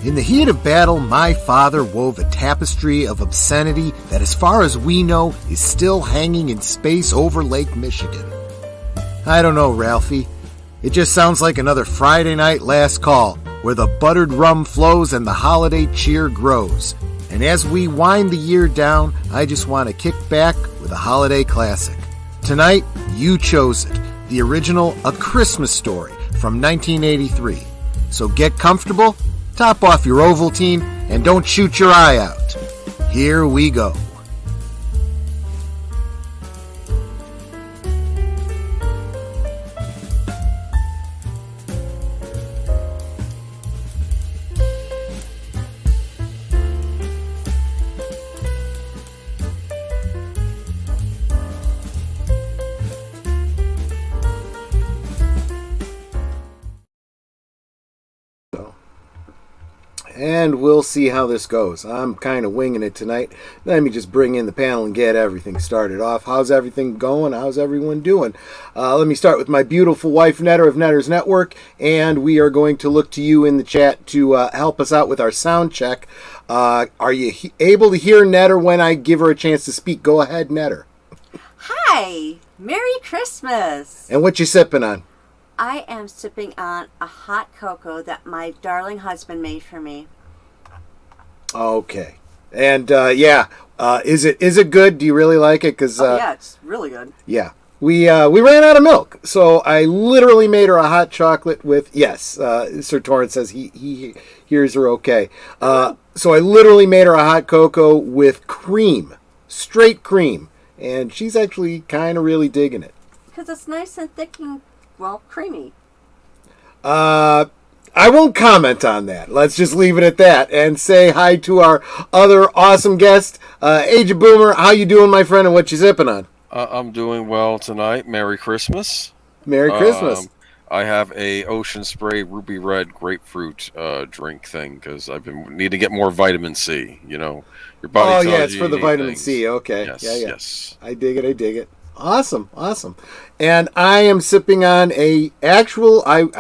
In the heat of battle, my father wove a tapestry of obscenity that, as far as we know, is still hanging in space over Lake Michigan. I don't know, Ralphie. It just sounds like another Friday night last call, where the buttered rum flows and the holiday cheer grows. And as we wind the year down, I just want to kick back with a holiday classic. Tonight, you chose it, the original A Christmas Story from 1983. So get comfortable, top off your Ovaltine, and don't shoot your eye out. Here we go. And we'll see how this goes. I'm kind of winging it tonight. Let me just bring in the panel and get everything started off. How's everything going? How's everyone doing? Let me start with my beautiful wife, Netter of Netter's Network, and we are going to look to you in the chat to help us out with our sound check. Are you able to hear Netter when I give her a chance to speak? Go ahead, Netter. Hi! Merry Christmas! And what you sipping on? I am sipping on a hot cocoa that my darling husband made for me. Okay. And is it good? Do you really like it? Yeah, it's really good. Yeah. We ran out of milk, so I literally made her a hot chocolate with Sir Torrance says he hears her okay. So I literally made her a hot cocoa with cream, straight cream, and she's actually kind of really digging it. Because it's nice and thick and creamy. I won't comment on that. Let's just leave it at that and say hi to our other awesome guest, Age of Boomer. How you doing, my friend, and what you sipping on? I'm doing well tonight. Merry Christmas. Merry Christmas. I have a Ocean Spray Ruby Red grapefruit drink thing because need to get more vitamin C. You know, your body. It's for the vitamin things. C. Okay. Yes, yeah. Yes. I dig it. Awesome. And I am sipping on I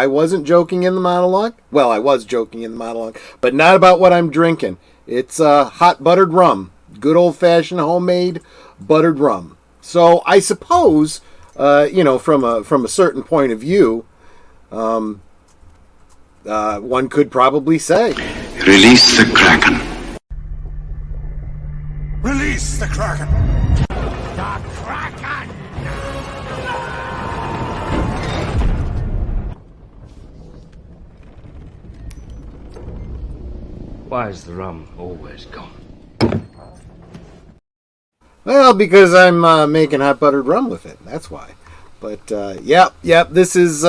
wasn't joking in the monologue. Well, I was joking in the monologue, but not about what I'm drinking. It's hot buttered rum. Good old-fashioned homemade buttered rum. So I suppose, from a certain point of view, one could probably say, release the Kraken. Release the Kraken. The Kraken! Why is the rum always gone? Well, because I'm making hot buttered rum with it. That's why. But this is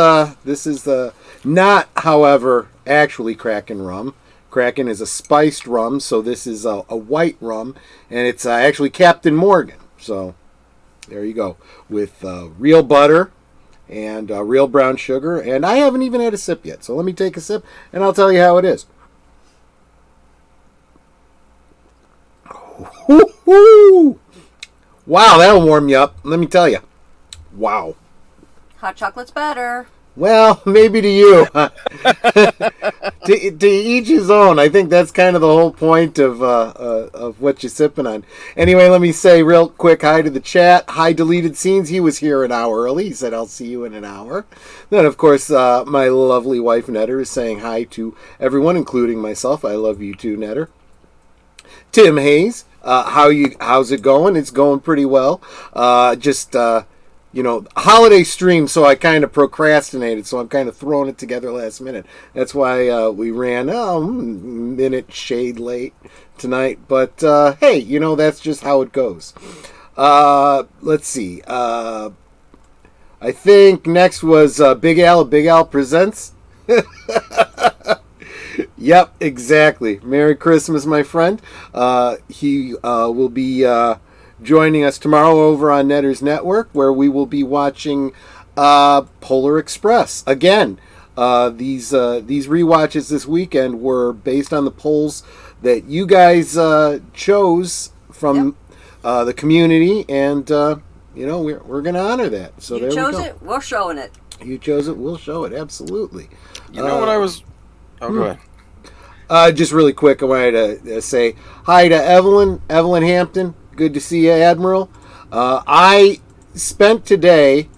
not, however, actually Kraken rum. Kraken is a spiced rum, so this is a white rum, and it's actually Captain Morgan. So there you go, with real butter and real brown sugar. And I haven't even had a sip yet, so let me take a sip, and I'll tell you how it is. Woo-hoo! Wow, that'll warm you up. Let me tell you. Wow. Hot chocolate's better. Well, maybe to you. to each his own. I think that's kind of the whole point of what you're sipping on. Anyway, let me say real quick hi to the chat. Hi, Deleted Scenes. He was here an hour early. He said, I'll see you in an hour. Then, of course, my lovely wife, Netter, is saying hi to everyone, including myself. I love you too, Netter. Tim Hayes. How's it going? It's going pretty well. Holiday stream, so I kind of procrastinated, so I'm kind of throwing it together last minute. That's why we ran a minute shade late tonight. But, hey, that's just how it goes. Let's see. I think next was Big Al of Big Al Presents. Yep, exactly. Merry Christmas, my friend. He will be joining us tomorrow over on Netter's Network, where we will be watching Polar Express. Again, these rewatches this weekend were based on the polls that you guys chose from the community, and we're going to honor that. So you chose it, we're showing it. You chose it, we'll show it. Absolutely. You know what I was... Oh, go ahead. Just really quick, I wanted to say hi to Evelyn Hampton. Good to see you, Admiral. I spent today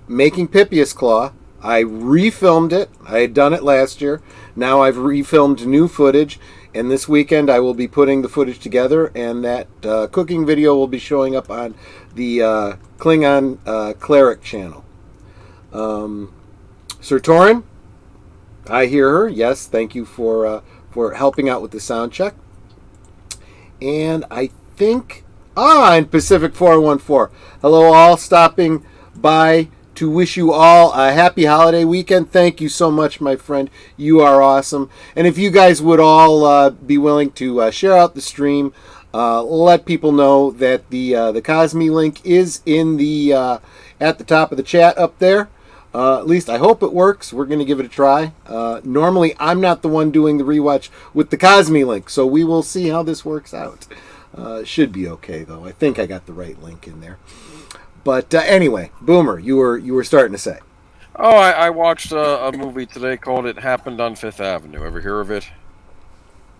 making Pythias Claw. I refilmed it. I had done it last year. Now I've refilmed new footage, and this weekend I will be putting the footage together, and that cooking video will be showing up on the Klingon Cleric channel. Sir Torin, I hear her. Yes, thank you for helping out with the sound check. And I think... and Pacific 414. Hello all, stopping by to wish you all a happy holiday weekend. Thank you so much, my friend. You are awesome. And if you guys would all be willing to share out the stream, let people know that the Cosme link is in the at the top of the chat up there. At least I hope it works. We're going to give it a try. Normally, I'm not the one doing the rewatch with the Cosme link, so we will see how this works out. Should be okay, though. I think I got the right link in there. But anyway, Boomer, you were starting to say. Oh, I watched a movie today called "It Happened on Fifth Avenue." Ever hear of it?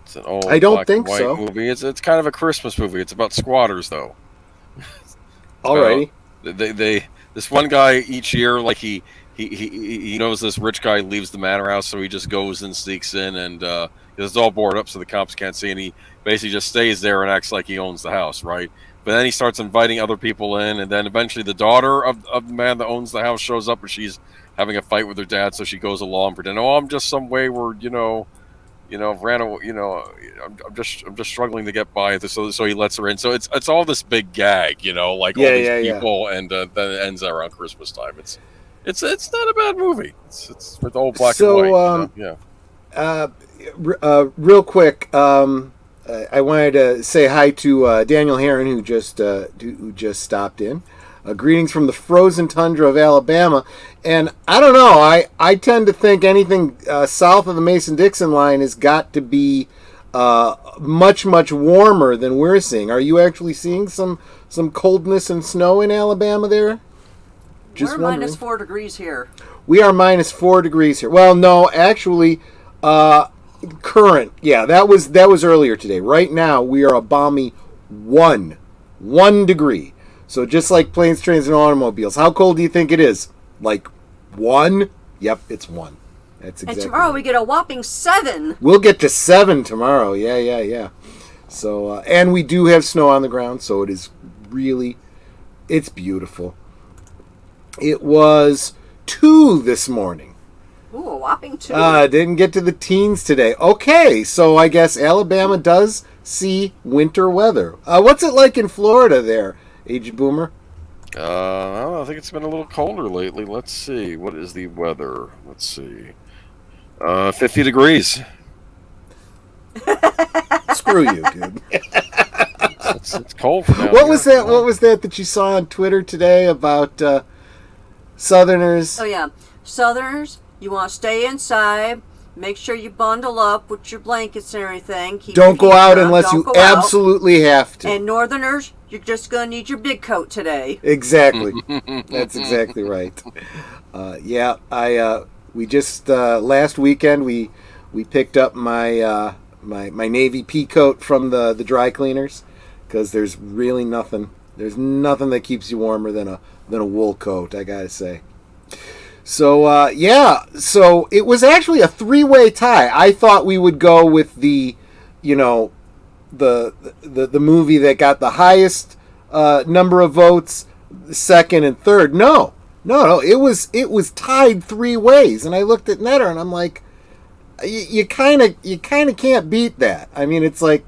It's an old I don't black think and white so. movie. It's kind of a Christmas movie. It's about squatters, though. Alrighty. They this one guy each year, like he knows this rich guy leaves the manor house, so he just goes and sneaks in, and it's all boarded up so the cops can't see, and he basically just stays there and acts like he owns the house, right? But then he starts inviting other people in, and then eventually the daughter of the man that owns the house shows up, and she's having a fight with her dad, so she goes along, pretending, I'm just some wayward, I'm just struggling to get by. So he lets her in. So it's all this big gag, all these people, and then it ends around Christmas time. It's not a bad movie. It's with old black and white. Real quick, I wanted to say hi to Daniel Heron, who just stopped in. Greetings from the frozen tundra of Alabama. And I don't know, I tend to think anything south of the Mason-Dixon line has got to be much, much warmer than we're seeing. Are you actually seeing some coldness and snow in Alabama there? We're minus 4 degrees here. We are minus 4 degrees here. Well, no, actually, current. Yeah, that was earlier today. Right now, we are a balmy 1 degree. So just like planes, trains, and automobiles. How cold do you think it is? Like 1? Yep, it's 1. That's exactly. And tomorrow we get a whopping 7. We'll get to 7 tomorrow. Yeah. So, and we do have snow on the ground, so it is really, it's beautiful. It was 2 this morning. Ooh, a whopping 2. Didn't get to the teens today. Okay, so I guess Alabama does see winter weather. What's it like in Florida there, Aged Boomer? I think it's been a little colder lately. Let's see. What is the weather? Let's see. 50 degrees. Screw you, dude. It's cold for now. What was that you saw on Twitter today about Southerners? Oh, yeah. Southerners, you want to stay inside. Make sure you bundle up with your blankets and everything. Don't go out unless you absolutely have to. And Northerners, you're just going to need your big coat today. Exactly. That's exactly right. We just last weekend we picked up my my Navy pea coat from the dry cleaners, because there's really nothing. There's nothing that keeps you warmer than a wool coat, I gotta say. So so it was actually a 3-way tie. I thought we would go with the movie that got the highest number of votes, second and third. No, it was tied 3 ways, and I looked at Netter and I'm like, you kind of can't beat that. I mean, it's like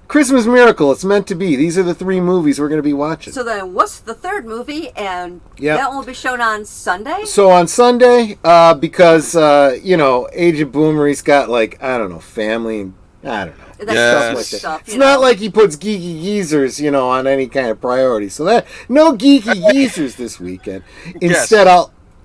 Christmas Miracle. It's meant to be. These are the 3 movies we're going to be watching. So then, what's the third movie? And that will be shown on Sunday. So on Sunday, because Agent Boomer, he's got family, and I don't know. That's stuff like that. It's not like he puts geeky geezers, on any kind of priority. So that no geeky geezers this weekend. Instead,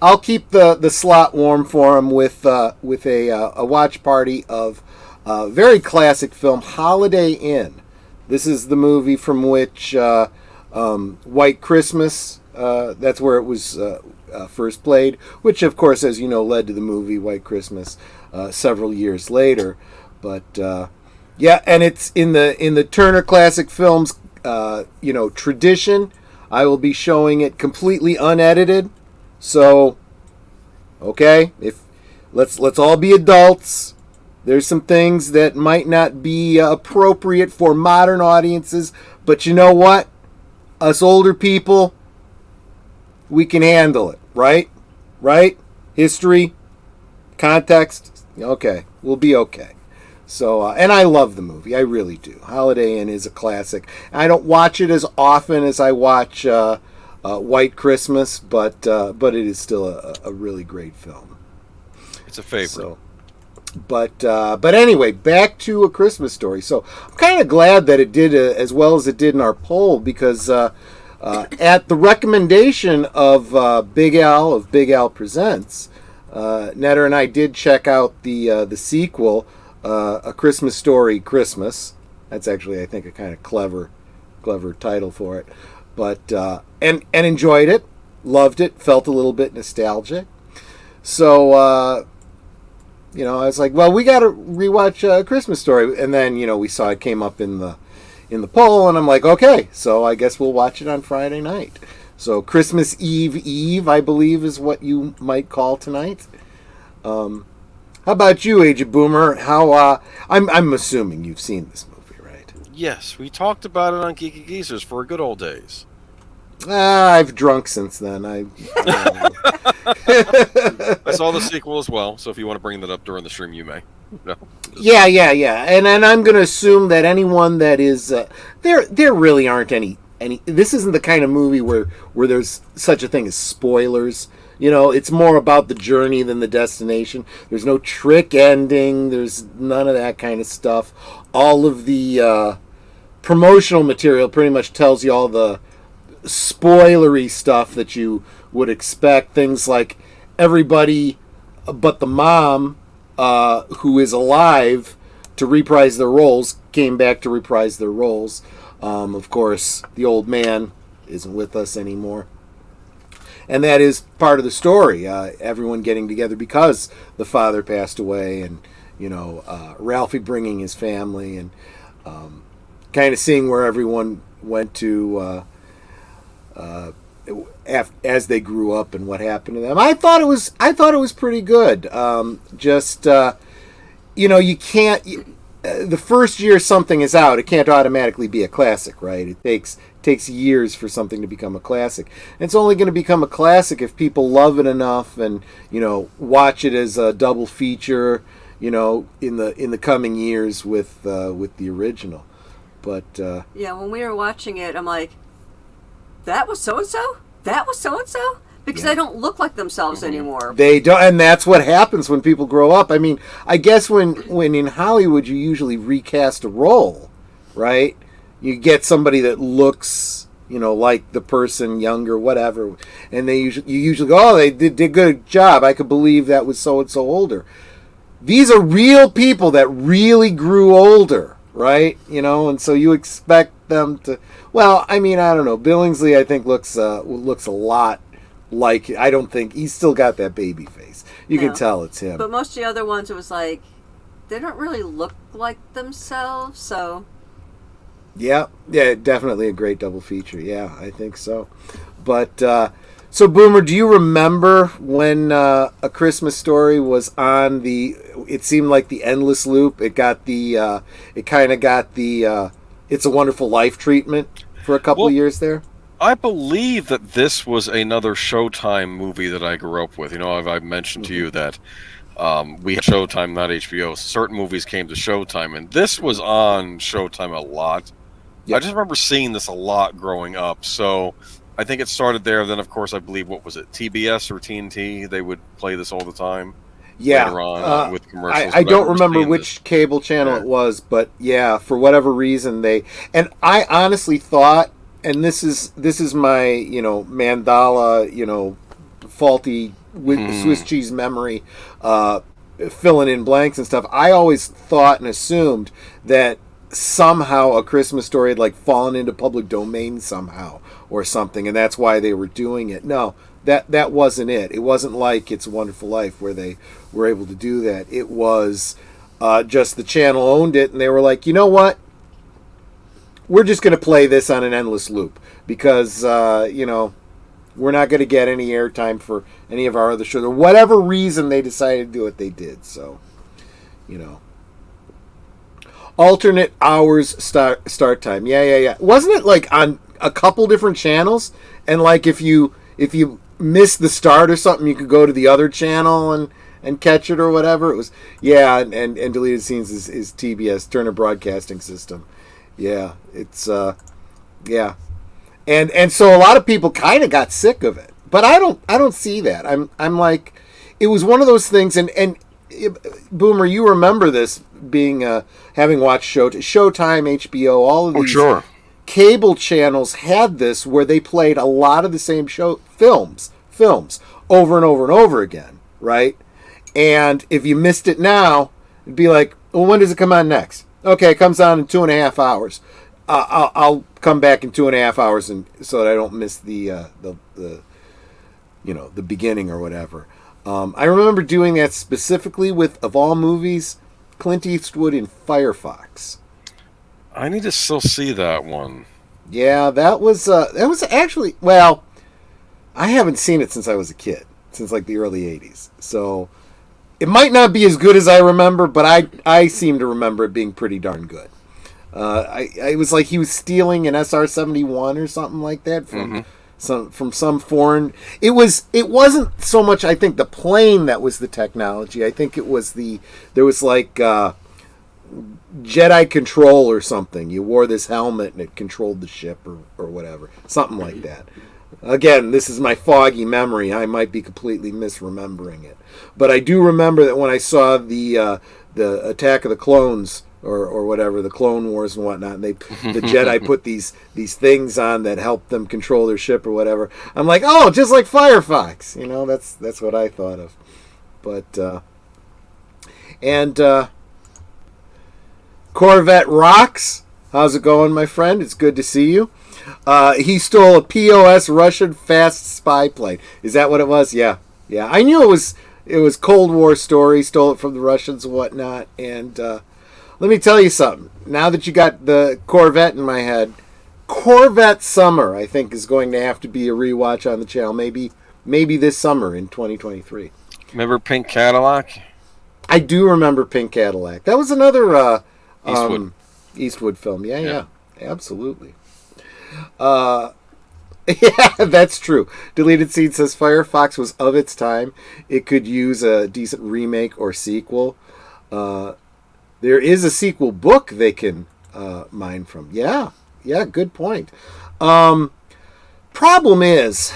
I'll keep the slot warm for him with a watch party of very classic film, Holiday Inn. This is the movie from which White Christmas, that's where it was first played, which of course, as you know, led to the movie White Christmas several years later. But yeah, and it's in the Turner Classic Films tradition. I will be showing it completely unedited. So, okay, let's all be adults. There's some things that might not be appropriate for modern audiences, but you know what? Us older people, we can handle it, right? Right? History, context, okay, we'll be okay. So, and I love the movie, I really do. Holiday Inn is a classic. I don't watch it as often as I watch White Christmas, but it is still a really great film. It's a favorite. So, but anyway, back to A Christmas Story. So I'm kind of glad that it did as well as it did in our poll, because at the recommendation of Big Al of Big Al Presents, Netter and I did check out the sequel, A Christmas Story Christmas. That's actually, I think, a kind of clever title for it. But and enjoyed it, loved it, felt a little bit nostalgic. So I was like, well, we got to rewatch A Christmas Story, and then we saw it came up in the poll, and I'm like, okay, so I guess we'll watch it on Friday night. So Christmas Eve, I believe, is what you might call tonight. How about you, Agent Boomer? How I'm assuming you've seen this movie, right? Yes, we talked about it on Geeky Geezers for good old days. I've drunk since then. I saw the sequel as well, so if you want to bring that up during the stream, you may. No. Yeah. And I'm going to assume that anyone that is there really aren't any. This isn't the kind of movie where there's such a thing as spoilers. It's more about the journey than the destination. There's no trick ending. There's none of that kind of stuff. All of the promotional material pretty much tells you all the spoilery stuff that you would expect. Things like everybody but the mom, who is alive to reprise their roles, came back to reprise their roles. Of course, the old man isn't with us anymore. And that is part of the story. Everyone getting together because the father passed away, and Ralphie bringing his family, and kind of seeing where everyone went to as they grew up and what happened to them. I thought it was pretty good. You can't. The first year something is out, it can't automatically be a classic, right? It takes years for something to become a classic. And it's only going to become a classic if people love it enough and watch it as a double feature, in the coming years with the original. But yeah, when we were watching it, I'm like, that was so and so. That was so and so. Because they don't look like themselves anymore. They don't, and that's what happens when people grow up. I mean, I guess when in Hollywood you usually recast a role, right? You get somebody that looks, like the person, younger, whatever, and you usually go, oh, they did a good job. I could believe that was so and so older. These are real people that really grew older, right? And so you expect them to. Well, I mean, I don't know. Billingsley, I think looks a lot. Like, I don't think he's still got that baby face. You can tell it's him. But most of the other ones, it was like, they don't really look like themselves, so. Yeah, definitely a great double feature. Yeah, I think so. But, so Boomer, do you remember when A Christmas Story was on it seemed like the endless loop? It kind of got the It's a Wonderful Life treatment for a couple of years there? I believe that this was another Showtime movie that I grew up with. I've mentioned to you that we had Showtime, not HBO. Certain movies came to Showtime, and this was on Showtime a lot. Yep. I just remember seeing this a lot growing up. So I think it started there. Then, of course, I believe, what was it, TBS or TNT? They would play this all the time. Yeah, later on, with commercials. I don't remember which cable channel it was, but yeah, for whatever reason and I honestly thought. And this is my mandala faulty Swiss cheese memory filling in blanks and stuff. I always thought and assumed that somehow A Christmas Story had fallen into public domain somehow or something, and that's why they were doing it. No, that wasn't it. It wasn't like It's a Wonderful Life where they were able to do that. It was Just the channel owned it, and they were like, you know what? We're just going to play this on an endless loop because, we're not going to get any airtime for any of our other shows. Or whatever reason they decided to do what they did. So, alternate hours start time. Yeah. Wasn't it like on a couple different channels? And like if you missed the start or something, you could go to the other channel and catch it or whatever. It was, and Deleted Scenes is TBS, Turner Broadcasting System. Yeah, it's And so a lot of people kind of got sick of it. But I don't see that. I'm like, it was one of those things, and Boomer, you remember this being having watched Showtime, HBO, all of these cable channels had this where they played a lot of the same films over and over and over again, right? And if you missed it now, it'd be like, well, when does it come on next? Okay, it comes on in 2.5 hours. I'll come back in 2.5 hours, and so that I don't miss the beginning or whatever. I remember doing that specifically with, of all movies, Clint Eastwood in Firefox. I need to still see that one. Yeah, that was actually, well, I haven't seen it since I was a kid, since like the early 80s. So it might not be as good as I remember, but I seem to remember it being pretty darn good. It was like he was stealing an SR-71 or something like that from some foreign. It wasn't so much, I think, the plane that was the technology. I think it was there was like Jedi control or something. You wore this helmet and it controlled the ship or whatever, something like that. Again, this is my foggy memory. I might be completely misremembering it, but I do remember that when I saw the Attack of the Clones. Or whatever, the Clone Wars and whatnot, and the Jedi put these things on that help them control their ship or whatever. I'm like, oh, just like Firefox, that's what I thought of. But Corvette rocks. How's it going, my friend? It's good to see you. He stole a POS Russian fast spy plane. Is that what it was? Yeah. I knew it was Cold War story. Stole it from the Russians and whatnot, and. Let me tell you something. Now that you got the Corvette in my head, Corvette Summer, I think, is going to have to be a rewatch on the channel. Maybe this summer in 2023. Remember Pink Cadillac? I do remember Pink Cadillac. That was another Eastwood film. Yeah, absolutely. Yeah, that's true. Deleted Seed says Firefox was of its time. It could use a decent remake or sequel. There is a sequel book they can mine from. Yeah, good point. Problem is,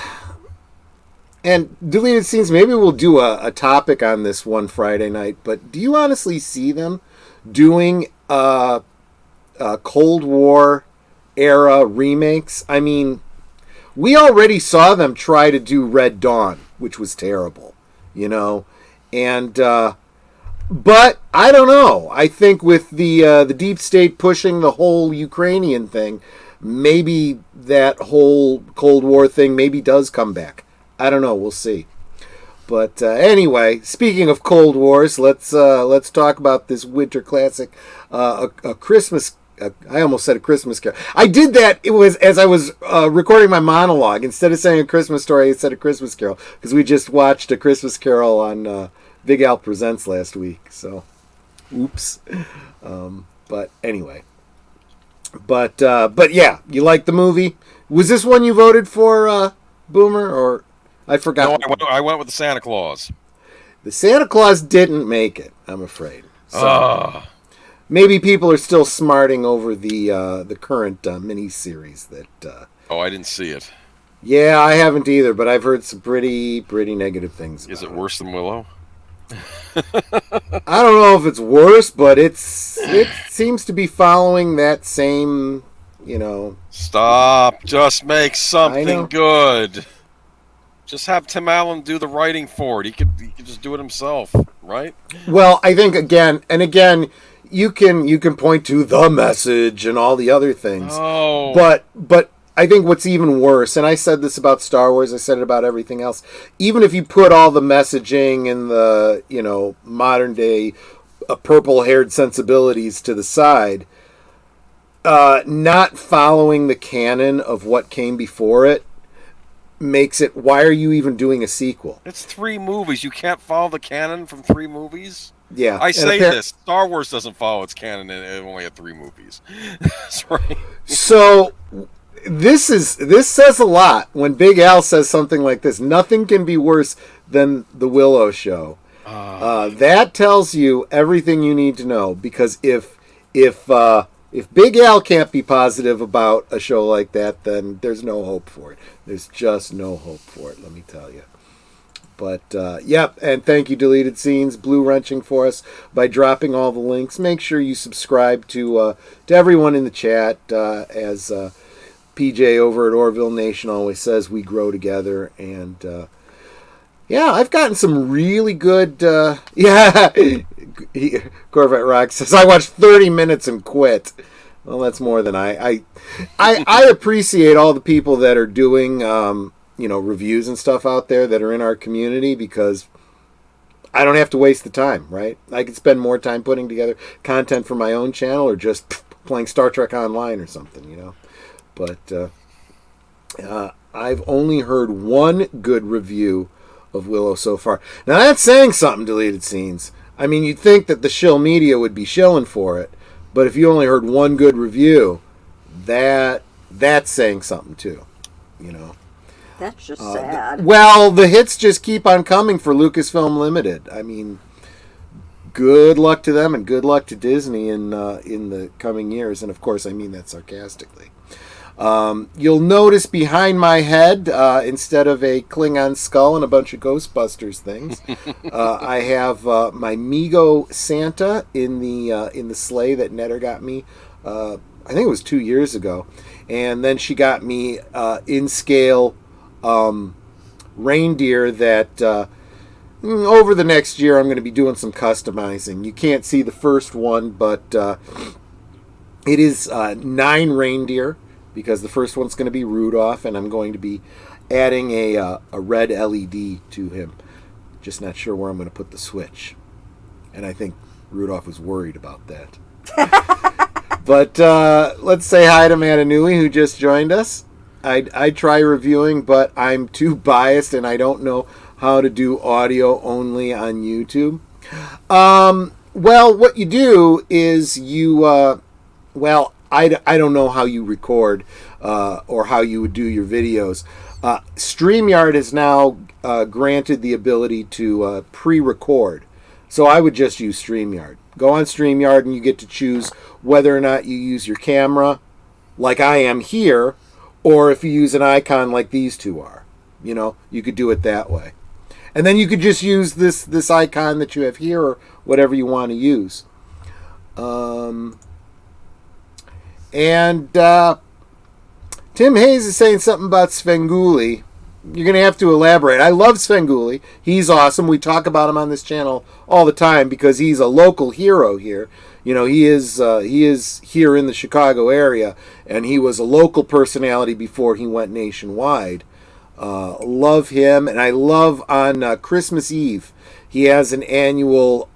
and Deleted Scenes, maybe we'll do a topic on this one Friday night, but do you honestly see them doing Cold War era remakes? I mean, we already saw them try to do Red Dawn, which was terrible, and... But I don't know. I think with the deep state pushing the whole Ukrainian thing, maybe that whole Cold War thing maybe does come back. I don't know. We'll see. But anyway, speaking of Cold Wars, let's talk about this winter classic, a Christmas. I almost said a Christmas Carol. I did that. It was as I was recording my monologue. Instead of saying a Christmas story, I said a Christmas Carol because we just watched a Christmas Carol on. Big Al Presents last week, so oops. But anyway. But yeah, you like the movie? Was this one you voted for, Boomer, or I forgot? No, I went with the Santa Claus. The Santa Claus didn't make it, I'm afraid. So maybe people are still smarting over the current mini-series that... I didn't see it. Yeah, I haven't either, but I've heard some pretty negative things about Is it worse than Willow? I don't know if it's worse, but it seems to be following that same, Stop. Just make something good. Just have Tim Allen do the writing for it. He could just do it himself, right? Well, I think again, you can point to The Message and all the other things. Oh. But I think what's even worse, and I said this about Star Wars, I said it about everything else, even if you put all the messaging and the, modern day purple-haired sensibilities to the side, not following the canon of what came before it makes it, why are you even doing a sequel? It's 3 movies. You can't follow the canon from 3 movies? Yeah. I say this. Star Wars doesn't follow its canon, and it only had 3 movies. That's right. So this says a lot when Big Al says something like this. Nothing can be worse than the Willow Show. That tells you everything you need to know, because if Big Al can't be positive about a show like that, then there's no hope for it. There's just no hope for it, let me tell you. But, yep, and thank you, Deleted Scenes, Blue Wrenching, for us by dropping all the links. Make sure you subscribe to everyone in the chat. As PJ over at Orville Nation always says, we grow together. And, yeah, I've gotten some really good... Corvette Rock says, I watched 30 minutes and quit. Well, that's more than I appreciate all the people that are doing... reviews and stuff out there that are in our community, because I don't have to waste the time, right? I could spend more time putting together content for my own channel, or just playing Star Trek Online or something, But I've only heard one good review of Willow so far. Now that's saying something, Deleted Scenes. I mean, you'd think that the shill media would be shilling for it, but if you only heard one good review, that's saying something too, That's just sad. Well, the hits just keep on coming for Lucasfilm Limited. I mean, good luck to them, and good luck to Disney in the coming years. And of course, I mean that sarcastically. You'll notice behind my head, instead of a Klingon skull and a bunch of Ghostbusters things, I have my Mego Santa in the sleigh that Netter got me. I think it was 2 years ago, and then she got me in scale. Reindeer that over the next year I'm going to be doing some customizing. You can't see the first one, but it is 9 reindeer, because the first one's going to be Rudolph, and I'm going to be adding a red LED to him. Just not sure where I'm going to put the switch, and I think Rudolph was worried about that. But let's say hi to Matanui, who just joined us. I try reviewing, but I'm too biased, and I don't know how to do audio only on YouTube. Well, what you do is you, I don't know how you record or how you would do your videos. StreamYard has now granted the ability to pre-record. So I would just use StreamYard. Go on StreamYard, and you get to choose whether or not you use your camera, like I am here, or if you use an icon like these two are. You could do it that way. And then you could just use this icon that you have here, or whatever you want to use. And Tim Hayes is saying something about Svengoolie. You're going to have to elaborate. I love Svengoolie. He's awesome. We talk about him on this channel all the time, because he's a local hero here. He is here in the Chicago area, and he was a local personality before he went nationwide. Love him, and I love on Christmas Eve, he has an annual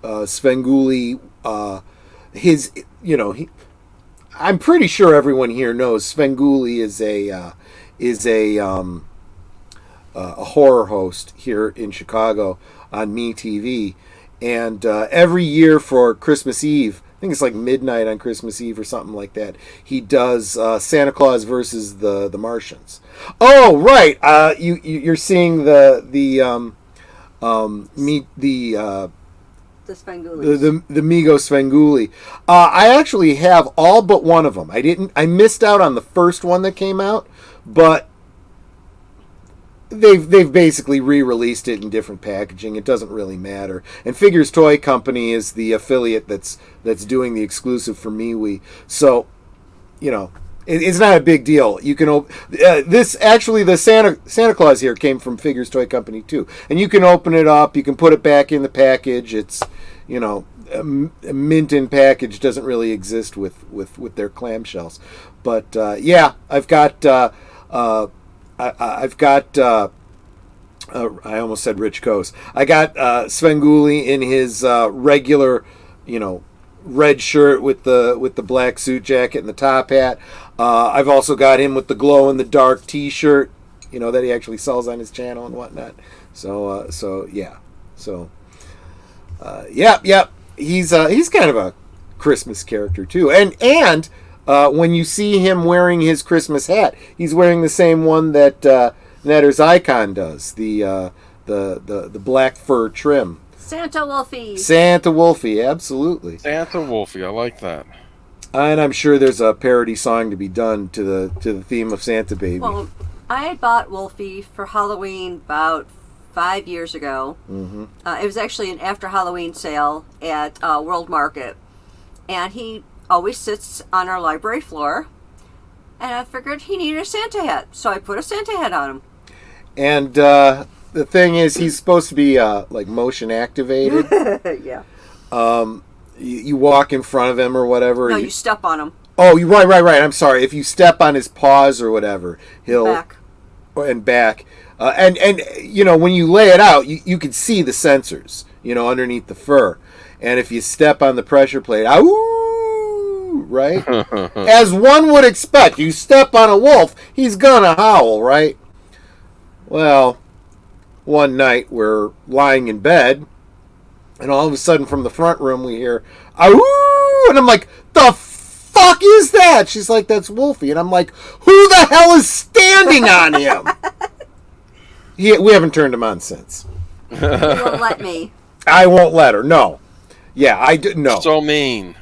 Svengoolie. I'm pretty sure everyone here knows Svengoolie is a horror host here in Chicago on MeTV. And every year for Christmas Eve, I think it's like midnight on Christmas Eve or something like that, he does Santa Claus versus the Martians. Oh, right. You're seeing the Mego Svengoolie. I actually have all but one of them. I missed out on the first one that came out, but they've basically re-released it in different packaging. It doesn't really matter. And Figures Toy Company is the affiliate that's doing the exclusive for MeWe. So, it's not a big deal. You can the Santa Claus here came from Figures Toy Company too, and you can open it up. You can put it back in the package. It's a mint in package doesn't really exist with their clamshells. But I've got I almost said Rich Coase. I got Svengoolie in his regular, red shirt with the black suit jacket and the top hat. I've also got him with the glow in the dark T-shirt, that he actually sells on his channel and whatnot. Yep. He's kind of a Christmas character too, and when you see him wearing his Christmas hat, he's wearing the same one that Netter's Icon does, the black fur trim. Santa Wolfie. Santa Wolfie, absolutely. Santa Wolfie, I like that. And I'm sure there's a parody song to be done to the theme of Santa Baby. Well, I had bought Wolfie for Halloween about 5 years ago. Mm-hmm. It was actually an after Halloween sale at World Market. And he always sits on our library floor. And I figured he needed a Santa hat. So I put a Santa hat on him. And the thing is, he's supposed to be like motion activated. Yeah. You walk in front of him or whatever. No, you step on him. Oh, you right. I'm sorry. If you step on his paws or whatever, he'll Back. And back. And when you lay it out, you can see the sensors, underneath the fur. And if you step on the pressure plate, ow, right? As one would expect, you step on a wolf, he's gonna howl, right? Well, one night we're lying in bed, and all of a sudden from the front room we hear, ow, and I'm like, the fuck is that? She's like, that's Wolfie. And I'm like, who the hell is standing on him? We haven't turned him on since. You won't let me. I won't let her. No. Yeah, I do. No. So mean.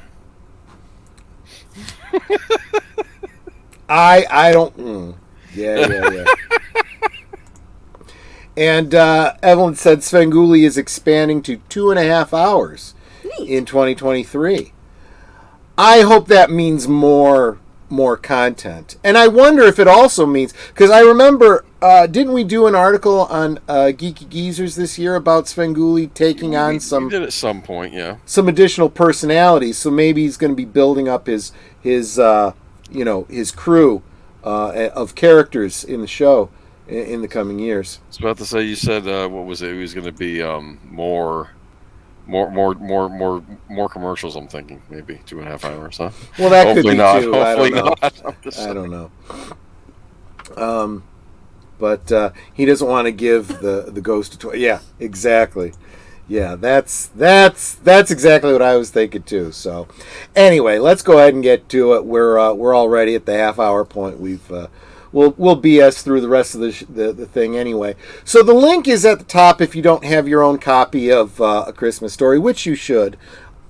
I don't. Yeah. And Evelyn said Svengoolie is expanding to 2.5 hours in 2023. I hope that means more content. And I wonder if it also means, because I remember, didn't we do an article on Geeky Geezers this year about Svengoolie taking on some... We did at some point, yeah. Some additional personalities, so maybe he's going to be building up his crew of characters in the show in the coming years. I was about to say, you said, what was it? It was going to be more commercials. I'm thinking maybe 2.5 hours, huh? Well, that Hopefully could be not. too. Hopefully not. I don't know. But he doesn't want to give the ghost a toy. Yeah, exactly. Yeah, that's exactly what I was thinking too. So, anyway, let's go ahead and get to it. We're already at the half-hour point. We'll BS through the rest of the thing anyway. So the link is at the top if you don't have your own copy of A Christmas Story, which you should.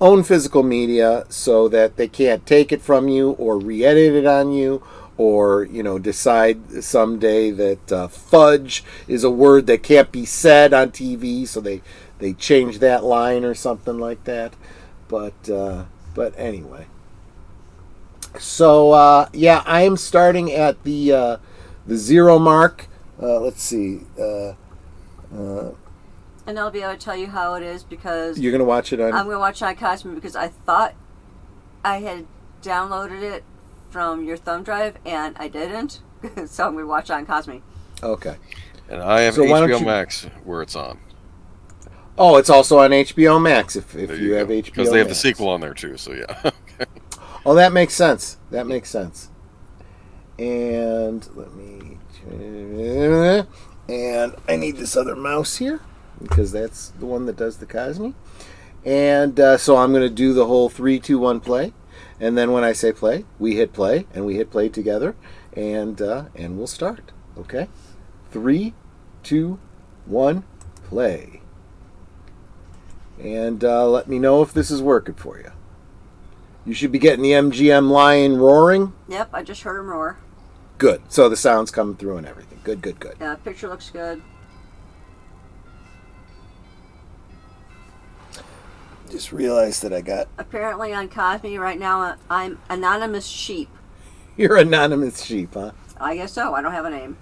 Own physical media so that they can't take it from you or re-edit it on you or, decide someday that fudge is a word that can't be said on TV, so they change that line or something like that. But anyway. So, I am starting at the 0 mark. Let's see. And I'll be able to tell you how it is because... You're going to watch it on... I'm going to watch it on Cosmo because I thought I had downloaded it from your thumb drive and I didn't. So I'm going to watch it on Cosmo. Okay. And I have HBO Max where it's on. Oh, it's also on HBO Max if you have HBO Max. Because they have the sequel on there too, so yeah. Oh, that makes sense. And let me... And I need this other mouse here, because that's the one that does the Cosme. And so I'm going to do the whole 3, 2, 1 play. And then when I say play, we hit play, and we hit play together. And we'll start. Okay? 3, 2, 1, play. And let me know if this is working for you. You should be getting the MGM lion roaring. Yep, I just heard him roar. Good. So the sound's coming through and everything. Good. Yeah, picture looks good. Just realized that I got... Apparently on Cosme right now, I'm Anonymous Sheep. You're Anonymous Sheep, huh? I guess so. I don't have a name.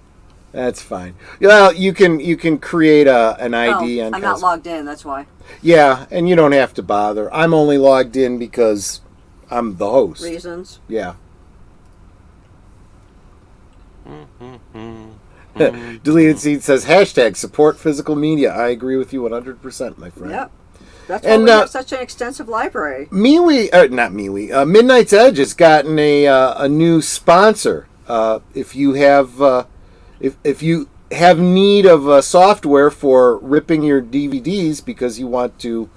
That's fine. Well, you can create an ID on I'm not logged in, that's why. Yeah, and you don't have to bother. I'm only logged in because I'm the host. Reasons. Yeah. Deleted Seed says, hashtag support physical media. I agree with you 100%, my friend. Yep. That's why we have such an extensive library. Midnight's Edge has gotten a new sponsor. If you have if you have need of software for ripping your DVDs because you want to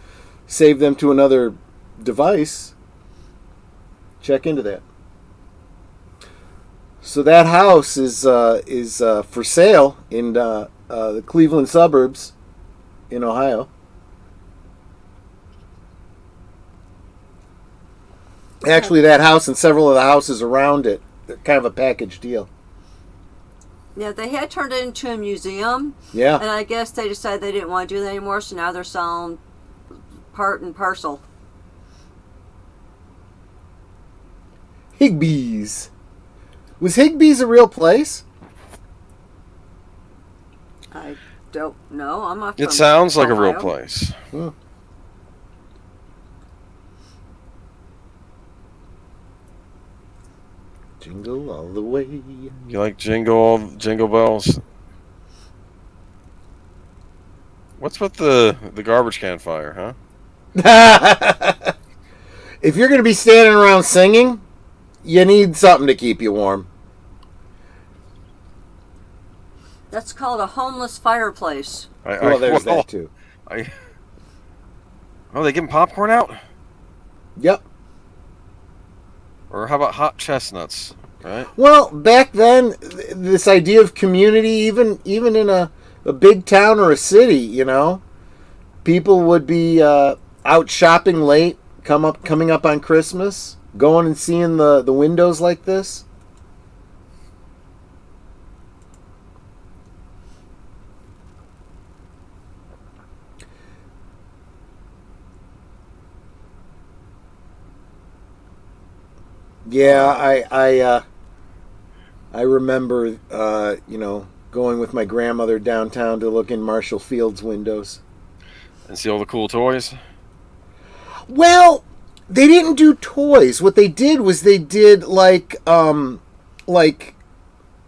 save them to another device, check into that. So that house is for sale in the Cleveland suburbs in Ohio. Actually, that house and several of the houses around it, they're kind of a package deal. Yeah, they had turned it into a museum. Yeah. And I guess they decided they didn't want to do that anymore, so now they're selling part and parcel. Higbee's. Was Higbee's a real place? I don't know. I'm not. It from sounds like a real Ohio. place. Jingle all the way. You like jingle bells? What's with the garbage can fire, huh? If you're going to be standing around singing, you need something to keep you warm. That's called a homeless fireplace. There's that too. Oh, they giving popcorn out? Yep. Or how about hot chestnuts? Right. Well, back then, this idea of community, even in a big town or a city, you know, people would be out shopping late, coming up on Christmas, going and seeing the windows like this. Yeah, I remember, going with my grandmother downtown to look in Marshall Field's windows. And see all the cool toys? Well, they didn't do toys. What they did was they did like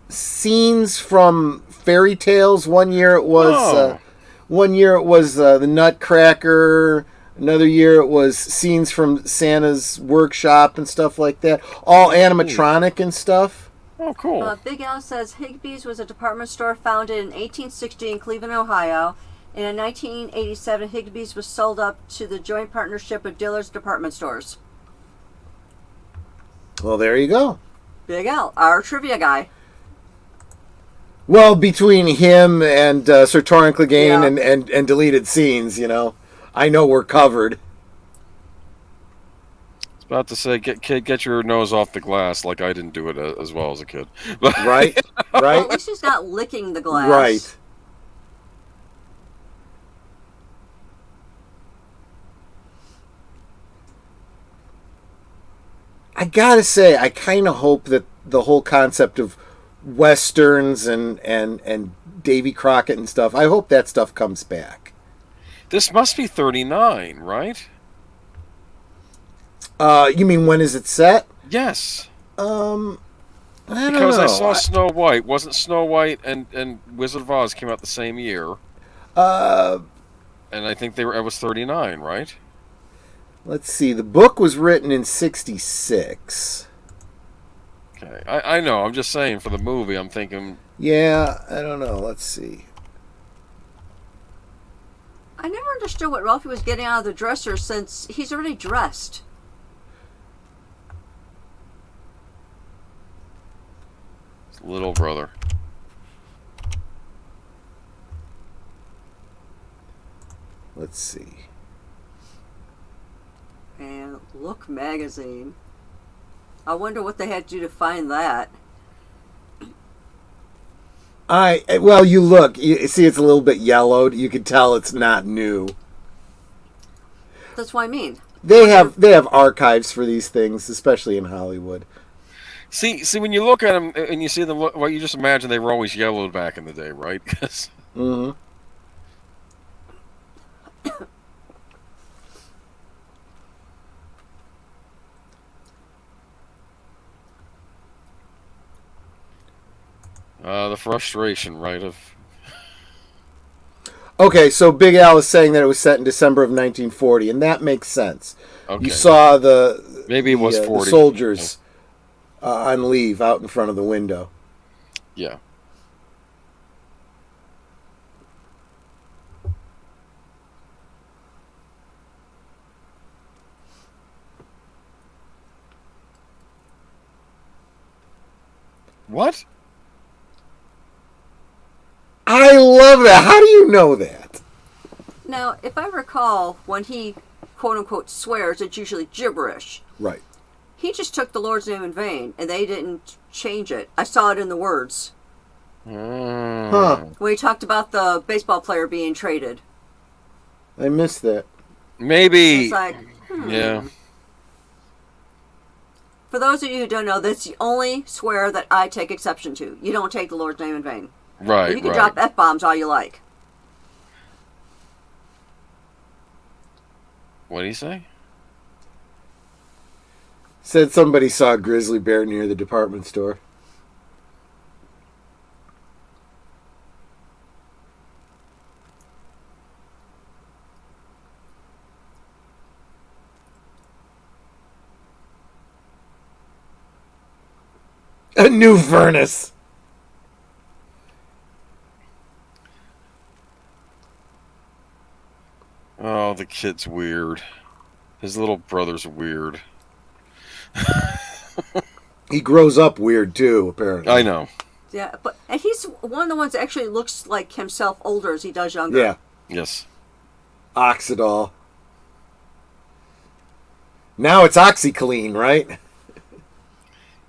scenes from fairy tales. One year it was the Nutcracker. Another year it was scenes from Santa's workshop and stuff like that. All animatronic and stuff. Oh, cool. Big Al says Higbee's was a department store founded in 1860 in Cleveland, Ohio. And in 1987, Higbee's was sold up to the joint partnership of Dillard's Department Stores. Well, there you go. Big Al, our trivia guy. Well, between him and Sir Torrin Clegane and deleted scenes, I know we're covered. I was about to say, get your nose off the glass, like I didn't do it as well as a kid. Right? Well, at least he's not licking the glass. Right. I gotta say, I kind of hope that the whole concept of westerns and Davy Crockett and stuff, I hope that stuff comes back. This must be 39, right? You mean when is it set? Yes. I don't know. Because I saw Snow White. Wasn't Snow White and Wizard of Oz came out the same year? And I think it was 39, right? Let's see. The book was written in 66. Okay. I know. I'm just saying for the movie, I'm thinking... Yeah, I don't know. Let's see. I never understood what Ralphie was getting out of the dresser since he's already dressed. Little brother. Let's see. And Look magazine. I wonder what they had to do to find that. Well, you look. You see, it's a little bit yellowed. You can tell it's not new. That's what I mean. They have archives for these things, especially in Hollywood. See, when you look at them and you see them, well, you just imagine they were always yellowed back in the day, right? Mm-hmm. The frustration, right? Of Okay, so Big Al is saying that it was set in December of 1940, and that makes sense. okay, You saw maybe it was the 40. soldiers on leave out in front of the window. Yeah. What? I love that. How do you know that? Now, if I recall, when he quote unquote swears, it's usually gibberish. Right. He just took the Lord's name in vain, and they didn't change it. I saw it in the words Huh. when he talked about the baseball player being traded. I missed that. Maybe. It's like, Yeah. For those of you who don't know, that's the only swear that I take exception to. You don't take the Lord's name in vain. Right. You can right. drop F-bombs all you like. What did he say? Said somebody saw a grizzly bear near the department store. A new furnace. Oh, the kid's weird. His little brother's weird. He grows up weird too, apparently. I know. Yeah, and he's one of the ones that actually looks like himself older as he does younger. Yeah. Yes. Oxidol. Now it's OxyClean, right?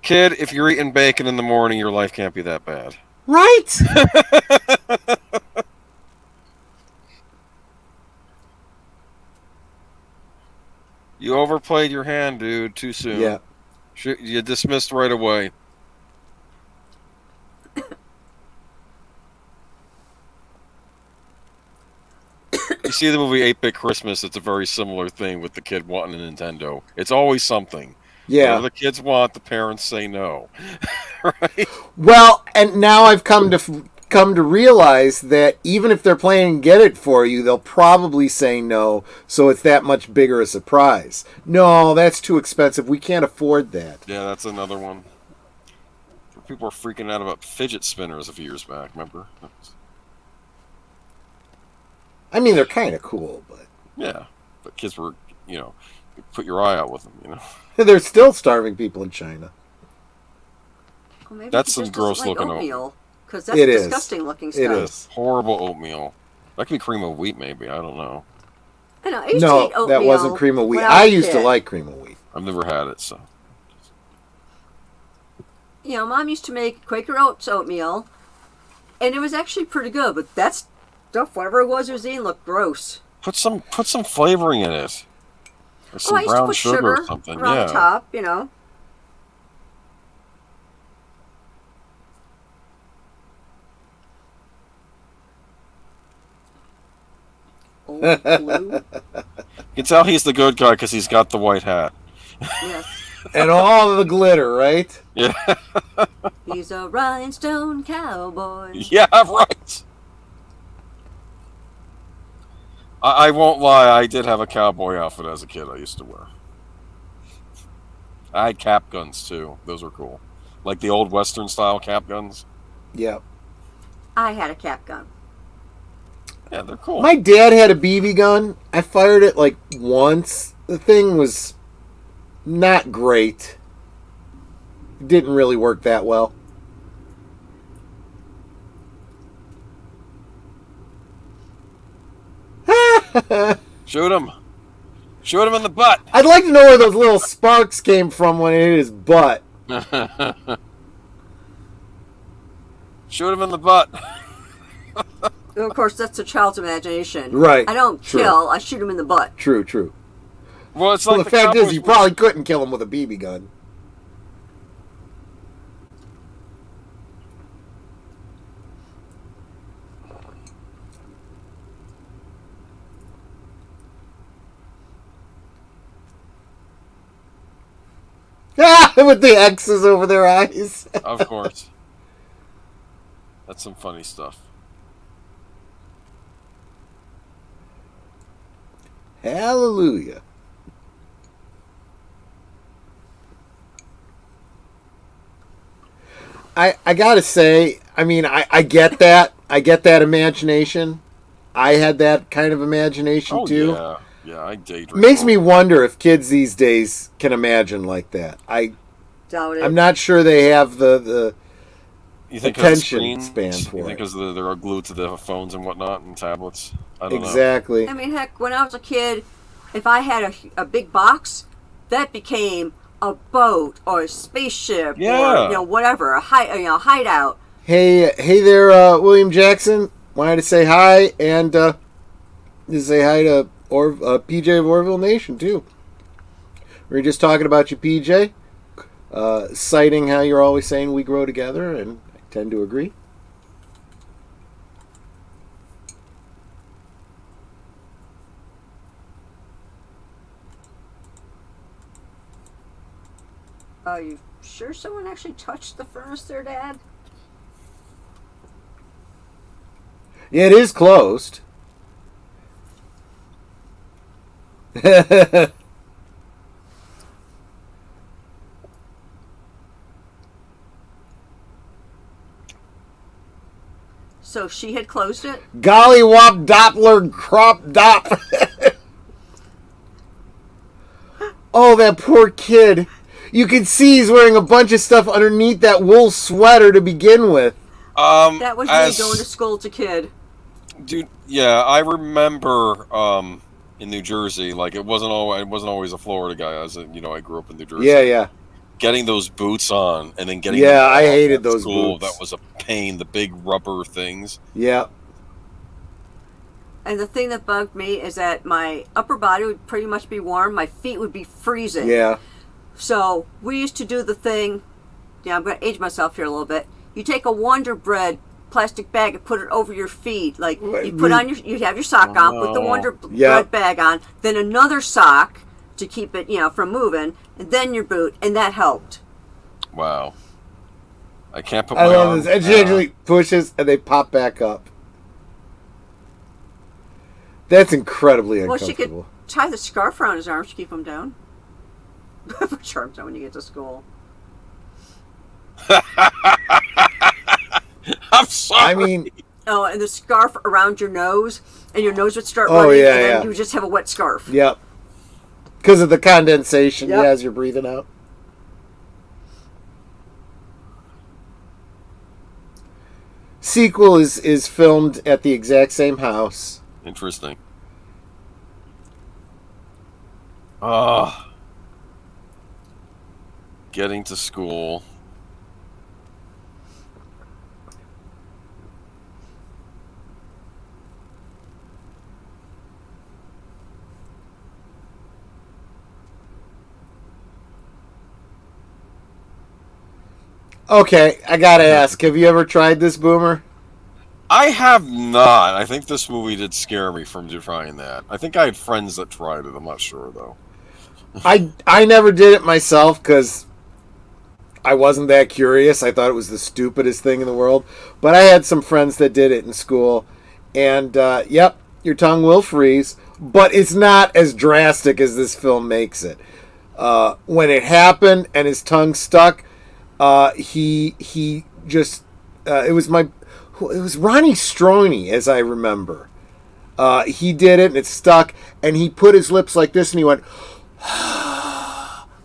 Kid, if you're eating bacon in the morning, your life can't be that bad. Right? You overplayed your hand, dude, too soon. Yeah. You dismissed right away. You see the movie 8-Bit Christmas, it's a very similar thing with the kid wanting a Nintendo. It's always something. Yeah. Whatever the kids want, the parents say no. Right? Well, and now I've come to realize that even if they're planning to get it for you, they'll probably say no, so it's that much bigger a surprise. No, that's too expensive. We can't afford that. Yeah, that's another one. People were freaking out about fidget spinners a few years back, remember? I mean, they're kind of cool, but Yeah, but kids were, put your eye out with them, they're still starving people in China. Well, maybe That's he some just doesn't like gross-looking oatmeal, because that's It is. disgusting looking stuff. It is. Horrible oatmeal. That could be cream of wheat, maybe. I don't know. I know. I used to No, eat oatmeal that wasn't cream of wheat. when I was a used to kid. like cream of wheat. I've never had it, so. Mom used to make Quaker Oats oatmeal, and it was actually pretty good. But that stuff, whatever it was eating, looked gross. Put some flavoring in it. Or some I used to brown put sugar or something. around Yeah. the top, Old blue. You can tell he's the good guy because he's got the white hat. Yes. And all the glitter, right? Yeah. He's a rhinestone cowboy. Yeah, right. I won't lie, I did have a cowboy outfit as a kid I used to wear. I had cap guns too. Those were cool. Like the old Western style cap guns. Yep. I had a cap gun. Yeah, they're cool. My dad had a BB gun. I fired it like once. The thing was not great. It didn't really work that well. Shoot him. Shoot him in the butt. I'd like to know where those little sparks came from when it hit his butt. Shoot him in the butt. Of course, that's a child's imagination. Right. I don't True. kill. I shoot him in the butt. True, true. Well, it's Well, like the fact Cowboys is, you were- probably couldn't kill him with a BB gun. With the X's over their eyes. Of course. That's some funny stuff. Hallelujah. I gotta say, I mean, I get that. I get that imagination. I had that kind of imagination too. Yeah, I daydream. Makes me wonder if kids these days can imagine like that. Doubt it. I'm not sure they have the you think attention span for you think it. because they're glued to the phones and whatnot and tablets? I don't know. Exactly. I mean, heck, when I was a kid, if I had a big box, that became a boat or a spaceship or whatever, a hideout. Hey there, William Jackson. Wanted to say hi and to say hi to PJ of Orville Nation too. We were just talking about you, PJ, citing how you're always saying we grow together, and I tend to agree. Are you sure someone actually touched the furnace there, Dad? Yeah, it is closed. So she had closed it? Golly wop Doppler crop dop. Oh, that poor kid. You can see he's wearing a bunch of stuff underneath that wool sweater to begin with. That was me going to school as a kid. Dude, yeah, I remember in New Jersey, like it wasn't always a Florida guy. I grew up in New Jersey. Yeah. Getting those boots on and then getting Yeah, I hated those school, boots. that was a pain. The big rubber things. Yeah. And the thing that bugged me is that my upper body would pretty much be warm. My feet would be freezing. Yeah. So we used to do the thing. Yeah, I'm going to age myself here a little bit. You take a Wonder Bread plastic bag and put it over your feet. Like you put on you have your sock on, put the Wonder Bread bag on, then another sock to keep it, from moving, and then your boot, and that helped. Wow. I can't put I my love arm this. And she actually pushes and they pop back up. That's incredibly uncomfortable. Well, she could tie the scarf around his arms to keep him down. Put your arms down when you get to school. I'm sorry. I mean... Oh, and the scarf around your nose, and your nose would start running, and then you would just have a wet scarf. Yep. Because of the condensation Yep. as you're breathing out. Sequel is filmed at the exact same house. Interesting. Getting to school. Okay, I gotta ask, have you ever tried this, Boomer? I have not. I think this movie did scare me from trying that. I think I had friends that tried it. I'm not sure, though. I never did it myself because I wasn't that curious. I thought it was the stupidest thing in the world. But I had some friends that did it in school. And, yep, your tongue will freeze. But it's not as drastic as this film makes it. When it happened and his tongue stuck, he just... it was Ronnie Stroni, as I remember. He did it, and it stuck. And he put his lips like this, and he went...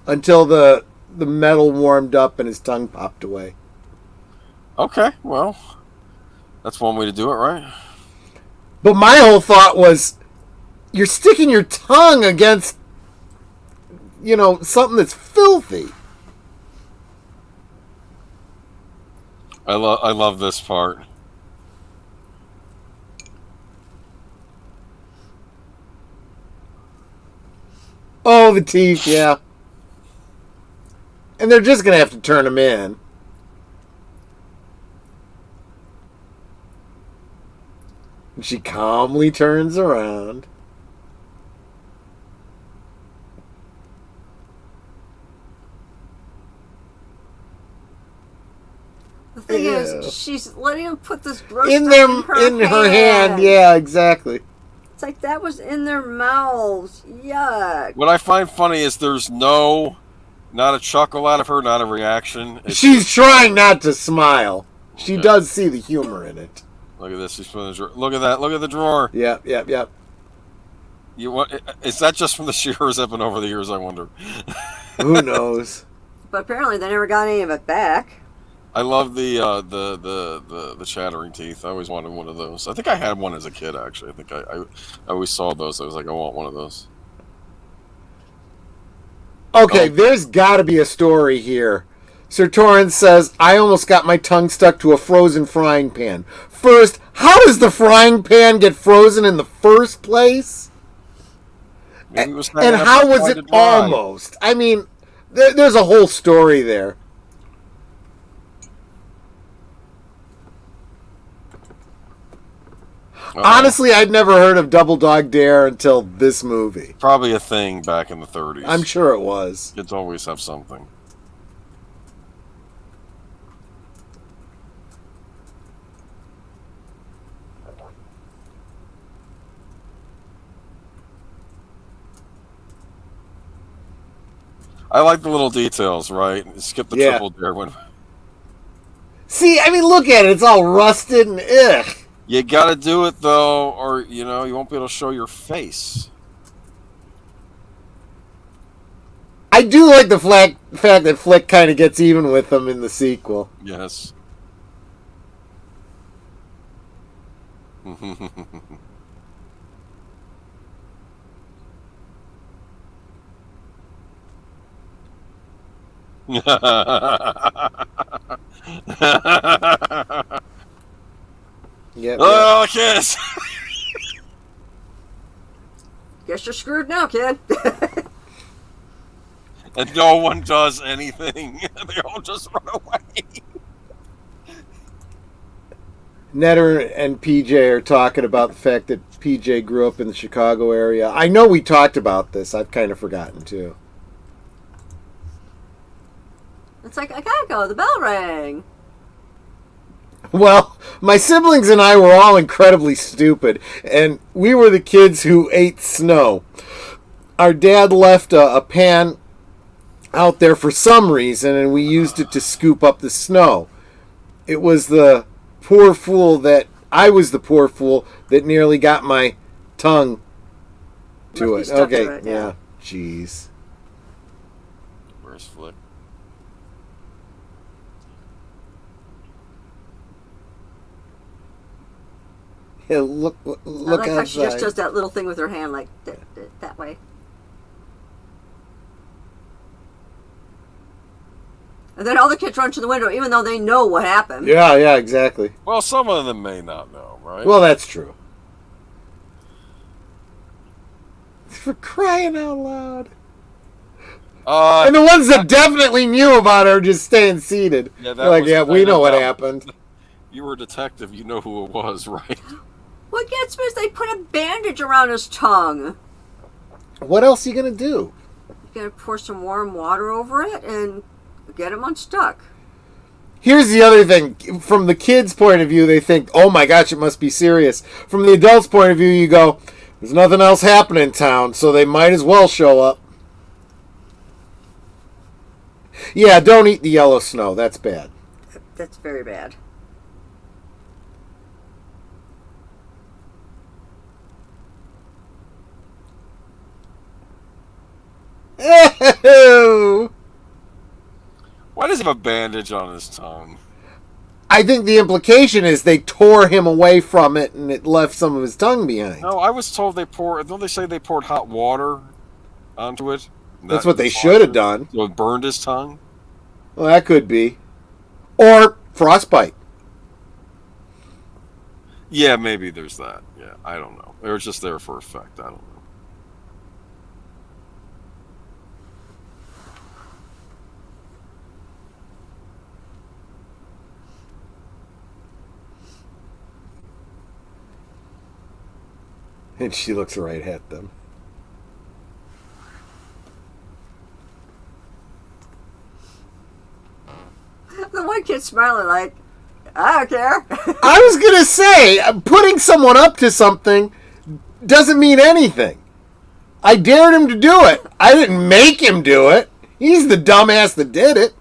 until the metal warmed up and his tongue popped away. Okay, well, that's one way to do it, right? But my whole thought was, you're sticking your tongue against, something that's filthy. I love this part. Oh, the teeth, yeah. And they're just going to have to turn them in. And she calmly turns around. The thing is, she's letting him put this gross in stuff them in her hand. Yeah, exactly. It's like that was in their mouths. Yuck. What I find funny is there's not a chuckle out of her, not a reaction. She's trying not to smile. She does see the humor in it. Look at this. She's putting the drawer. Look at that. Look at the drawer. Yep. Is that just from the shearers that have been over the years, I wonder? Who knows? But apparently they never got any of it back. I love the chattering teeth. I always wanted one of those. I think I had one as a kid, actually. I think I always saw those. I was like, I want one of those. Okay, there's got to be a story here. Sir Torrance says, I almost got my tongue stuck to a frozen frying pan. First, how does the frying pan get frozen in the first place? And how was it almost? I mean, there's a whole story there. Honestly, I'd never heard of Double Dog Dare until this movie. Probably a thing back in the 30s. I'm sure it was. Kids always have something. I like the little details, right? Skip the triple dare one. See, I mean, look at it. It's all rusted and ugh. You gotta do it, though, or, you won't be able to show your face. I do like the fact that Flick kind of gets even with them in the sequel. Yes. Yep. Oh, kiss! Guess you're screwed now, kid. And no one does anything. They all just run away. Netter and PJ are talking about the fact that PJ grew up in the Chicago area. I know we talked about this. I've kind of forgotten, too. It's like, I gotta go. The bell rang. Well, my siblings and I were all incredibly stupid, and we were the kids who ate snow. Our dad left a pan out there for some reason, and we used it to scoop up the snow. It was the poor fool that I was the poor fool that nearly got my tongue to it. Okay, to it, yeah. Jeez. Where's Flick? Yeah, look I like how she just outside. does that little thing with her hand, like that way. And then all the kids run to the window, even though they know what happened. Yeah, exactly. Well, some of them may not know, right? Well, that's true. For crying out loud. And the ones that definitely knew about her just staying seated. Yeah, They're like, yeah, we know what happened. You were a detective. You know who it was, right? What gets me is they put a bandage around his tongue. What else are you going to do? You gotta pour some warm water over it and get him unstuck. Here's the other thing. From the kids' point of view, they think, oh my gosh, it must be serious. From the adults' point of view, you go, there's nothing else happening in town, so they might as well show up. Yeah, don't eat the yellow snow. That's bad. That's very bad. Why does he have a bandage on his tongue? I think the implication is they tore him away from it and it left some of his tongue behind. No, I was told don't they say they poured hot water onto it? That's what they should have done. So it burned his tongue? Well, that could be. Or frostbite. Yeah, maybe there's that. Yeah, I don't know. They were just there for effect. I don't know. And she looks right at them. The one kid's smiling like, I don't care. I was going to say, putting someone up to something doesn't mean anything. I dared him to do it. I didn't make him do it. He's the dumbass that did it.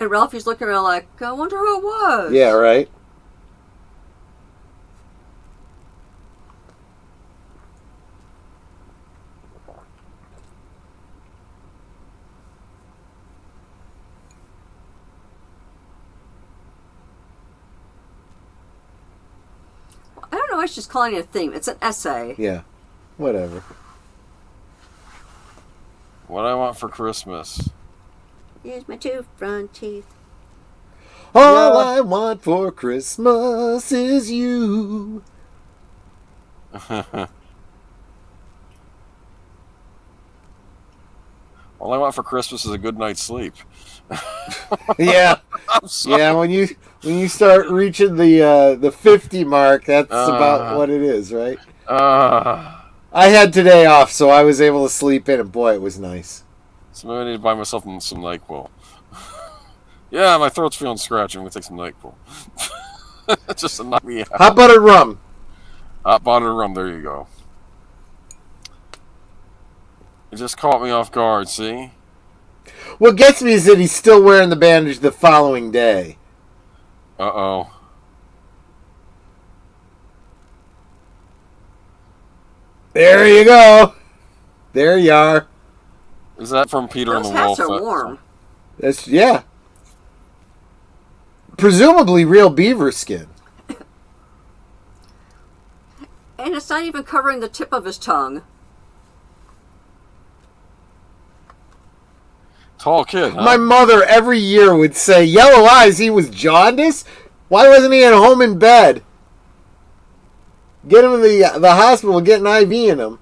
And Ralphie's looking around like, I wonder who it was. Yeah, right. I don't know why she's calling it a theme. It's an essay. Yeah, whatever. What I want for Christmas. Here's my 2 front teeth. All I want for Christmas is you. All I want for Christmas is a good night's sleep. Yeah, yeah. When you start reaching the 50 mark, that's about what it is, right? I had today off, so I was able to sleep in, and boy, it was nice. So maybe I need to buy myself some NyQuil. Yeah, my throat's feeling scratchy. I'm gonna take some NyQuil. Just to knock me out. Hot buttered rum. Hot buttered rum. There you go. It just caught me off guard. See. What gets me is that he's still wearing the bandage the following day. Uh-oh. There you go. There you are. Is that from Peter Those and the Wolf? hats are warm. That's yeah. Presumably real beaver skin. And it's not even covering the tip of his tongue. Tall kid, huh? My mother every year would say, "Yellow eyes, he was jaundiced? Why wasn't he at home in bed? Get him to the hospital and get an IV in him."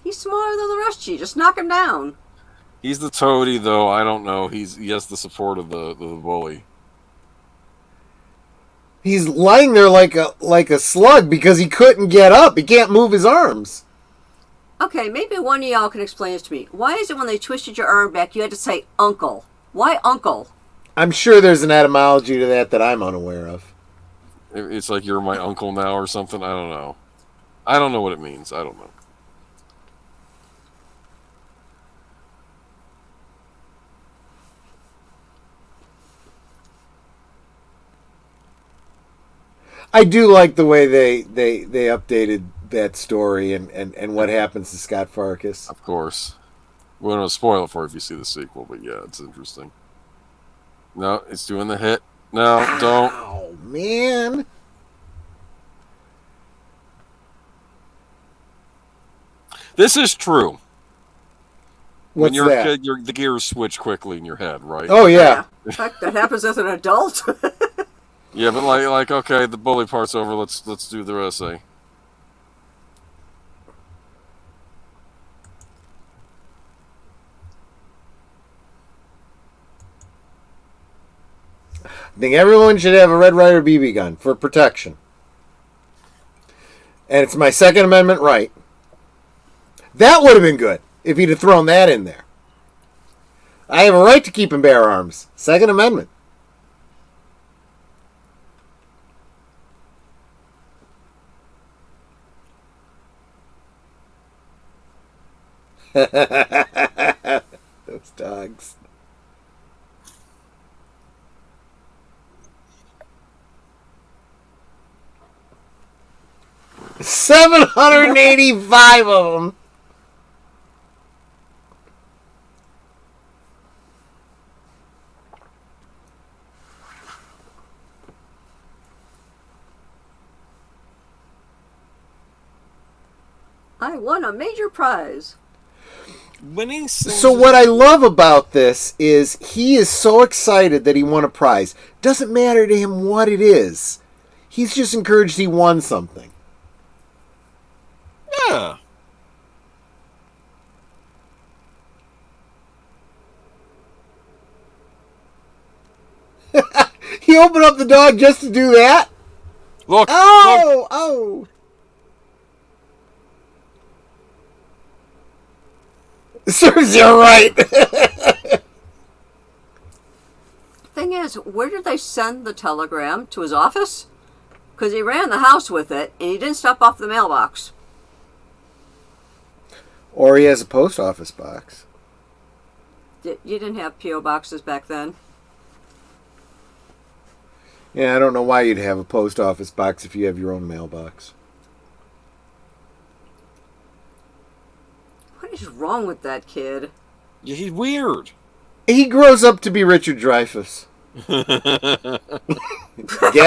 He's smaller than the rest of you. Just knock him down. He's the toady, though. I don't know. He has the support of the bully. He's lying there like a slug because he couldn't get up. He can't move his arms. Okay, maybe one of y'all can explain this to me. Why is it when they twisted your arm back, you had to say uncle? Why uncle? I'm sure there's an etymology to that I'm unaware of. It's like you're my uncle now or something. I don't know. I don't know what it means. I don't know. I do like the way they updated that story and what happens to Scott Farkas. Of course. We don't spoil it for you if you see the sequel, but yeah, it's interesting. No, it's doing the hit. No, don't. Oh, man. This is true. When What's you're that? a kid, the gears switch quickly in your head, right? Oh, yeah. Heck, that happens as an adult. Yeah, but like okay, the bully part's over. Let's do the essay. I think everyone should have a Red Ryder BB gun for protection. And it's my Second Amendment right. That would have been good if he'd have thrown that in there. I have a right to keep and bear arms. Second Amendment. Those dogs. $785 of them. I won a major prize. Winning. So what I love about this is he is so excited that he won a prize. Doesn't matter to him what it is. He's just encouraged he won something. Yeah. He opened up the dog just to do that? Look! Look! Oh! Serves you right. Thing is, where did they send the telegram? To his office? Because he ran the house with it, and he didn't stop off the mailbox. Or he has a post office box. You didn't have P.O. boxes back then. Yeah, I don't know why you'd have a post office box if you have your own mailbox. What is wrong with that kid? Yeah, he's weird. He grows up to be Richard Dreyfuss. Get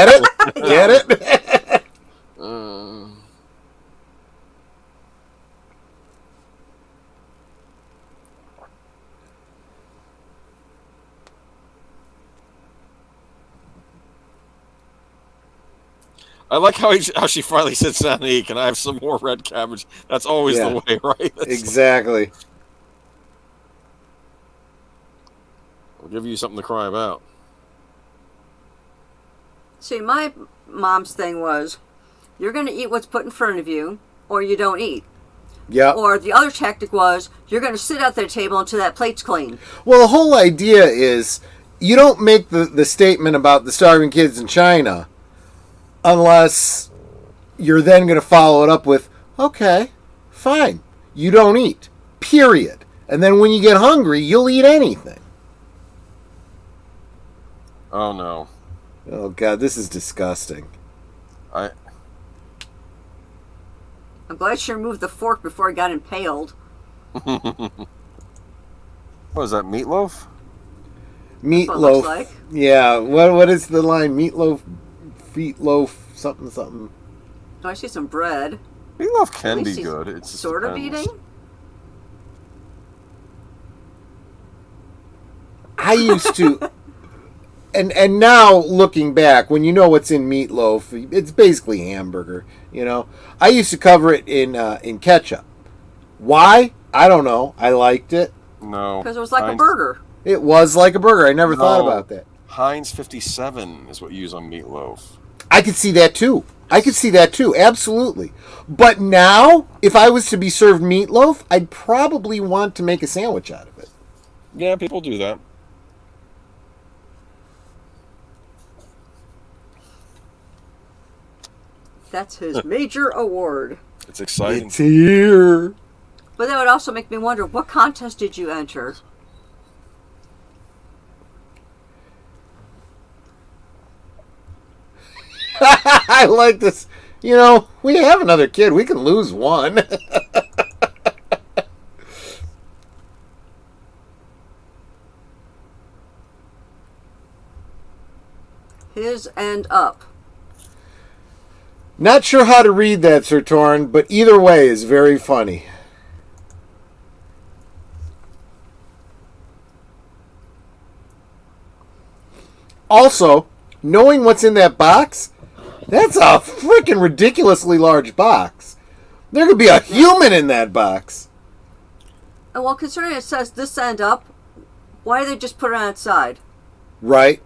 it? Get it? I like how she finally sits down and eat. Can I have some more red cabbage? That's always the way, right? Exactly. I'll give you something to cry about. See, my mom's thing was, you're going to eat what's put in front of you, or you don't eat. Yeah. Or the other tactic was, you're going to sit at that table until that plate's clean. Well, the whole idea is you don't make the statement about the starving kids in China unless you're then going to follow it up with, okay, fine, you don't eat, period. And then when you get hungry, you'll eat anything. Oh, no. Oh, God, this is disgusting. I'm glad she removed the fork before it got impaled. What is that, meatloaf? Meatloaf. That's what it looks like. Yeah, what is the line? Meatloaf, feetloaf, something, something. Oh, I see some bread. Meatloaf can At be least he's good. It's just sort of depends. eating. I used to, and now looking back, when you know what's in meatloaf, it's basically hamburger. You know, I used to cover it in ketchup. Why? I don't know. I liked it. No. Because it was like Heinz, a burger. It was like a burger. I never thought about that. Heinz 57 is what you use on meatloaf. I could see that too. Absolutely. But now, if I was to be served meatloaf, I'd probably want to make a sandwich out of it. Yeah, people do that. That's his major award. It's exciting. It's here. But that would also make me wonder, what contest did you enter? I like this. You know, we have another kid. We can lose one. His end up. Not sure how to read that, Sir Torn, but either way is very funny. Also, knowing what's in that box, that's a freaking ridiculously large box. There could be a human in that box. And well, considering it says this end up, why did they just put it on its side? Right?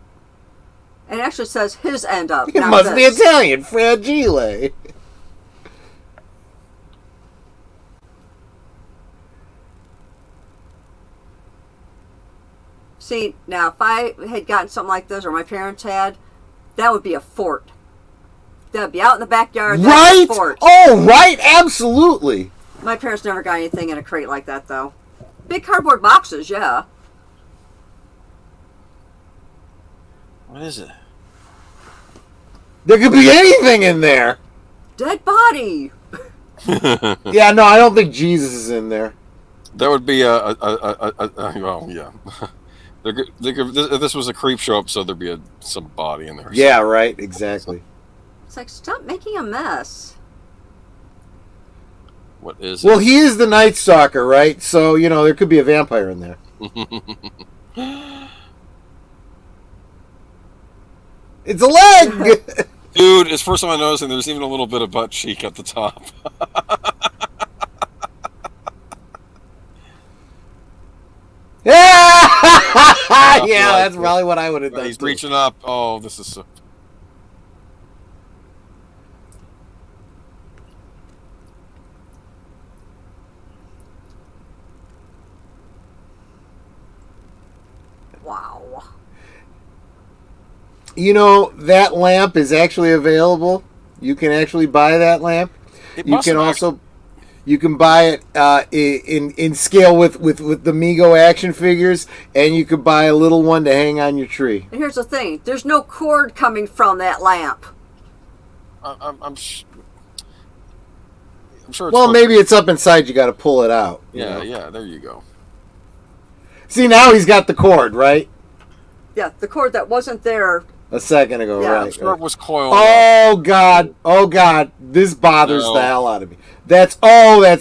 And it actually says his end up. It not must be this. Italian, fragile. See, now if I had gotten something like this, or my parents had, that would be a fort. That would be out in the backyard. That's Right? a fort. Oh, right, absolutely. My parents never got anything in a crate like that, though. Big cardboard boxes, yeah. What is it? There could be anything in there. Dead body. Yeah, no, I don't think Jesus is in there. That would be well, yeah. If this was a creep show episode, there'd be some body in there. Yeah, right, exactly. It's like, stop making a mess. What is Well, it? he is the Night Stalker, right? So, you know, there could be a vampire in there. It's a leg! Dude, it's first time I noticed, and there's even a little bit of butt cheek at the top. Yeah, that's probably what I would have done. He's too. reaching up. Oh, this is so... You know, that lamp is actually available. You can actually buy that lamp. You can buy it in scale with the Mego action figures, and you could buy a little one to hang on your tree. And here's the thing: there's no cord coming from that lamp. I'm sure. It's well, maybe it's up inside. You got to pull it out. Yeah. There you go. See, now he's got the cord, right? Yeah, the cord that wasn't there a second ago, yeah. right? Sure, it was coiled. Oh God! This bothers the hell out of me. That's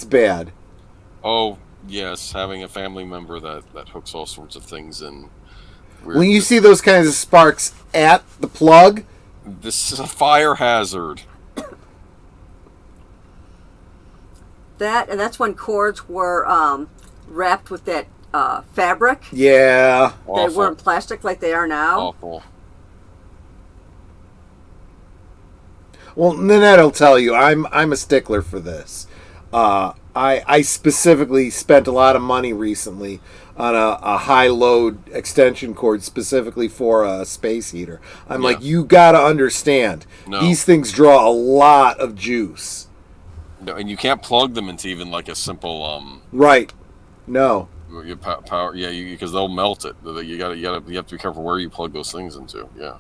bad. Oh yes, having a family member that hooks all sorts of things in. When you see those kinds of sparks at the plug, this is a fire hazard. That's when cords were wrapped with that fabric. Yeah. They weren't plastic like they are now. Awful. Well, Nanette'll tell you, I'm a stickler for this. I specifically spent a lot of money recently on a high load extension cord specifically for a space heater. I'm like, you gotta understand, these things draw a lot of juice. No, and you can't plug them into even like a simple Right. No. Your power, because they'll melt it. You have to be careful where you plug those things into. Yeah.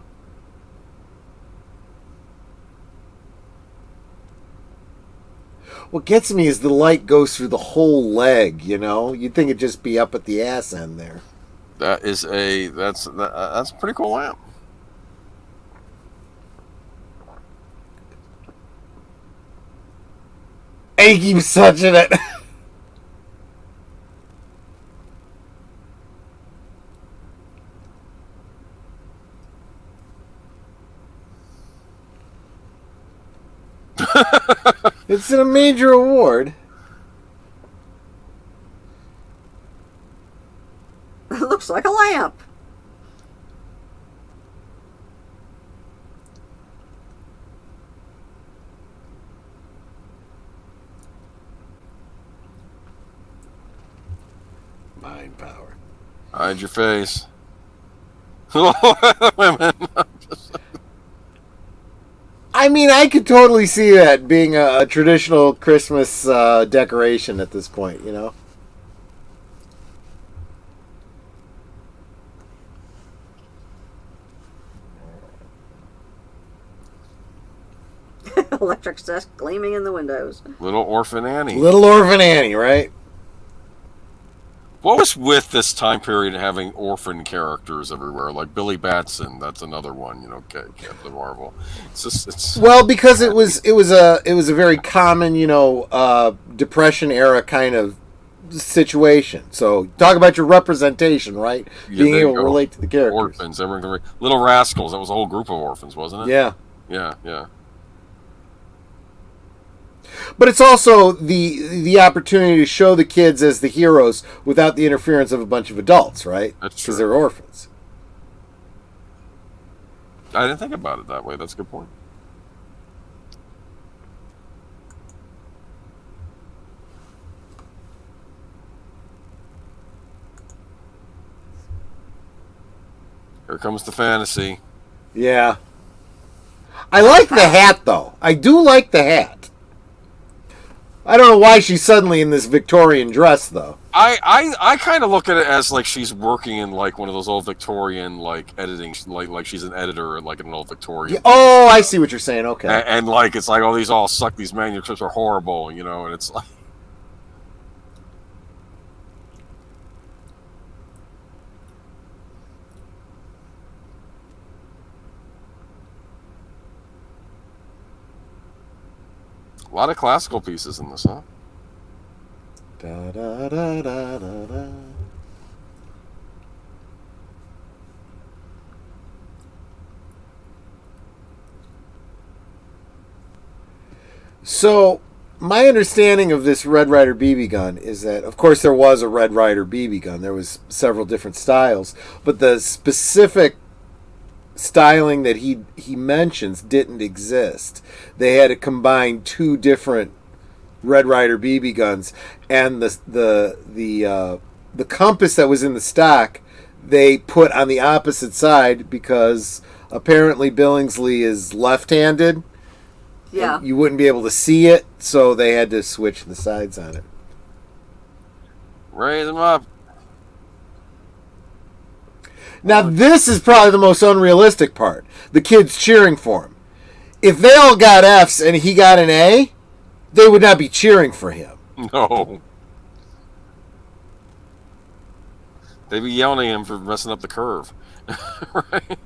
What gets me is the light goes through the whole leg. You know, you'd think it'd just be up at the ass end there. That's a pretty cool lamp. And he keeps touching it. It's a major award. It looks like a lamp. Mind power. Hide your face. Women. I mean, I could totally see that being a traditional Christmas decoration at this point, you know? Electric desk gleaming in the windows. Little Orphan Annie. Little Orphan Annie, right? What was with this time period having orphan characters everywhere, like Billy Batson? That's another one, you know, Captain Marvel. It's well, because it was a very common, you know, Depression era kind of situation. So talk about your representation, right? Being able to relate to the characters. Orphans, Little Rascals. That was a whole group of orphans, wasn't it? Yeah. Yeah. But it's also the opportunity to show the kids as the heroes without the interference of a bunch of adults, right? That's true. Because they're orphans. I didn't think about it that way. That's a good point. Here comes the fantasy. Yeah. I like the hat, though. I do like the hat. I don't know why she's suddenly in this Victorian dress, though. I kind of look at it as like she's working in like one of those old Victorian like editing, like she's an editor in like an old Victorian. Yeah, oh, I see what you're saying. Okay. And like it's like, oh, these all suck. These manuscripts are horrible, you know. And it's like, a lot of classical pieces in this, huh? Da, da, da, da, da, da. So, my understanding of this Red Ryder BB gun is that, of course, there was a Red Ryder BB gun. There was several different styles, but the specific styling that he mentions didn't exist. They had to combine two different Red Ryder BB guns, and the compass that was in the stock they put on the opposite side because apparently Billingsley is left-handed. Yeah. You wouldn't be able to see it, so they had to switch the sides on it. Raise them up. Now, this is probably the most unrealistic part. The kids cheering for him. If they all got Fs and he got an A, they would not be cheering for him. No. They'd be yelling at him for messing up the curve. Right?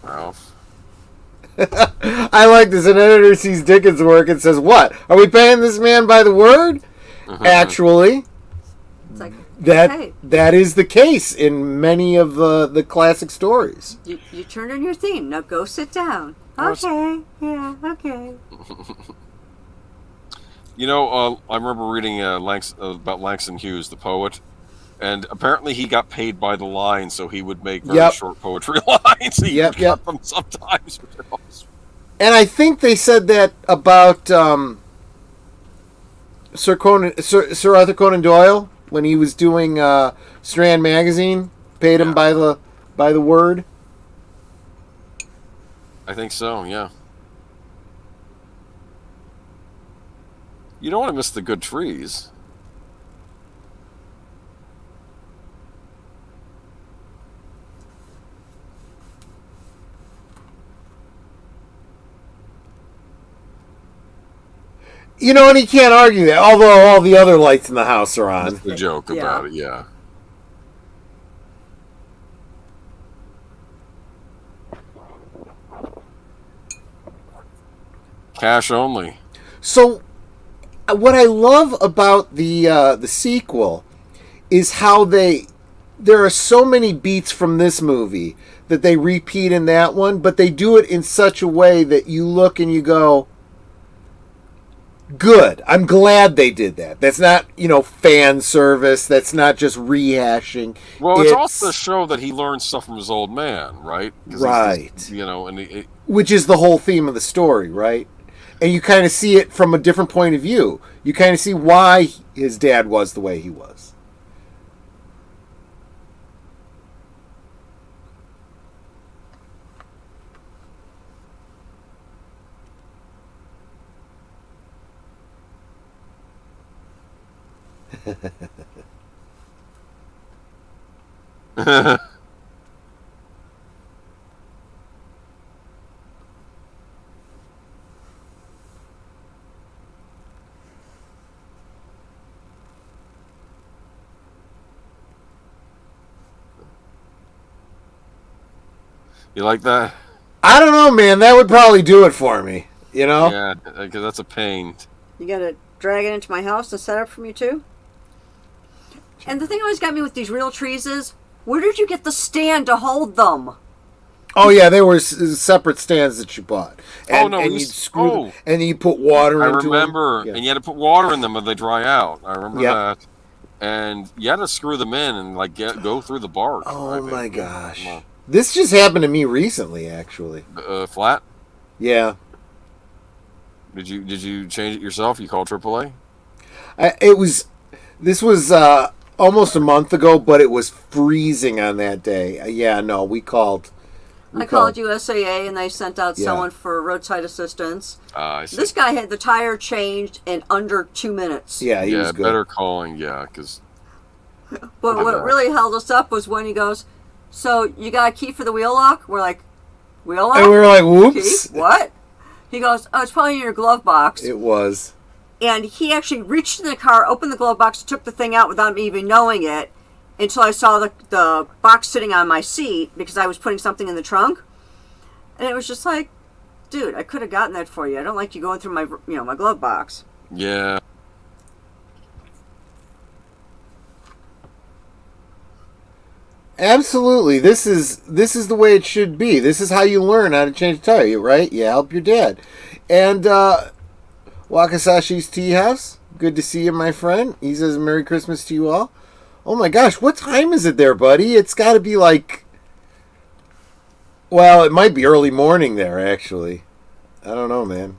Ralph. I like this. An editor sees Dickens' work and says, what? Are we paying this man by the word? Actually, It's like, that okay, that is the case in many of the classic stories. you turned on your theme. Now go sit down. What's- Okay. Yeah. Okay. You know, I remember reading about Langston Hughes, the poet, and apparently he got paid by the line, so he would make very short poetry lines. He would cut them sometimes. And I think they said that about Sir Arthur Conan Doyle when he was doing Strand Magazine, paid him by the word. I think so. Yeah. You don't want to miss the good trees. You know, and he can't argue that, although all the other lights in the house are on. That's the joke about it, yeah. Cash only. So, what I love about the sequel is how there are so many beats from this movie that they repeat in that one, but they do it in such a way that you look and you go, good. I'm glad they did that. That's not, fan service. That's not just rehashing. Well, it's also to show that he learned stuff from his old man, right? Right. Which is the whole theme of the story, right? And you kind of see it from a different point of view. You kind of see why his dad was the way he was. You like that? I don't know, man. That would probably do it for me. Yeah, because that's a pain. You gotta drag it into my house and set up for me too? And the thing always got me with these real trees is, where did you get the stand to hold them? Oh yeah, they were separate stands that you bought. And, and you'd screw them, and you put water into them. I remember, and you had to put water in them when they dry out. I remember that. And you had to screw them in and go through the bark. Oh my gosh. This just happened to me recently, actually. Flat? Yeah. Did you change it yourself? You called AAA? This was almost a month ago, but it was freezing on that day. Yeah, no, we called. I called USAA and they sent out someone for roadside assistance. I see. This guy had the tire changed in under 2 minutes. Yeah, he was good. Better calling, because... But what really held us up was when he goes, so you got a key for the wheel lock? We're like, wheel lock? And we were like, whoops. Key? What? He goes, oh, it's probably in your glove box. It was. And he actually reached in the car, opened the glove box, took the thing out without me even knowing it, until I saw the box sitting on my seat because I was putting something in the trunk. And it was just like, dude, I could have gotten that for you. I don't like you going through my my glove box. Yeah. Absolutely. This is the way it should be. This is how you learn how to change a tire, right? You help your dad. And Wakasashi's Tea House, good to see you, my friend. He says Merry Christmas to you all. Oh my gosh, what time is it there, buddy? It's got to be like... Well, it might be early morning there, actually. I don't know, man.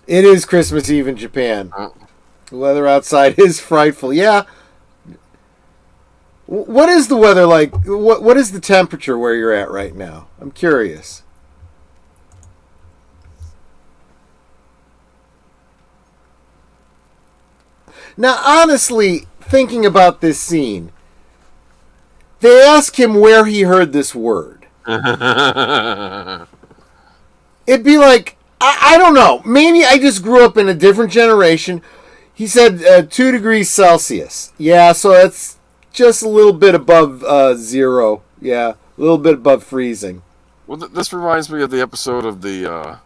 It is Christmas Eve in Japan. The weather outside is frightful. Yeah. What is the weather like? What is the temperature where you're at right now? I'm curious. Now, honestly, thinking about this scene, they ask him where he heard this word. It'd be like, I don't know. Maybe I just grew up in a different generation. He said 2 degrees Celsius. Yeah, so that's just a little bit above 0. Yeah, a little bit above freezing. Well, this reminds me of the episode of the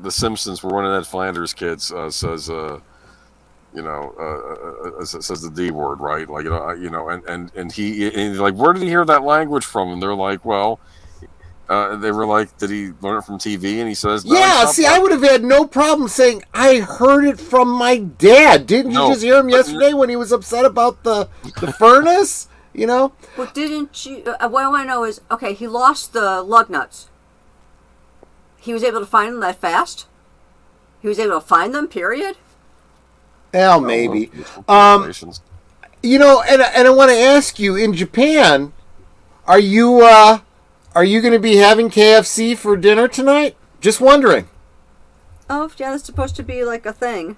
Simpsons where one of Ned Flanders' kids says, says the D word, right? Like, and he's like, where did he hear that language from? And they're like, well, they were like, did he learn it from TV? And he says, no, yeah, see, I would have had no problem saying, I heard it from my dad. Didn't you just hear him yesterday when he was upset about the furnace? You know? Well, didn't you... what I want to know is, okay, he lost the lug nuts. He was able to find them that fast? He was able to find them, period? Well, maybe. And I want to ask you, in Japan, are you going to be having KFC for dinner tonight? Just wondering. Oh, yeah, that's supposed to be like a thing.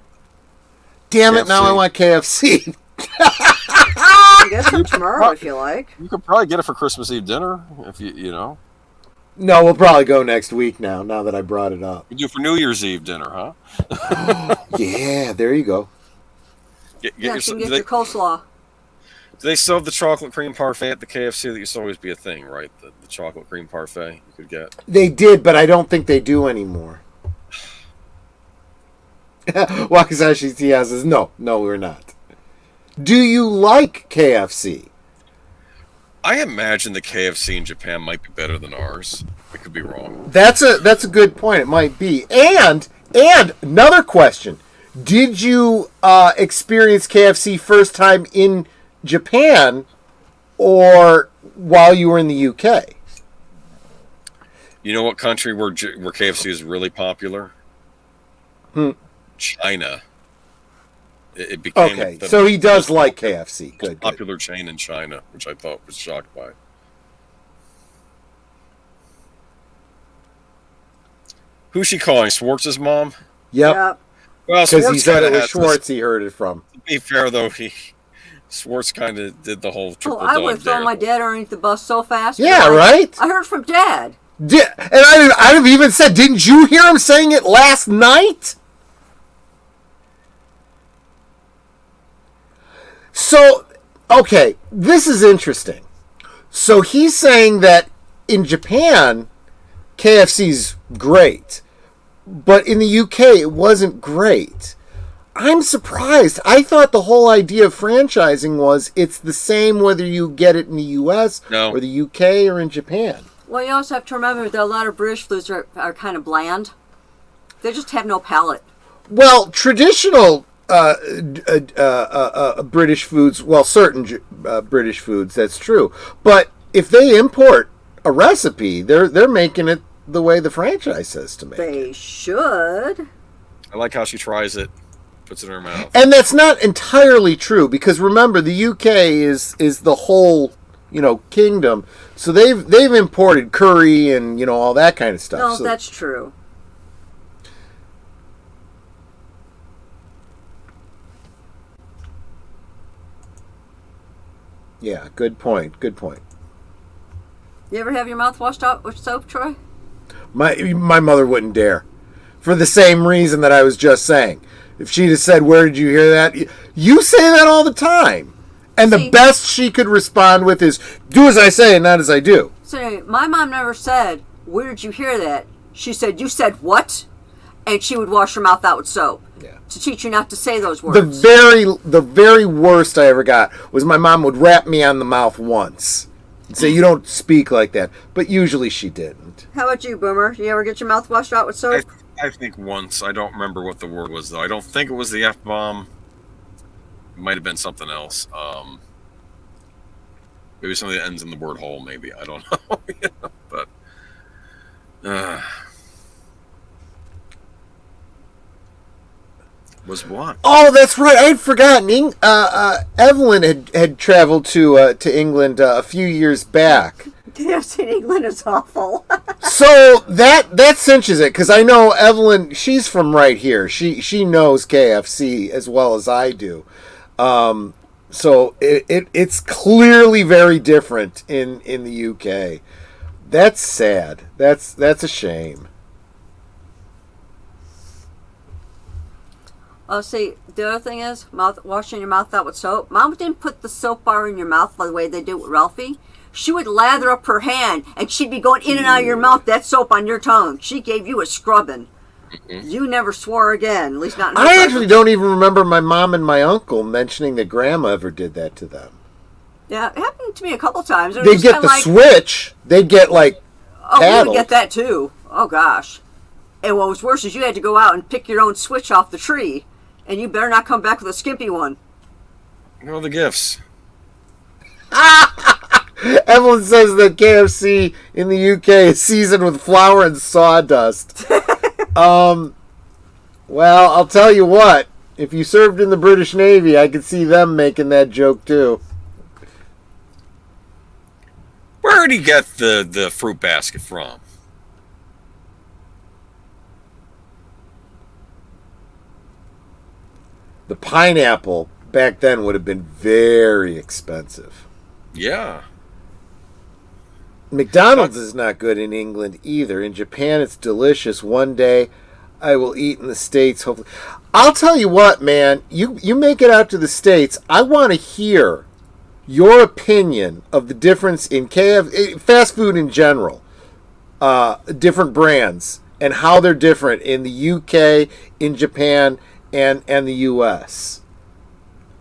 Damn it, now I want KFC. I guess for tomorrow, if you like. You could probably get it for Christmas Eve dinner, if you know. No, we'll probably go next week now that I brought it up. You do for New Year's Eve dinner, huh? Yeah, there you go. You can get your coleslaw. Do they still have the chocolate cream parfait at the KFC? That used to always be a thing, right? The chocolate cream parfait you could get. They did, but I don't think they do anymore. Wakasashi Tia says, no, we're not. Do you like KFC? I imagine the KFC in Japan might be better than ours. I could be wrong. That's a good point. It might be. And another question: did you experience KFC first time in Japan or while you were in the UK? You know what country where KFC is really popular? China. It became okay. So he does like KFC. Good. Popular chain in China, which I thought was shocked by. Who's she calling? Schwartz's mom? Yep. Well, because he said it was Schwartz he heard it from. To be fair, though, Schwartz kind of did the whole triple dog. I would have thrown my dad underneath the bus so fast. Yeah, right? I heard from Dad. And I'd have even said, didn't you hear him saying it last night? So, okay, this is interesting. So he's saying that in Japan, KFC's great, but in the UK, it wasn't great. I'm surprised. I thought the whole idea of franchising was it's the same whether you get it in the US or the UK or in Japan. Well, you also have to remember that a lot of British foods are kind of bland. They just have no palate. Well, traditional British foods, well, certain British foods, that's true. But if they import a recipe, they're making it the way the franchise says to make it. They should. I like how she tries it, puts it in her mouth. And that's not entirely true, because remember, the UK is the whole, kingdom. So they've imported curry and, all that kind of stuff. No, so that's true. Yeah, good point. You ever have your mouth washed out with soap, Troy? My mother wouldn't dare. For the same reason that I was just saying. If she'd have said, where did you hear that? You say that all the time. And the best she could respond with is, do as I say and not as I do. So my mom never said, where did you hear that? She said, you said what? And she would wash her mouth out with soap. Yeah. To teach you not to say those words. The very worst I ever got was my mom would rap me on the mouth once. And say, you don't speak like that. But usually she didn't. How about you, Boomer? You ever get your mouth washed out with soap? I think once. I don't remember what the word was, though. I don't think it was the F-bomb. It might have been something else. Maybe something that ends in the word hole, maybe. I don't know. But... Was what? Oh, that's right. I had forgotten. Evelyn had traveled to England a few years back. KFC in England is awful. So that cinches it, because I know Evelyn. She's from right here. She knows KFC as well as I do. So it's clearly very different in the UK. That's sad. That's a shame. Oh, see, the other thing is, washing your mouth out with soap. Mom didn't put the soap bar in your mouth the way they do with Ralphie. She would lather up her hand, and she'd be going in and out of your mouth, that soap on your tongue. She gave you a scrubbing. Mm-hmm. You never swore again, at least not in her I actually don't even remember my mom and my uncle mentioning that Grandma ever did that to them. Yeah, it happened to me a couple times. They'd get the switch. They'd get, like, oh, paddled. we would get that, too. Oh, gosh. And what was worse is you had to go out and pick your own switch off the tree. And you better not come back with a skimpy one. No, the gifts. Evelyn says that KFC in the UK is seasoned with flour and sawdust. Well, I'll tell you what. If you served in the British Navy, I could see them making that joke too. Where did he get the fruit basket from? The pineapple back then would have been very expensive. Yeah. McDonald's is not good in England either. In Japan, it's delicious. One day, I will eat in the States, hopefully. I'll tell you what, man. You make it out to the States. I want to hear your opinion of the difference in fast food in general, different brands, and how they're different in the UK, in Japan, and the U.S.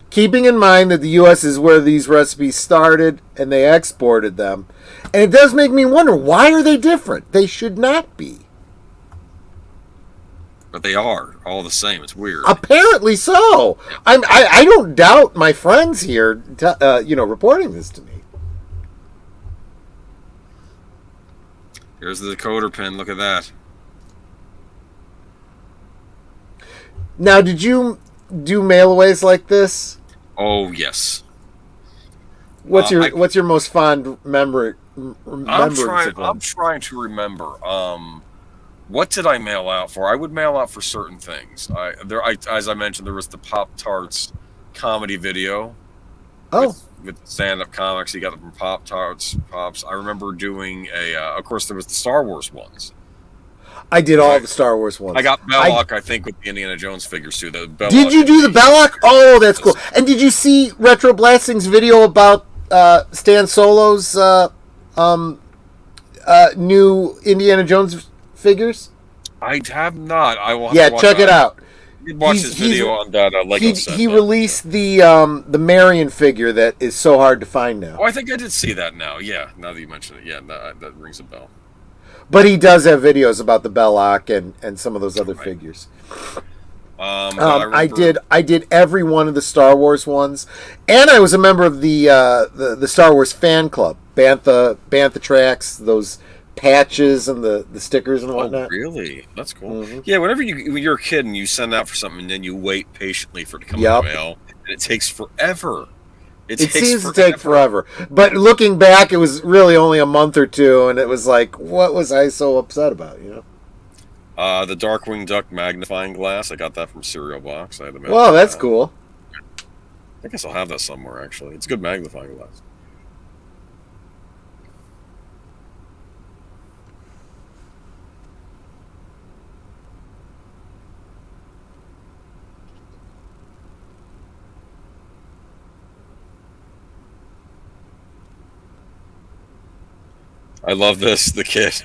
Keeping in mind that the U.S. is where these recipes started and they exported them. And it does make me wonder, why are they different? They should not be. But they are all the same. It's weird. Apparently so. I don't doubt my friends here, reporting this to me. Here's the decoder pin. Look at that. Now, did you do mailaways like this? Oh, yes. What's your most fond memory? I'm trying to remember. What did I mail out for? I would mail out for certain things. As I mentioned, there was the Pop-Tarts comedy video. Oh. With stand-up comics, you got them from Pop-Tarts, Pops. I remember doing of course, there was the Star Wars ones. I did all the Star Wars ones. I got Belloc, I think, with the Indiana Jones figures too. Did you do the Belloc? Oh, that's cool. And did you see Retro Blasting's video about Stan Solo's new Indiana Jones figures? I have not. I will have to watch check it out. I did watch this video on that Lego set. He released the Marion figure that is so hard to find now. Oh, I think I did see that now. Yeah, now that you mention it. Yeah, that rings a bell. But he does have videos about the Belloc and some of those other figures. I did every one of the Star Wars ones, and I was a member of the Star Wars fan club, Bantha tracks, those patches and the stickers and whatnot. Oh, really? That's cool. Mm-hmm. Yeah, when you're a kid and you send out for something, and then you wait patiently for it to come in the mail, and it takes forever. It seems to take forever. But looking back, it was really only a month or two, and it was like, what was I so upset about, you know? The Darkwing Duck magnifying glass, I got that from Cereal Box. I had to mail well, that's cool. I guess I'll have that somewhere, actually. It's a good magnifying glass. I love this, the kid.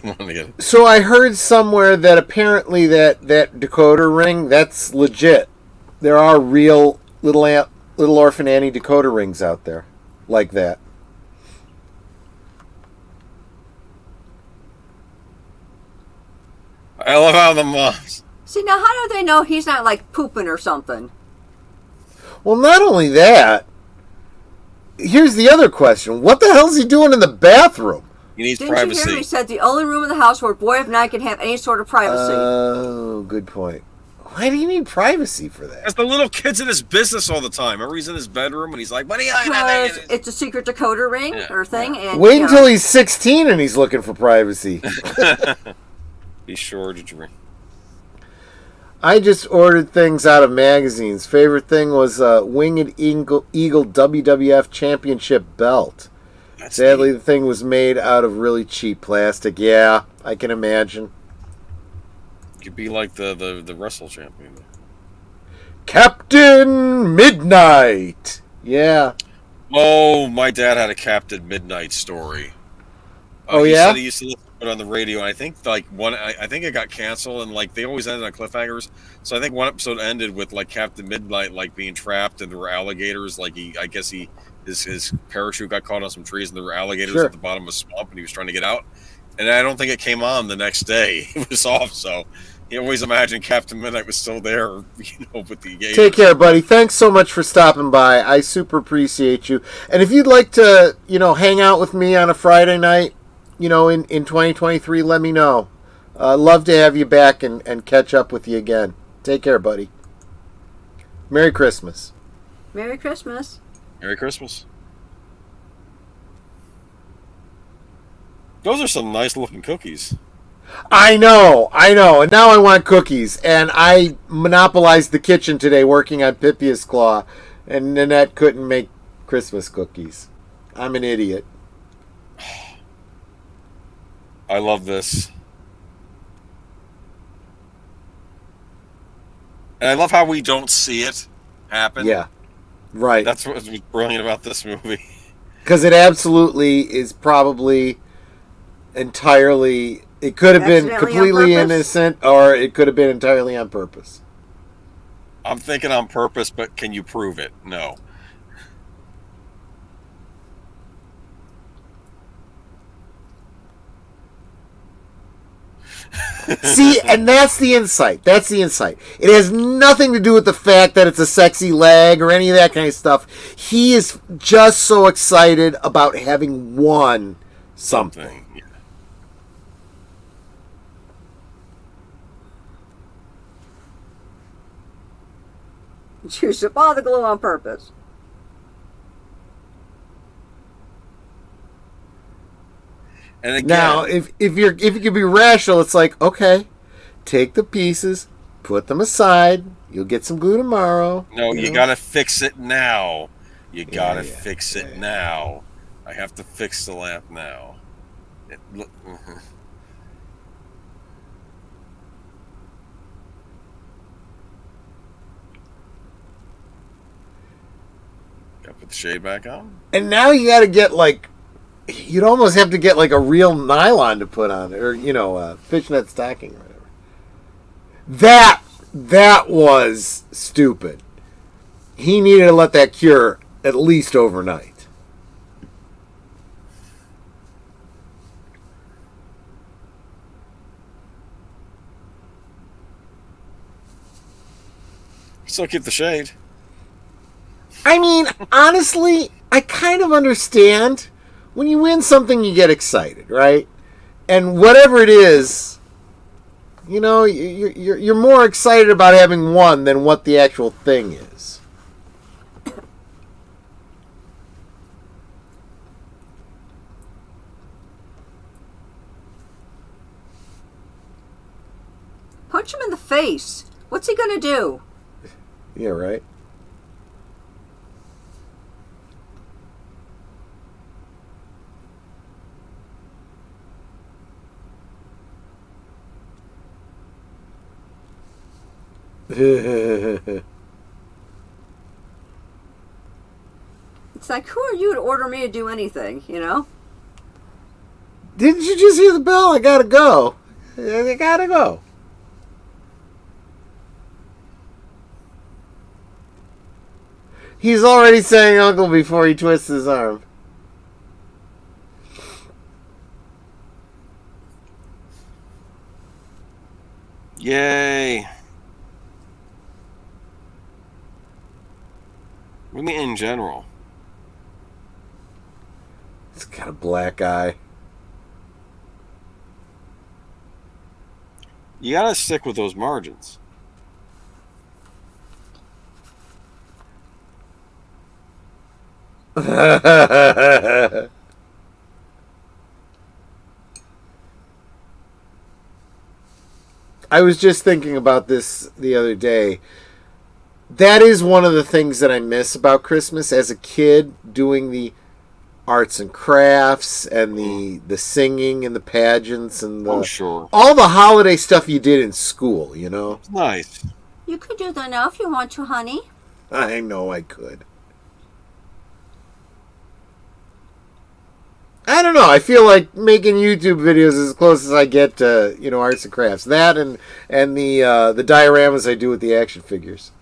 So I heard somewhere that apparently that decoder ring, that's legit. There are real little Orphan Annie decoder rings out there like that. I love how the moms... See, now how do they know he's not, like, pooping or something? Well, not only that, here's the other question. What the hell's he doing in the bathroom? He needs Didn't privacy. You hear me said the only room in the house where a boy of 9 can have any sort of privacy. Oh, good point. Why do you need privacy for that? As the little kid's in his business all the time. Remember, he's in his bedroom and he's like, "What are you?" Because it's a secret decoder ring or thing. And, Wait until he's 16 and he's looking for privacy. Be sure to drink. I just ordered things out of magazines. Favorite thing was Winged Eagle WWF Championship belt. Sadly, the thing was made out of really cheap plastic. Yeah, I can imagine. You'd be like the wrestle champion. Captain Midnight. Yeah. Oh, my dad had a Captain Midnight story. He said he used to listen to it on the radio. And I think I think it got canceled, and like they always ended on cliffhangers. So I think one episode ended with like Captain Midnight like being trapped, and there were alligators. Like his parachute got caught on some trees, and there were alligators at the bottom of a swamp, and he was trying to get out. And I don't think it came on the next day. It was off, so he always imagined Captain Midnight was still there, with the gators. Take care, buddy. Thanks so much for stopping by. I super appreciate you. And if you'd like to, hang out with me on a Friday night, in 2023, let me know. Love to have you back and catch up with you again. Take care, buddy. Merry Christmas. Merry Christmas. Merry Christmas. Those are some nice looking cookies. I know. And now I want cookies. And I monopolized the kitchen today working on Pythia's Claw. And Nanette couldn't make Christmas cookies. I'm an idiot. I love this. And I love how we don't see it happen. Yeah. Right. That's what was brilliant about this movie. Because it absolutely is probably entirely... It could have been completely innocent, or it could have been entirely on purpose. I'm thinking on purpose, but can you prove it? No. See, and that's the insight. It has nothing to do with the fact that it's a sexy leg or any of that kind of stuff. He is just so excited about having won something. Yeah. Juice up all the glue on purpose. And again, now, if you can be rational, it's like, okay, take the pieces, put them aside. You'll get some glue tomorrow. No, you gotta fix it now. You gotta fix it now. I have to fix the lamp now. Gotta put the shade back on. And now you got to get you'd almost have to get a real nylon to put on, or fishnet stocking or whatever. That was stupid. He needed to let that cure at least overnight. Still keep the shade. I mean, honestly, I kind of understand. When you win something, you get excited, right? And whatever it is, you're more excited about having won than what the actual thing is. Punch him in the face. What's he gonna do? Yeah, right. It's like, who are you to order me to do anything, Didn't you just hear the bell? I gotta go. He's already saying uncle before he twists his arm. Yay. What do you mean in general? He's got a black eye. You gotta stick with those margins. I was just thinking about this the other day. That is one of the things that I miss about Christmas as a kid, doing the arts and crafts and the singing and the pageants and the sure. all the holiday stuff you did in school, you know? It's nice. You could do that now if you want to, honey. I know I could. I don't know. I feel like making YouTube videos is as close as I get to, arts and crafts. That and the dioramas I do with the action figures.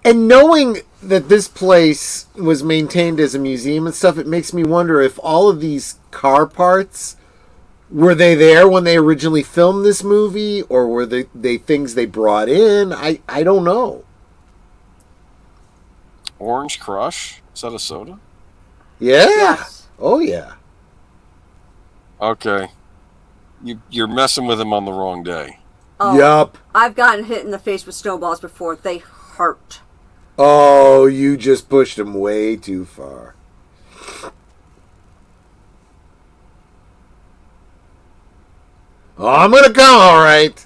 And knowing that this place was maintained as a museum and stuff, it makes me wonder if all of these car parts, were they there when they originally filmed this movie, or were they things they brought in? I don't know. Orange Crush? Is that a soda? Yeah. Yes. Oh, yeah. Okay. You're messing with him on the wrong day. Oh, Yup. I've gotten hit in the face with snowballs before. They hurt. Oh, you just pushed him way too far. Oh, I'm gonna come, all right.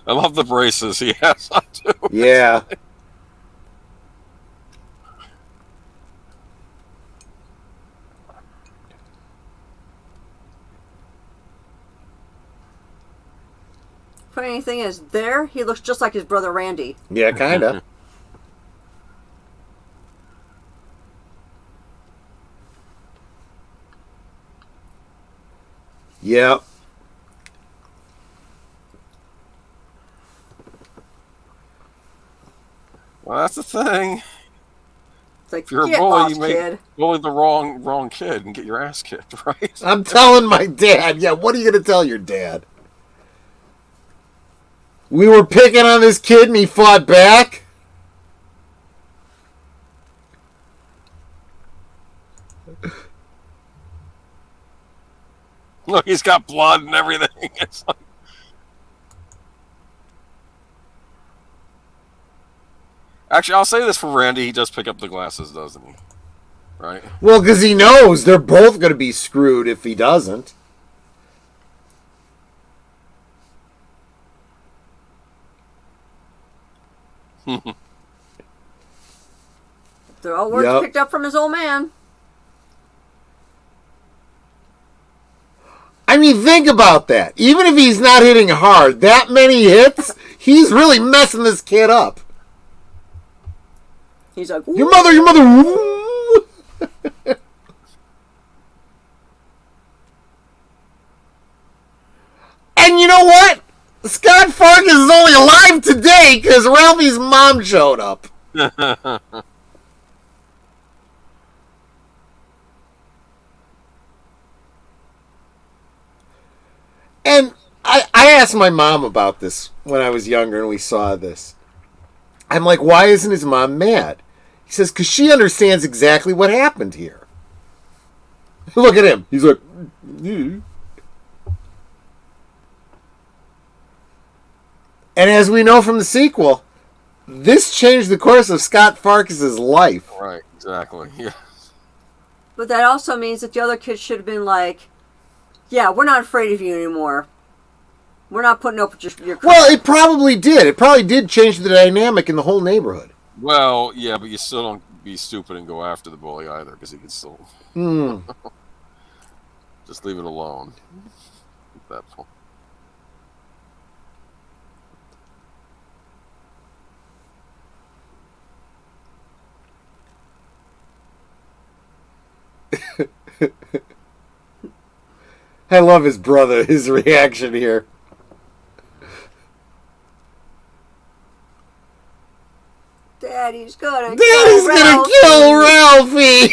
I love the braces he has on too. Yeah. Funny thing is, there he looks just like his brother Randy. Yeah, kinda. Yep. Well, that's the thing. It's like, If you're a get bully, off, you may kid. bully the wrong kid and get your ass kicked, right? I'm telling my dad. Yeah, what are you gonna tell your dad? We were picking on this kid and he fought back? Look, he's got blood and everything. It's like... Actually, I'll say this for Randy. He does pick up the glasses, doesn't he? Right? Well, because he knows they're both going to be screwed if he doesn't. They're all words Yep. picked up from his old man. I mean, think about that. Even if he's not hitting hard, that many hits, he's really messing this kid up. He's like, Your mother. Woo! And you know what? Scott Farkas is only alive today because Ralphie's mom showed up. And I asked my mom about this when I was younger and we saw this. I'm like, why isn't his mom mad? He says, because she understands exactly what happened here. Look at him. He's like, "Mm." And as we know from the sequel, this changed the course of Scott Farkas' life. Right, exactly. Yeah. but that also means that the other kids should have been like, yeah, we're not afraid of you anymore. We're not putting up with your crap. Well, it probably did. It probably did change the dynamic in the whole neighborhood. Well, yeah, but you still don't be stupid and go after the bully either, because he can still just leave it alone at that point. I love his brother, his reaction here. Daddy's gonna kill Ralphie!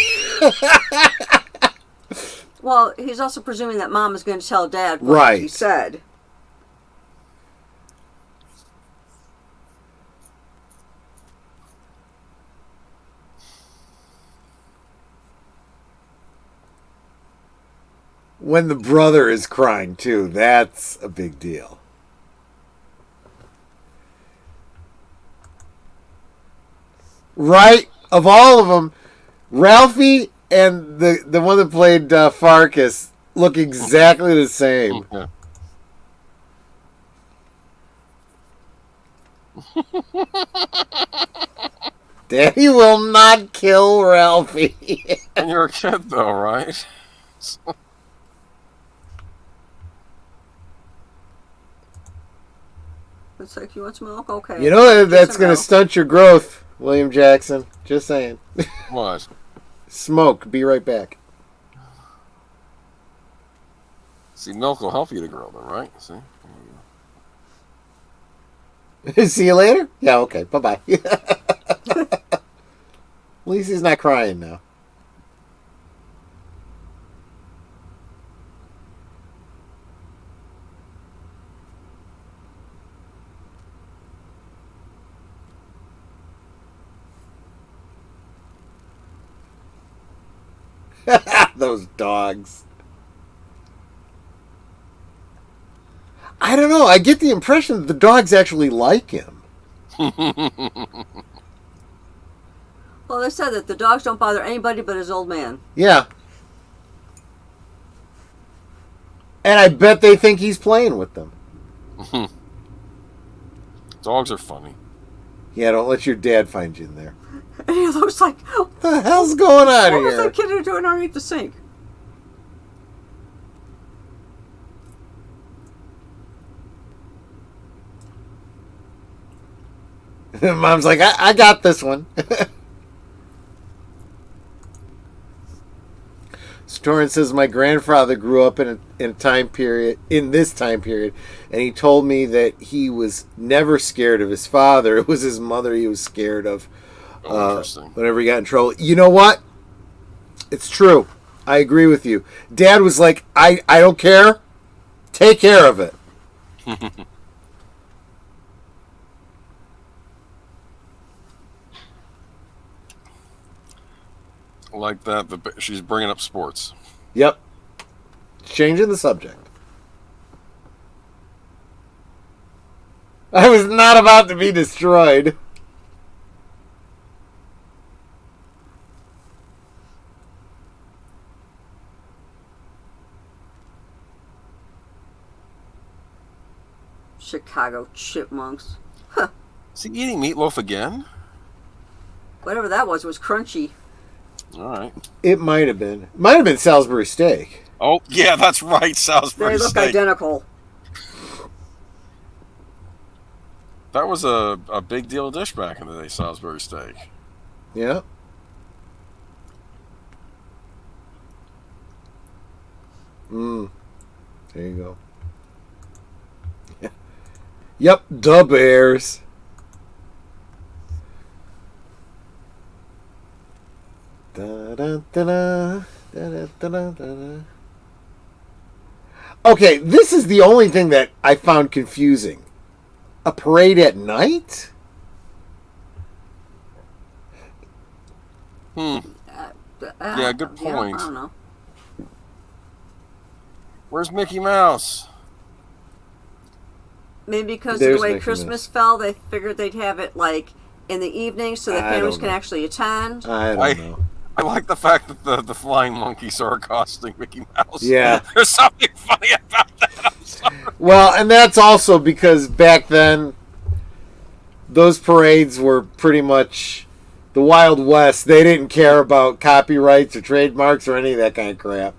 Well, he's also presuming that Mom is going to tell Dad what Right. he said. when the brother is crying too, that's a big deal. Right? Of all of them, Ralphie and the one that played Farkas look exactly the same. Yeah. Daddy will not kill Ralphie. And you're a kid, though, right? It's like, you want some milk? Okay. You know that's Some going to milk. stunt your growth, William Jackson. Just saying. What? Smoke. Be right back. See, milk will help you to grow, though, right? See? There you See you later? Yeah, okay. Bye-bye. At least he's not crying now. Those dogs. I don't know. I get the impression that the dogs actually like him. Well, they said that the dogs don't bother anybody but his old man. Yeah. And I bet they think he's playing with them. Dogs are funny. Yeah, don't let your dad find you in there. And he looks like, What the hell's going on what was here? that kid doing underneath the sink? Mom's like, I got this one. Storin says my grandfather grew up in this time period, and he told me that he was never scared of his father. It was his mother he was scared of. Interesting. Whenever he got in trouble. You know what? It's true. I agree with you. Dad was like, I don't care. Take care of it. Like that, she's bringing up sports. Yep. Changing the subject. I was not about to be destroyed. Chicago chipmunks. Is he eating meatloaf again? Whatever that was crunchy. All right. It might have been. Might have been Salisbury steak. Oh, yeah, that's right, Salisbury They look steak. identical. That was a big deal dish back in the day, Salisbury steak. Yeah. There you go. Yep, the Bears. Da-da-da-da, da-da-da-da-da. Okay, this is the only thing that I found confusing. A parade at night? Yeah, good point. I don't know. Where's Mickey Mouse? Maybe because There's of the way Mickey Christmas fell, they figured they'd have it like in the evening so that I families don't can know. actually attend. I don't know. I like the fact that the flying monkeys are accosting Mickey Mouse. Yeah. There's something funny about that. I'm sorry. Well, and that's also because back then, those parades were pretty much the Wild West. They didn't care about copyrights or trademarks or any of that kind of crap.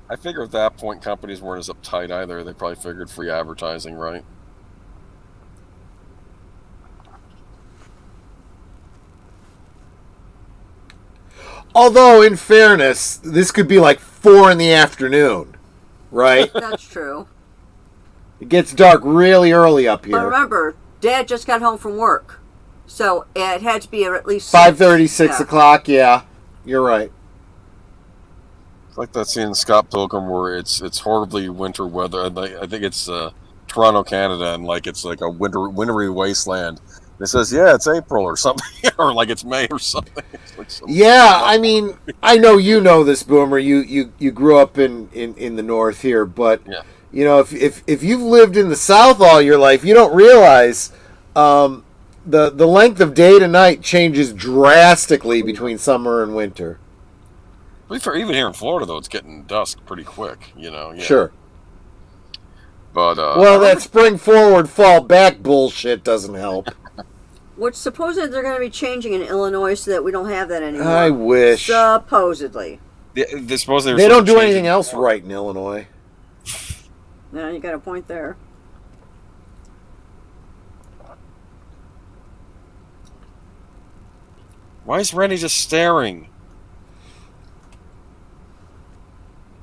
I figure at that point companies weren't as uptight either. They probably figured free advertising, right? Although, in fairness, this could be like 4 in the afternoon, right? That's true. It gets dark really early up But here. remember, Dad just got home from work. So it had to be at least 5:30, 6 Yeah. o'clock, yeah. You're right. It's like that scene in Scott Pilgrim where it's horribly winter weather. I think it's Toronto, Canada, and like it's like a wintry wasteland. It says, yeah, it's April or something, or like it's May or something. It's like Yeah, I mean, I know you know this, Boomer. You grew up in the north here, but Yeah. you know, if you've lived in the south all your life, you don't realize the length of day to night changes drastically between summer and winter. Even here in Florida, though, it's getting dusk pretty quick, you know. Yeah. Sure. But Well, that spring forward, fall back bullshit doesn't help. Which supposedly they're going to be changing in Illinois so that we don't have that anymore. I wish. Supposedly. they don't do anything else right in Illinois. Yeah, you got a point there. Why is Randy just staring?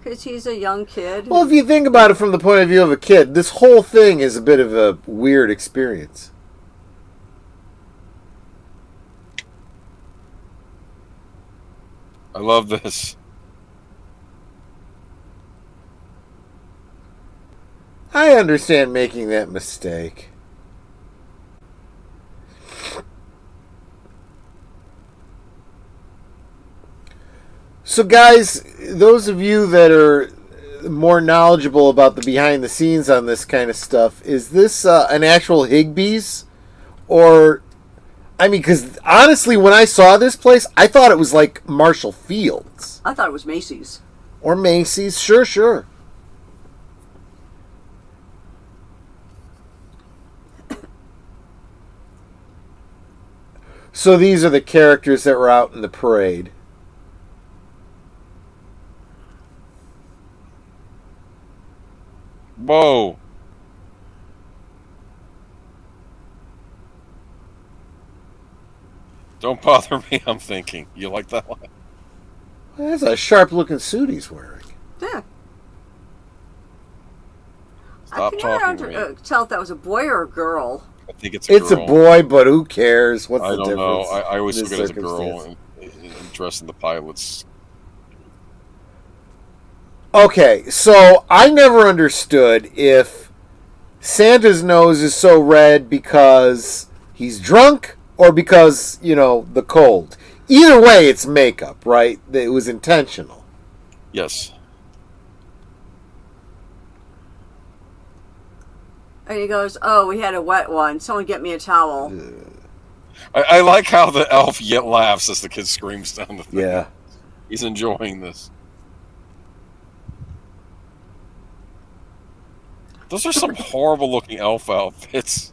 Because he's a young kid. Well, if you think about it from the point of view of a kid, this whole thing is a bit of a weird experience. I love this. I understand making that mistake. So, guys, those of you that are more knowledgeable about the behind the scenes on this kind of stuff, is this an actual Higbee's? Or, I mean, because honestly, when I saw this place, I thought it was like Marshall Field's. I thought it was Macy's. Or Macy's, sure. So these are the characters that were out in the parade. Whoa. Don't bother me, I'm thinking. You like that one? Well, that's a sharp-looking suit he's wearing. Yeah. Stop I talking can to never me. tell if that was a boy or a girl. I think it's a It's girl. a boy, but who cares? What's I the don't difference? know. I always in took this it as a girl circumstance? and dressed in the pilot's. Okay, so I never understood if Santa's nose is so red because he's drunk or because, you know, the cold. Either way, it's makeup, right? It was intentional. Yes. And he goes, "Oh, we had a wet one. Someone get me a towel." I like how the elf yet laughs as the kid screams down the thing. Yeah. He's enjoying this. Those are some horrible looking elf outfits.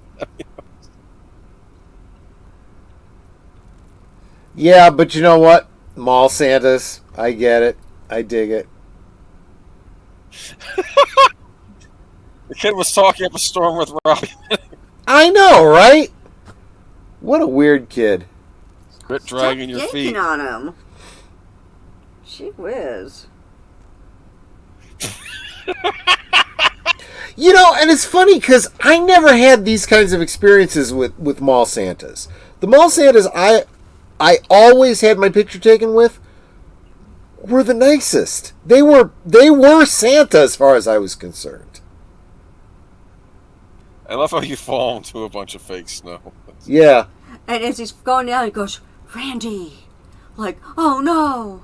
Yeah, but you know what? Mall Santas. I get it. I dig it. The kid was talking up a storm with Robbie. I know, right? What a weird kid. Quit dragging your Stop feet. yanking on him. Gee whiz. You know, and it's funny because I never had these kinds of experiences with mall Santas. The mall Santas I always had my picture taken with were the nicest. They were Santa as far as I was concerned. I love how you fall into a bunch of fake snow. Yeah. And as he's going down, he goes, "Randy." Like, "Oh no."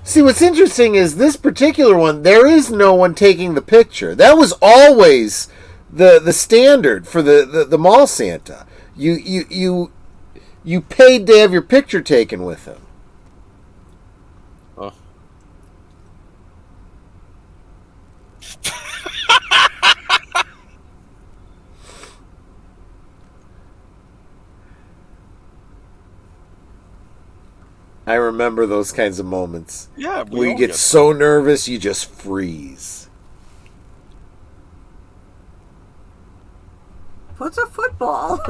See, what's interesting is this particular one, there is no one taking the picture. That was always the standard for the mall Santa. You paid to have your picture taken with him. Oh. I remember those kinds of moments. Yeah, we Where you all get so nervous, you just freeze. What's a football?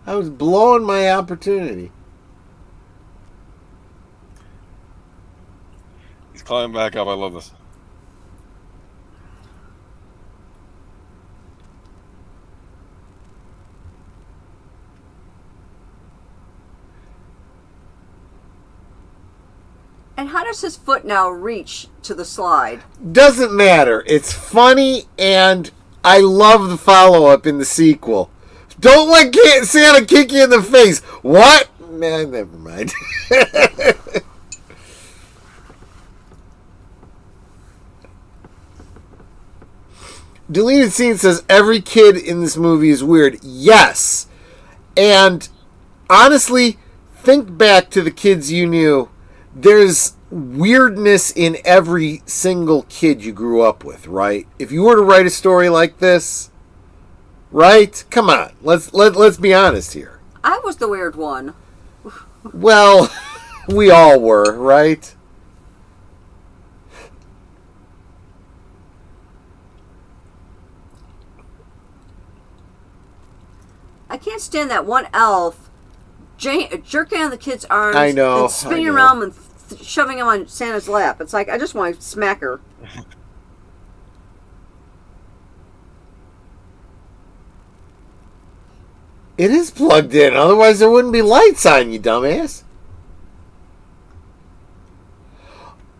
I was blowing my opportunity. He's climbing back up. I love this. And how does his foot now reach to the slide? Doesn't matter. It's funny, and I love the follow-up in the sequel. Don't let Santa kick you in the face. What? Nah, never mind. Deleted Scene says every kid in this movie is weird. Yes. And honestly, think back to the kids you knew. There's weirdness in every single kid you grew up with, right? If you were to write a story like this, right? Come on, let's be honest here. I was the weird one. Well, we all were, right? I can't stand that one elf jerking on the kid's arms. I know. And spinning around and shoving him on Santa's lap. It's like, I just want to smack her. It is plugged in, otherwise there wouldn't be lights on, you dumbass.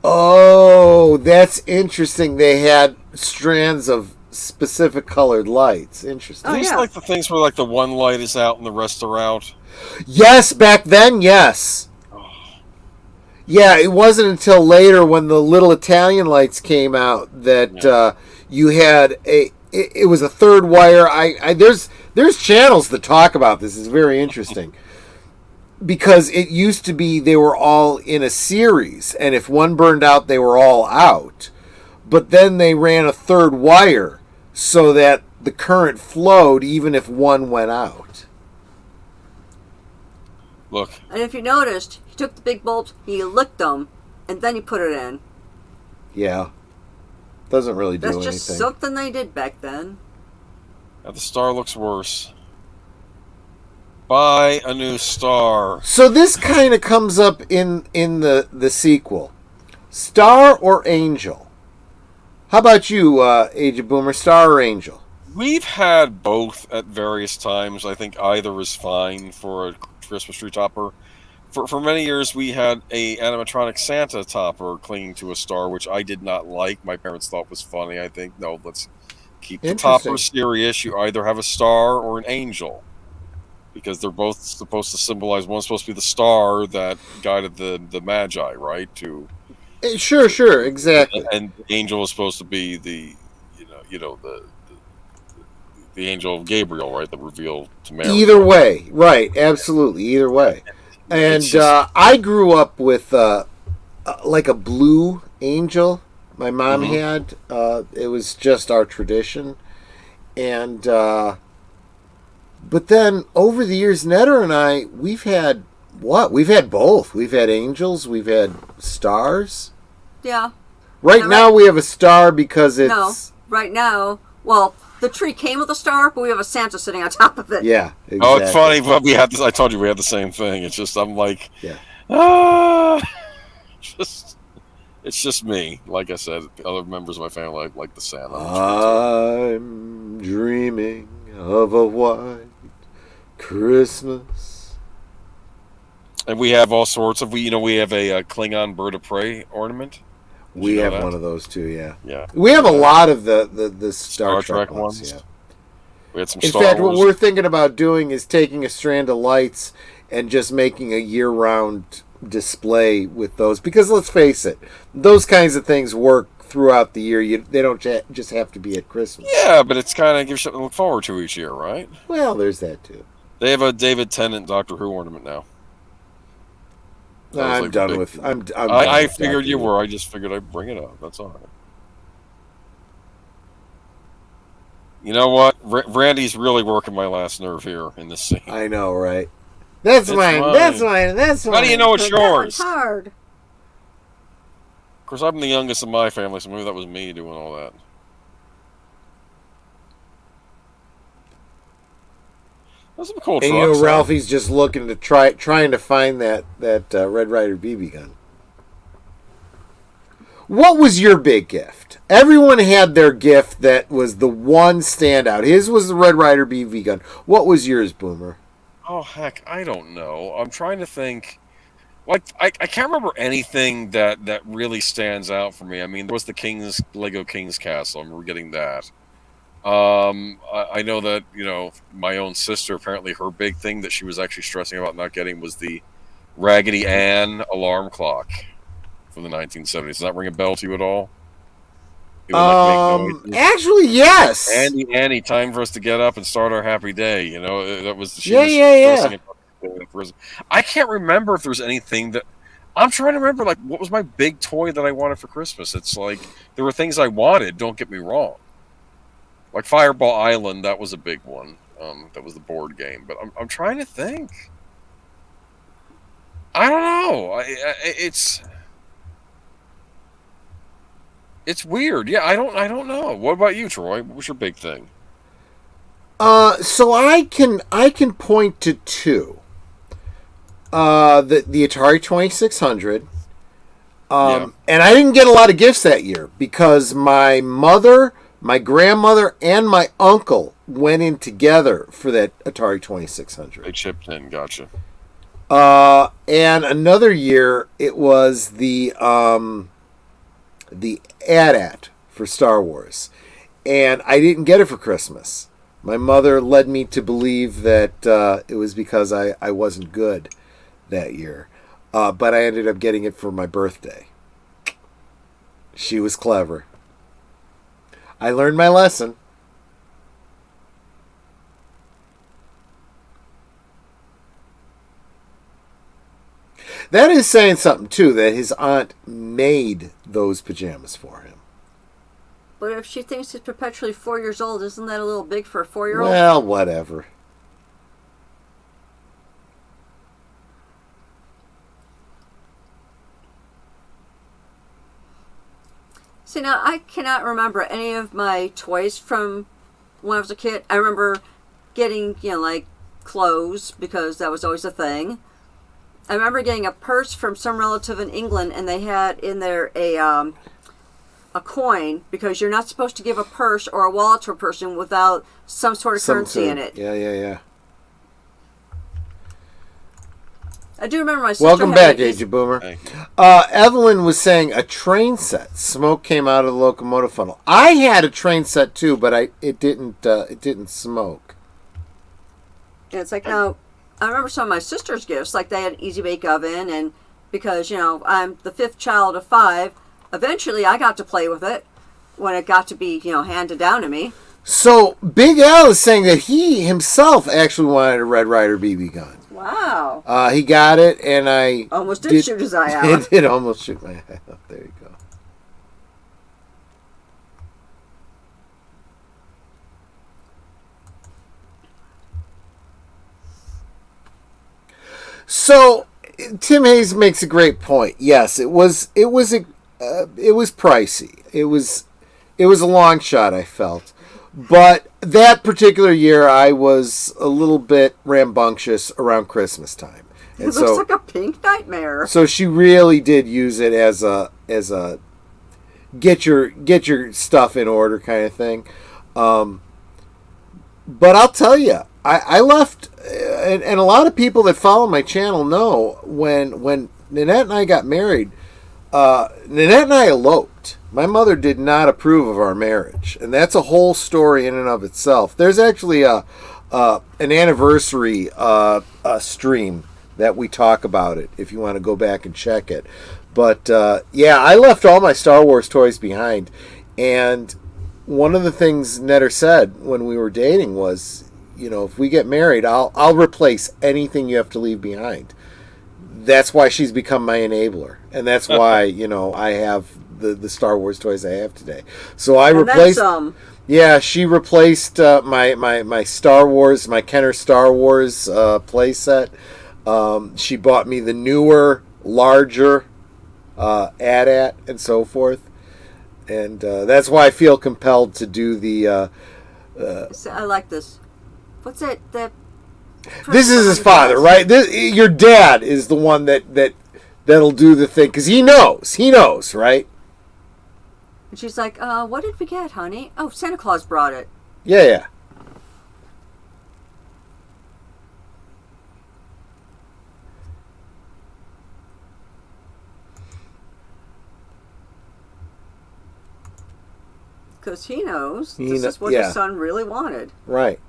Oh, that's interesting. They had strands of specific colored lights. Interesting. These like the things where like the one light is out and the rest are out. Yes, back then, yes. Yeah, it wasn't until later when the little Italian lights came out that you had it was a third wire. There's channels that talk about this. It's very interesting. Because it used to be they were all in a series, and if one burned out, they were all out. But then they ran a third wire so that the current flowed even if one went out. Look. And if you noticed, he took the big bulbs, he licked them, and then he put it in. Yeah. Doesn't really do anything. That's just something they did back then. Now the star looks worse. Buy a new star. So this kind of comes up in the sequel. Star or Angel? How about you, Age of Boomer? Star or Angel? We've had both at various times. I think either is fine for a Christmas tree topper. For many years, we had a animatronic Santa topper clinging to a star, which I did not like. My parents thought was funny. I think, no, let's keep the topper serious. You either have a star or an angel, because they're both supposed to symbolize. One's supposed to be the star that guided the Magi, right? Sure, exactly. And the angel is supposed to be the angel of Gabriel, right? That revealed to Mary. Either way, right? Absolutely, either way. And I grew up with like a blue angel. My mom had. It was just our tradition, and but then over the years, Netter and I, we've had what? We've had both. We've had angels. We've had stars. Yeah. Right now we have a star because it's... No, right now, well, the tree came with a star, but we have a Santa sitting on top of it. Yeah, exactly. Oh, it's funny, but we had this. I told you we had the same thing. It's just, I'm like... Yeah. It's just me. Like I said, other members of my family like the Santa. I'm dreaming of a white Christmas. And we have all sorts of... we have a Klingon bird of prey ornament. We have one of those too, yeah. Yeah. We have a lot of the Star Trek ones. Yeah. We had some In Star fact, Wars. what we're thinking about doing is taking a strand of lights and just making a year-round display with those. Because let's face it, those kinds of things work throughout the year. They don't just have to be at Christmas. Yeah, but it's kind of gives something to look forward to each year, right? Well, there's that too. They have a David Tennant Doctor Who ornament now. I'm done with. I figured you were. I just figured I'd bring it up. That's all right. You know what? Randy's really working my last nerve here in this scene. I know, right? That's mine. That's mine. That's mine. How do you know it's yours? That one's hard. Of course, I'm the youngest in my family, so maybe that was me doing all that. That's some cool and trucks, Ralphie's just looking to trying to find that Red Ryder BB gun. What was your big gift? Everyone had their gift that was the one standout. His was the Red Ryder BB gun. What was yours, Boomer? Oh, heck, I don't know. I'm trying to think. like I can't remember anything that really stands out for me. I mean, there was the Lego King's Castle. I remember getting that. I know that, my own sister, apparently her big thing that she was actually stressing about not getting was the Raggedy Ann alarm clock from the 1970s. Does that ring a bell to you at all? It would, make noises. Actually, yes. Annie, time for us to get up and start our happy day. That was Yeah. about I can't remember if there's anything that I'm trying to remember. Like, what was my big toy that I wanted for Christmas? It's like there were things I wanted. Don't get me wrong. Like Fireball Island, that was a big one. That was the board game. But I'm trying to think. I don't know. It's weird. Yeah, I don't know. What about you, Troy? What was your big thing? So I can point to two. The Atari 2600. And I didn't get a lot of gifts that year because my mother, my grandmother, and my uncle went in together for that Atari 2600. They chipped in, gotcha. And another year it was the AT-AT for Star Wars, and I didn't get it for Christmas. My mother led me to believe that it was because I wasn't good that year, but I ended up getting it for my birthday. She was clever. I learned my lesson. That is saying something, too, that his aunt made those pajamas for him. But if she thinks he's perpetually 4 years old, isn't that a little big for a 4-year-old? Well, whatever. See, now, I cannot remember any of my toys from when I was a kid. I remember getting, like, clothes, because that was always a thing. I remember getting a purse from some relative in England, and they had in there a coin, because you're not supposed to give a purse or a wallet to a person without some sort of currency in it. Yeah. I do remember my sister. Welcome back, Agent Boomer. Evelyn was saying a train set. Smoke came out of the locomotive funnel. I had a train set too, but it didn't smoke. And it's like, now, I remember some of my sister's gifts, like they had an easy bake oven, and because, I'm the fifth child of 5, eventually I got to play with it when it got to be, handed down to me. So Big Al is saying that he himself actually wanted a Red Ryder BB gun. Wow. He got it, and I almost did shoot his eye out. It did almost shoot my eye out. There you go. So Tim Hayes makes a great point. Yes, it was pricey. It was a long shot, I felt. But that particular year, I was a little bit rambunctious around Christmas time. And it looks like a pink nightmare. So she really did use it as a get your stuff in order kind of thing. But I'll tell you, I left, and a lot of people that follow my channel know when Nanette and I got married. Nanette and I eloped. My mother did not approve of our marriage, and that's a whole story in and of itself. There's actually an anniversary stream that we talk about it, if you want to go back and check it. But I left all my Star Wars toys behind, and one of the things Netter said when we were dating was, if we get married, I'll replace anything you have to leave behind. That's why she's become my enabler, and that's why I have the Star Wars toys I have today. So I replaced. Yeah, she replaced my Star Wars, my Kenner Star Wars playset. She bought me the newer, larger AT-AT and so forth, and that's why I feel compelled to do the. I like this. What's it? This is his father, right? Your dad is the one that'll do the thing, because he knows, right? And she's like, what did we get, honey? Oh, Santa Claus brought it. Yeah. because he knows He this kno- is what yeah. his son really wanted. Right.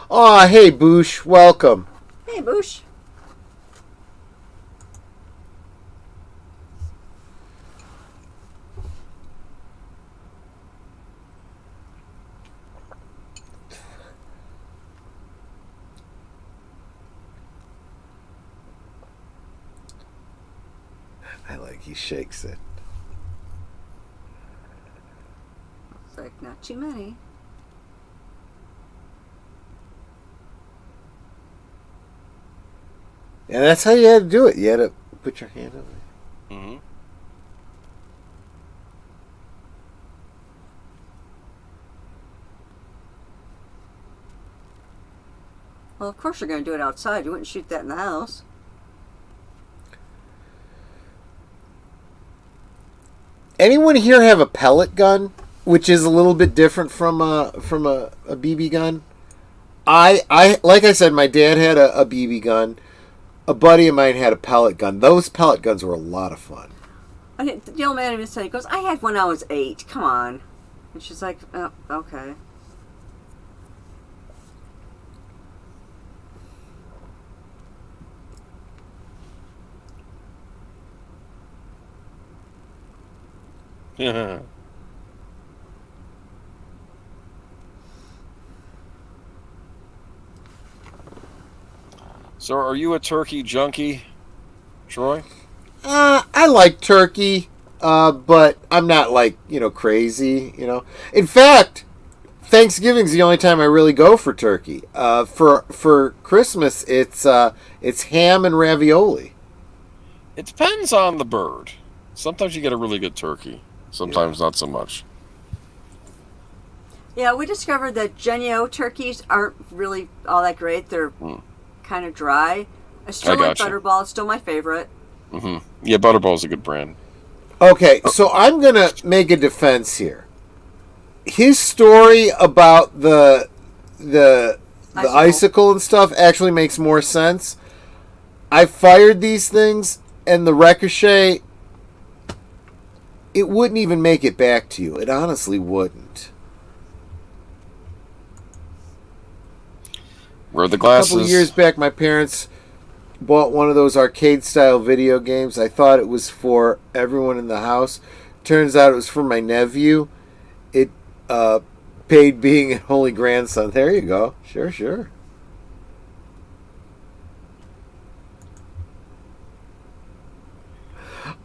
Aw, hey, Boosh. Welcome. Hey, Boosh. I like he shakes it. It's like, not too many. And that's how you had to do it. You had to put your hand over it. Mm-hmm. Well, of course you're going to do it outside. You wouldn't shoot that in the house. Anyone here have a pellet gun, which is a little bit different from a BB gun? I like I said, my dad had a BB gun. A buddy of mine had a pellet gun. Those pellet guns were a lot of fun. And the old man even said, he goes, I had when I was 8. Come on. And she's like, oh, okay. Yeah. So, are you a turkey junkie, Troy? I like turkey, but I'm not like, crazy, In fact, Thanksgiving's the only time I really go for turkey. For Christmas, it's ham and ravioli. It depends on the bird. Sometimes you get a really good turkey. Sometimes not so much. Yeah, we discovered that Jenny-O turkeys aren't really all that great. They're kind of dry. I still like gotcha. Butterball. It's still my favorite. Mm-hmm. Yeah, Butterball's a good brand. Okay, so I'm gonna make a defense here. His story about the icicle and stuff actually makes more sense. I fired these things, and the ricochet, it wouldn't even make it back to you. It honestly wouldn't. Where the A glasses? couple of years back, my parents bought one of those arcade-style video games. I thought it was for everyone in the house. Turns out it was for my nephew. It paid being an only grandson. There you go. Sure.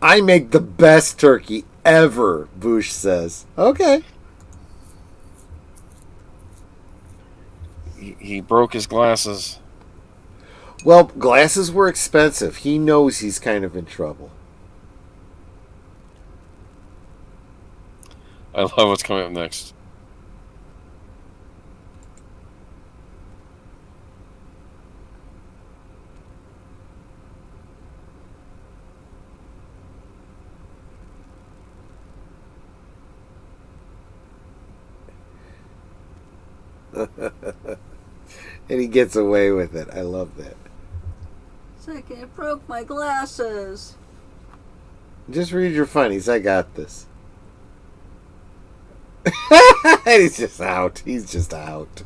I make the best turkey ever, Bush says. Okay. He broke his glasses. Well, glasses were expensive. He knows he's kind of in trouble. I love what's coming up next. And he gets away with it. I love that. It's like, it broke my glasses. Just read your funnies. I got this. He's just out. He's just out.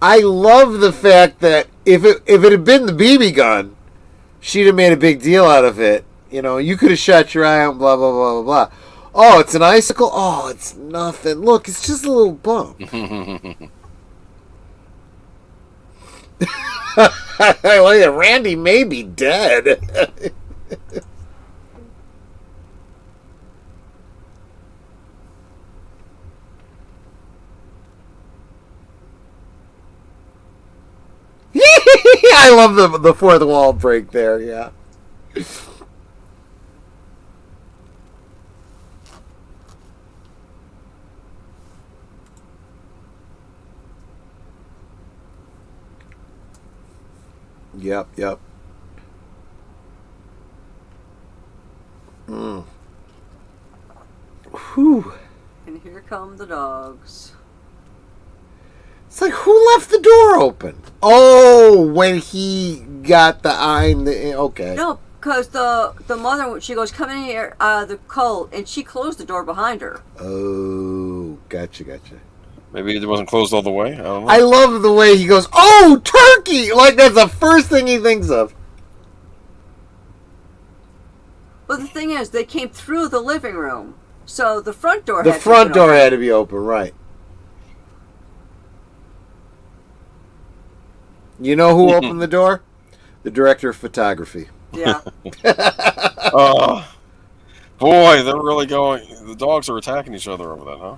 I love the fact that if it had been the BB gun, she'd have made a big deal out of it. You could have shut your eye out and blah, blah, blah, blah, blah. Oh, it's an icicle? Oh, it's nothing. Look, it's just a little bump. I like it. Randy may be dead. I love the fourth wall break there, yeah. Yep. Whew. And here come the dogs. It's like, who left the door open? Oh, when he got the eye. Okay. No, because the mother, she goes, come in here, the cold, and she closed the door behind her. Oh, gotcha. Maybe it wasn't closed all the way. I don't know. I love the way he goes, oh, turkey! Like, that's the first thing he thinks of. But the thing is, they came through the living room. So the front door The front door had to be open, right. You know who opened the door? The director of photography. Yeah. Oh, boy, they're really going. The dogs are attacking each other over that, huh?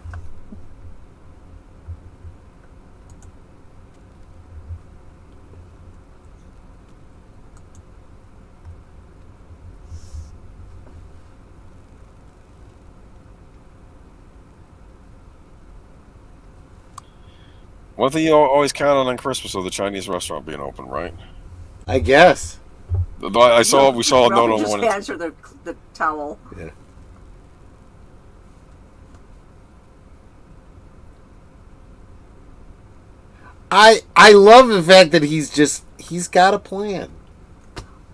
One thing you always count on Christmas is the Chinese restaurant being open, right? I guess. We saw a note on just one. hands her the towel. Yeah. I love the fact that he's got a plan.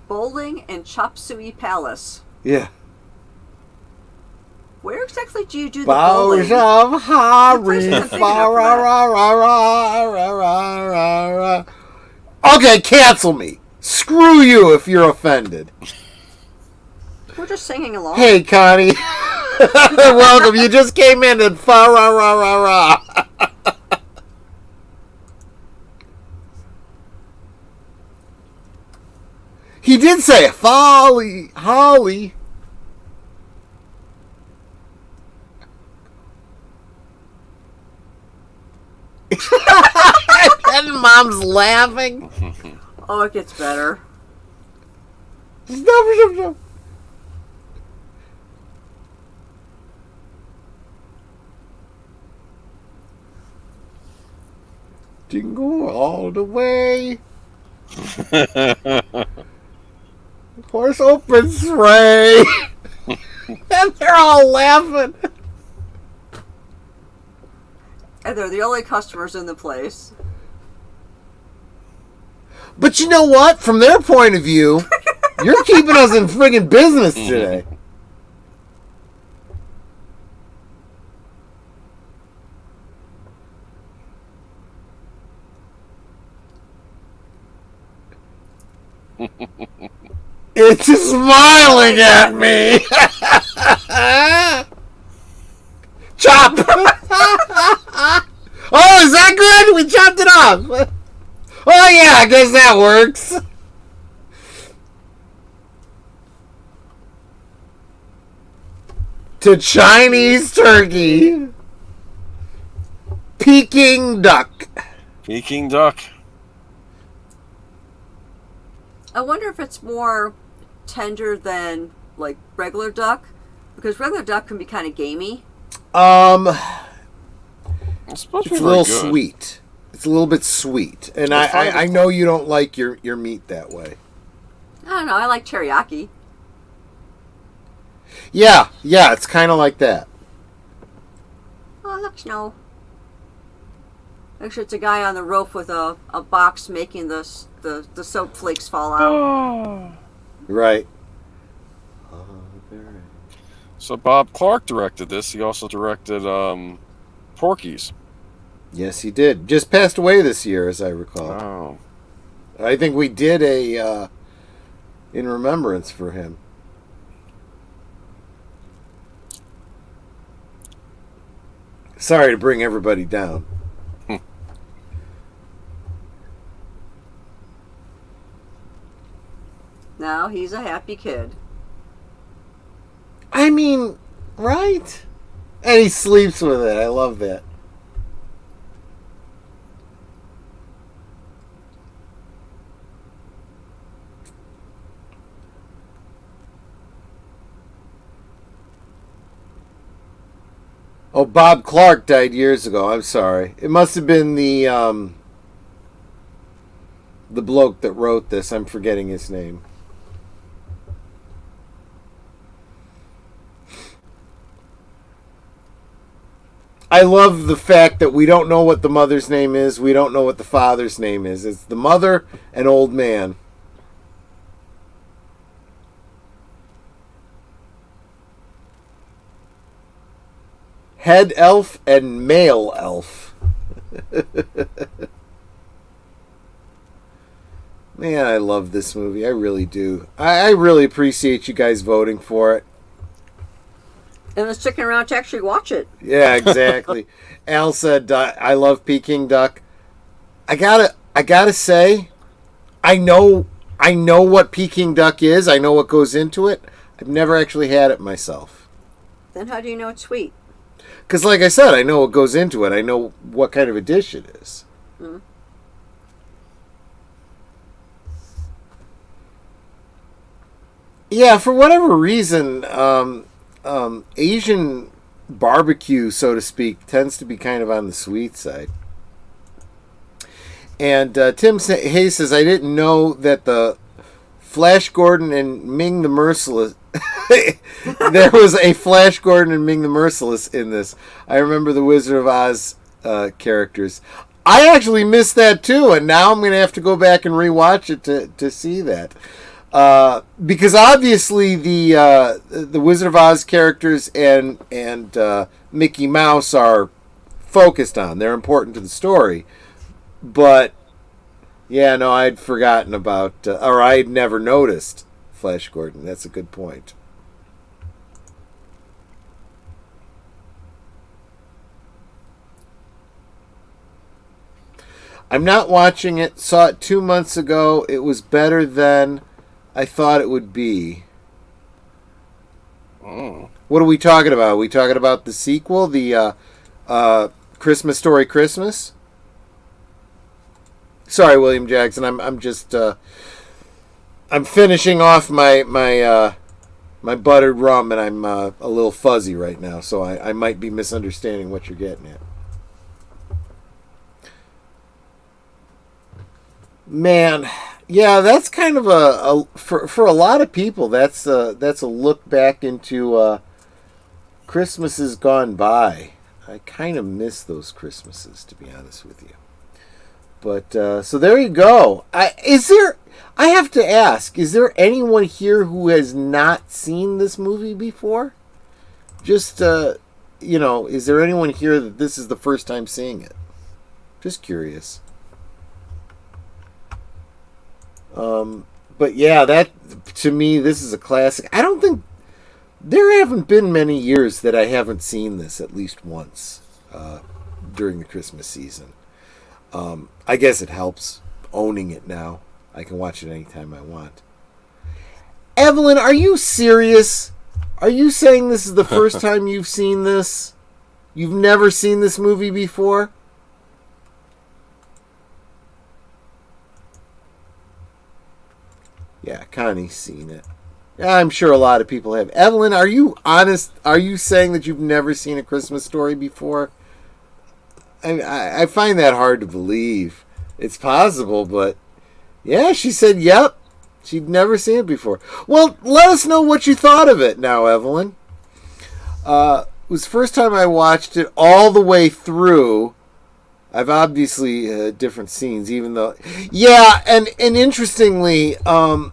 Bowling and Chop Suey Palace. Yeah. Where exactly do you do the Bowers bowling? of Harry. That's the first I'm thinking of Okay, cancel me. Screw you if you're offended. We're just singing along. Hey, Connie. Welcome. You just came in and fa-ra-ra-ra-ra. He did say Holly. And Mom's laughing. Oh, it gets better. Stop. Jingle all the way. Horse open sleigh. And they're all laughing. And they're the only customers in the place. But you know what? From their point of view, you're keeping us in friggin' business today. It's smiling at me. Chop. Oh, is that good? We chopped it off. Oh yeah, I guess that works. To Chinese turkey. Peking duck. Peking duck. I wonder if it's more tender than like regular duck, because regular duck can be kind of gamey. It's supposed to It's be a little very good. sweet. It's a little bit sweet, and I know you don't like your meat that way. I don't know. I like teriyaki. Yeah, it's kind of like that. Oh, look, snow. Actually, it's a guy on the roof with a box making the soap flakes fall out. Right. So Bob Clark directed this. He also directed Porky's. Yes, he did. Just passed away this year, as I recall. Oh. I think we did a in remembrance for him. Sorry to bring everybody down. Now he's a happy kid. I mean, right? And he sleeps with it. I love that. Oh, Bob Clark died years ago. I'm sorry. It must have been the bloke that wrote this. I'm forgetting his name. I love the fact that we don't know what the mother's name is. We don't know what the father's name is. It's the mother and old man. Head elf and male elf. Man, I love this movie. I really do. I really appreciate you guys voting for it. And sticking around to actually watch it. Yeah, exactly. Al said, "I love Peking duck." I gotta say, I know what Peking duck is. I know what goes into it. I've never actually had it myself. Then how do you know it's sweet? Because, like I said, I know what goes into it. I know what kind of a dish it is. Mm. Yeah, for whatever reason, Asian barbecue, so to speak, tends to be kind of on the sweet side. And Tim Hayes says, I didn't know that the Flash Gordon and Ming the Merciless... there was a Flash Gordon and Ming the Merciless in this. I remember the Wizard of Oz characters. I actually missed that too, and now I'm going to have to go back and rewatch it to see that. Because obviously the Wizard of Oz characters and Mickey Mouse are focused on. They're important to the story. But, yeah, no, I'd forgotten about, or I'd never noticed Flash Gordon. That's a good point. I'm not watching it. Saw it 2 months ago. It was better than I thought it would be. Oh. What are we talking about? Are we talking about the sequel, the Christmas Story Christmas? Sorry, William Jackson. I'm just I'm finishing off my buttered rum, and I'm a little fuzzy right now, so I might be misunderstanding what you're getting at. Man, yeah, that's kind of for a lot of people. That's a look back into Christmases gone by. I kind of miss those Christmases, to be honest with you. But so there you go. I have to ask: is there anyone here who has not seen this movie before? Just is there anyone here that this is the first time seeing it? Just curious. But yeah, that to me, this is a classic. I don't think there haven't been many years that I haven't seen this at least once during the Christmas season. I guess it helps owning it now. I can watch it anytime I want. Evelyn, are you serious? Are you saying this is the first time you've seen this? You've never seen this movie before? Yeah, Connie's seen it. I'm sure a lot of people have. Evelyn, are you honest? Are you saying that you've never seen A Christmas Story before? I find that hard to believe. It's possible, but yeah, she said yep. She'd never seen it before. Well, let us know what you thought of it now, Evelyn. It was the first time I watched it all the way through. I've obviously different scenes, even though... Yeah, and interestingly, the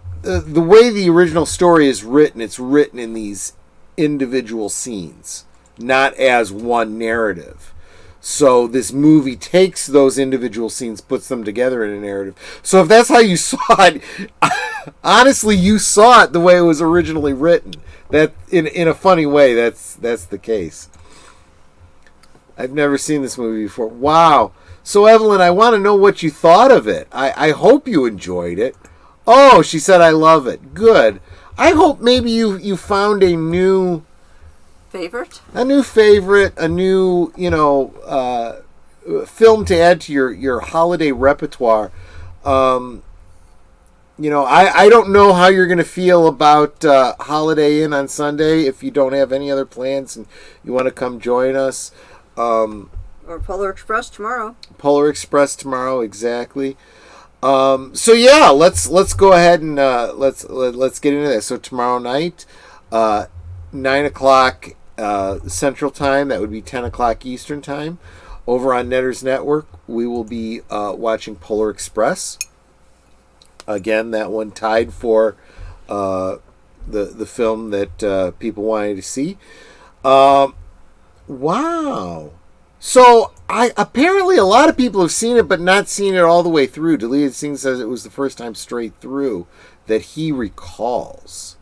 way the original story is written, it's written in these individual scenes, not as one narrative. So this movie takes those individual scenes, puts them together in a narrative. So if that's how you saw it, honestly, you saw it the way it was originally written. That in a funny way, that's the case. I've never seen this movie before. Wow. So, Evelyn, I want to know what you thought of it. I hope you enjoyed it. Oh, she said, I love it. Good. I hope maybe you found a new... Favorite? A new favorite, a new, film to add to your holiday repertoire. I don't know how you're going to feel about Holiday Inn on Sunday if you don't have any other plans and you want to come join us. Or Polar Express tomorrow. Polar Express tomorrow, exactly. So yeah, let's go ahead and let's get into that. So tomorrow night, 9:00 Central Time. That would be 10 o'clock Eastern Time. Over on Netters Network, we will be watching Polar Express. Again, that one tied for the film that people wanted to see. Wow. So apparently a lot of people have seen it, but not seen it all the way through. Deleted Scene says it was the first time straight through that he recalls.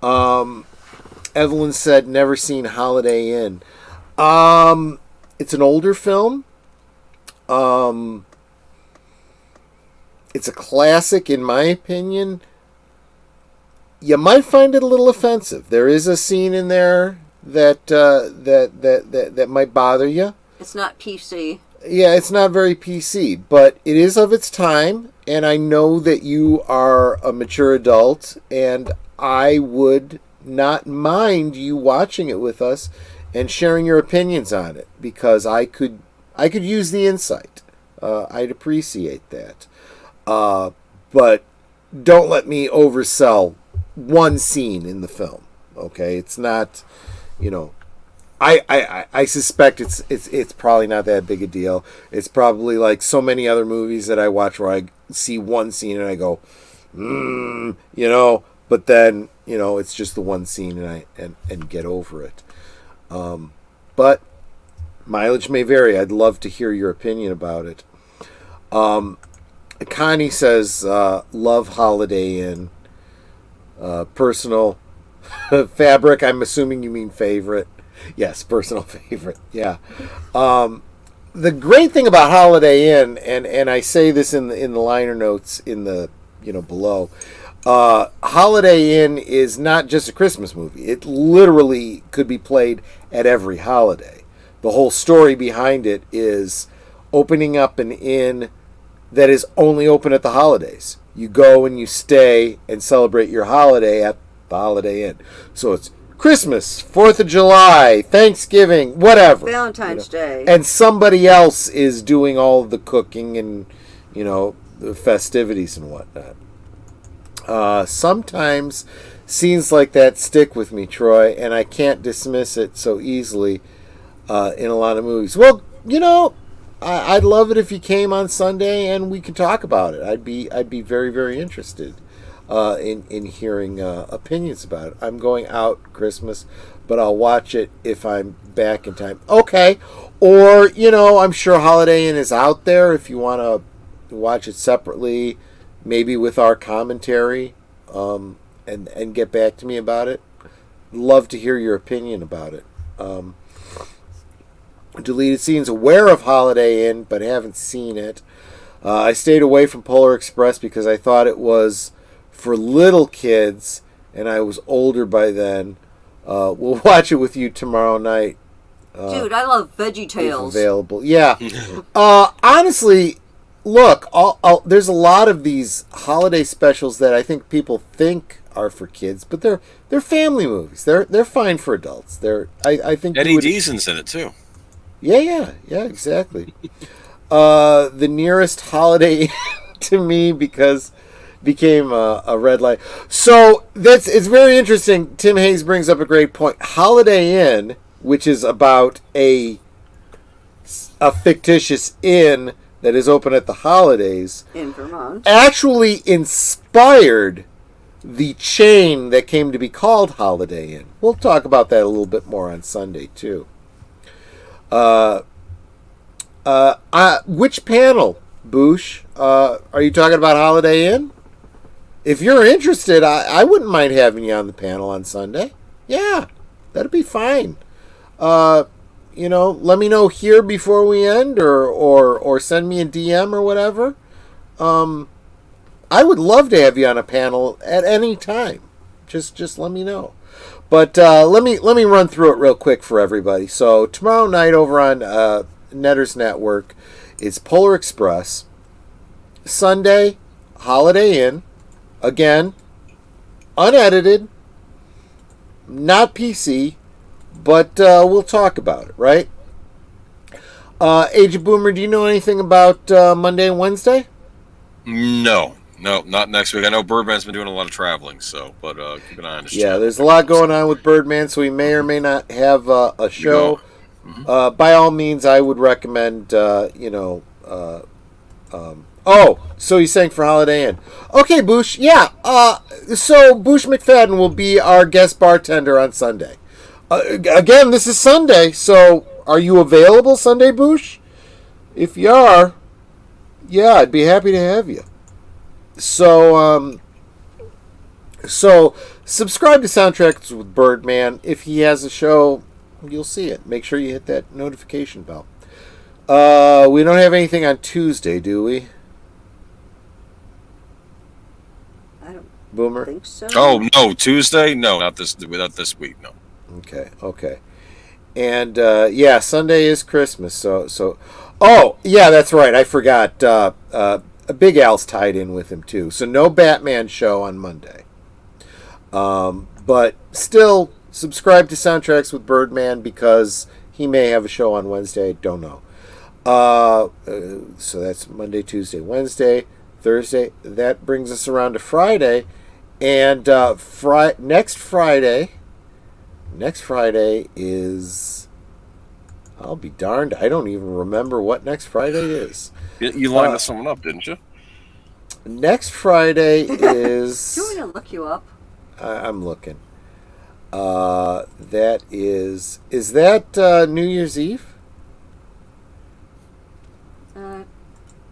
Evelyn said never seen Holiday Inn. It's an older film. It's a classic, in my opinion. You might find it a little offensive. There is a scene in there that might bother you. It's not PC. Yeah, it's not very PC, but it is of its time, and I know that you are a mature adult, and I would not mind you watching it with us and sharing your opinions on it, because I could use the insight. I'd appreciate that. But don't let me oversell one scene in the film. Okay, it's not, I suspect it's probably not that big a deal. It's probably like so many other movies that I watch where I see one scene and I go, but then it's just the one scene and get over it. But mileage may vary. I'd love to hear your opinion about it. Connie says, love Holiday Inn. Personal fabric, I'm assuming you mean favorite. Yes, personal favorite. Yeah. The great thing about Holiday Inn, and I say this in the liner notes in the below, Holiday Inn is not just a Christmas movie. It literally could be played at every holiday. The whole story behind it is opening up an inn that is only open at the holidays. You go and you stay and celebrate your holiday at the Holiday Inn. So it's Christmas, 4th of July, Thanksgiving, whatever. Valentine's Day. And somebody else is doing all the cooking and, the festivities and whatnot. Sometimes scenes like that stick with me, Troy, and I can't dismiss it so easily in a lot of movies. Well, I'd love it if you came on Sunday and we could talk about it. I'd be very, very interested in hearing opinions about it. I'm going out Christmas, but I'll watch it if I'm back in time. Okay. Or, I'm sure Holiday Inn is out there if you want to watch it separately, maybe with our commentary, and get back to me about it. Love to hear your opinion about it. Deleted Scenes, aware of Holiday Inn, but haven't seen it. I stayed away from Polar Express because I thought it was for little kids, and I was older by then. We'll watch it with you tomorrow night. Dude, I love Veggie Tales. Available, yeah. Honestly, look, there's a lot of these holiday specials that I think people think are for kids, but they're family movies. They're fine for adults. I think Eddie Deason's in it too. Yeah, exactly. The nearest Holiday to me became a red light. So it's very interesting. Tim Hayes brings up a great point. Holiday Inn, which is about a fictitious inn that is open at the holidays, in Vermont, actually inspired the chain that came to be called Holiday Inn. We'll talk about that a little bit more on Sunday too. Which panel, Boosh? Are you talking about Holiday Inn? If you're interested, I wouldn't mind having you on the panel on Sunday. Yeah, that'd be fine. Let me know here before we end, or send me a DM or whatever. I would love to have you on a panel at any time. Just let me know. But let me run through it real quick for everybody. So tomorrow night over on Netters Network is Polar Express. Sunday, Holiday Inn. Again, unedited, not PC, but we'll talk about it, right? Age of Boomer, do you know anything about Monday and Wednesday? No. No, not next week. I know Birdman's been doing a lot of traveling, but keep an eye on his channel. There's a lot going on with Birdman, so we may or may not have a show. By all means, I would recommend, so he's saying for Holiday Inn. Okay, Boosh, so Boosh McFadden will be our guest bartender on Sunday. Again, this is Sunday, so are you available Sunday, Boosh? If you are, I'd be happy to have you. So subscribe to Soundtracks with Birdman. If he has a show, you'll see it. Make sure you hit that notification bell. We don't have anything on Tuesday, do we? I don't Boomer? think so. Oh no, Tuesday? No, not this week. No. Okay. And Sunday is Christmas. So. Oh yeah, that's right. I forgot. Big Al's tied in with him too. So no Batman show on Monday. But still, subscribe to Soundtracks with Birdman because he may have a show on Wednesday. Don't know. So that's Monday, Tuesday, Wednesday, Thursday. That brings us around to Friday. And next Friday is... I'll be darned. I don't even remember what next Friday is. You lined someone up, didn't you? Next Friday is... Do you want me to look you up? I'm looking. That is... Is that New Year's Eve?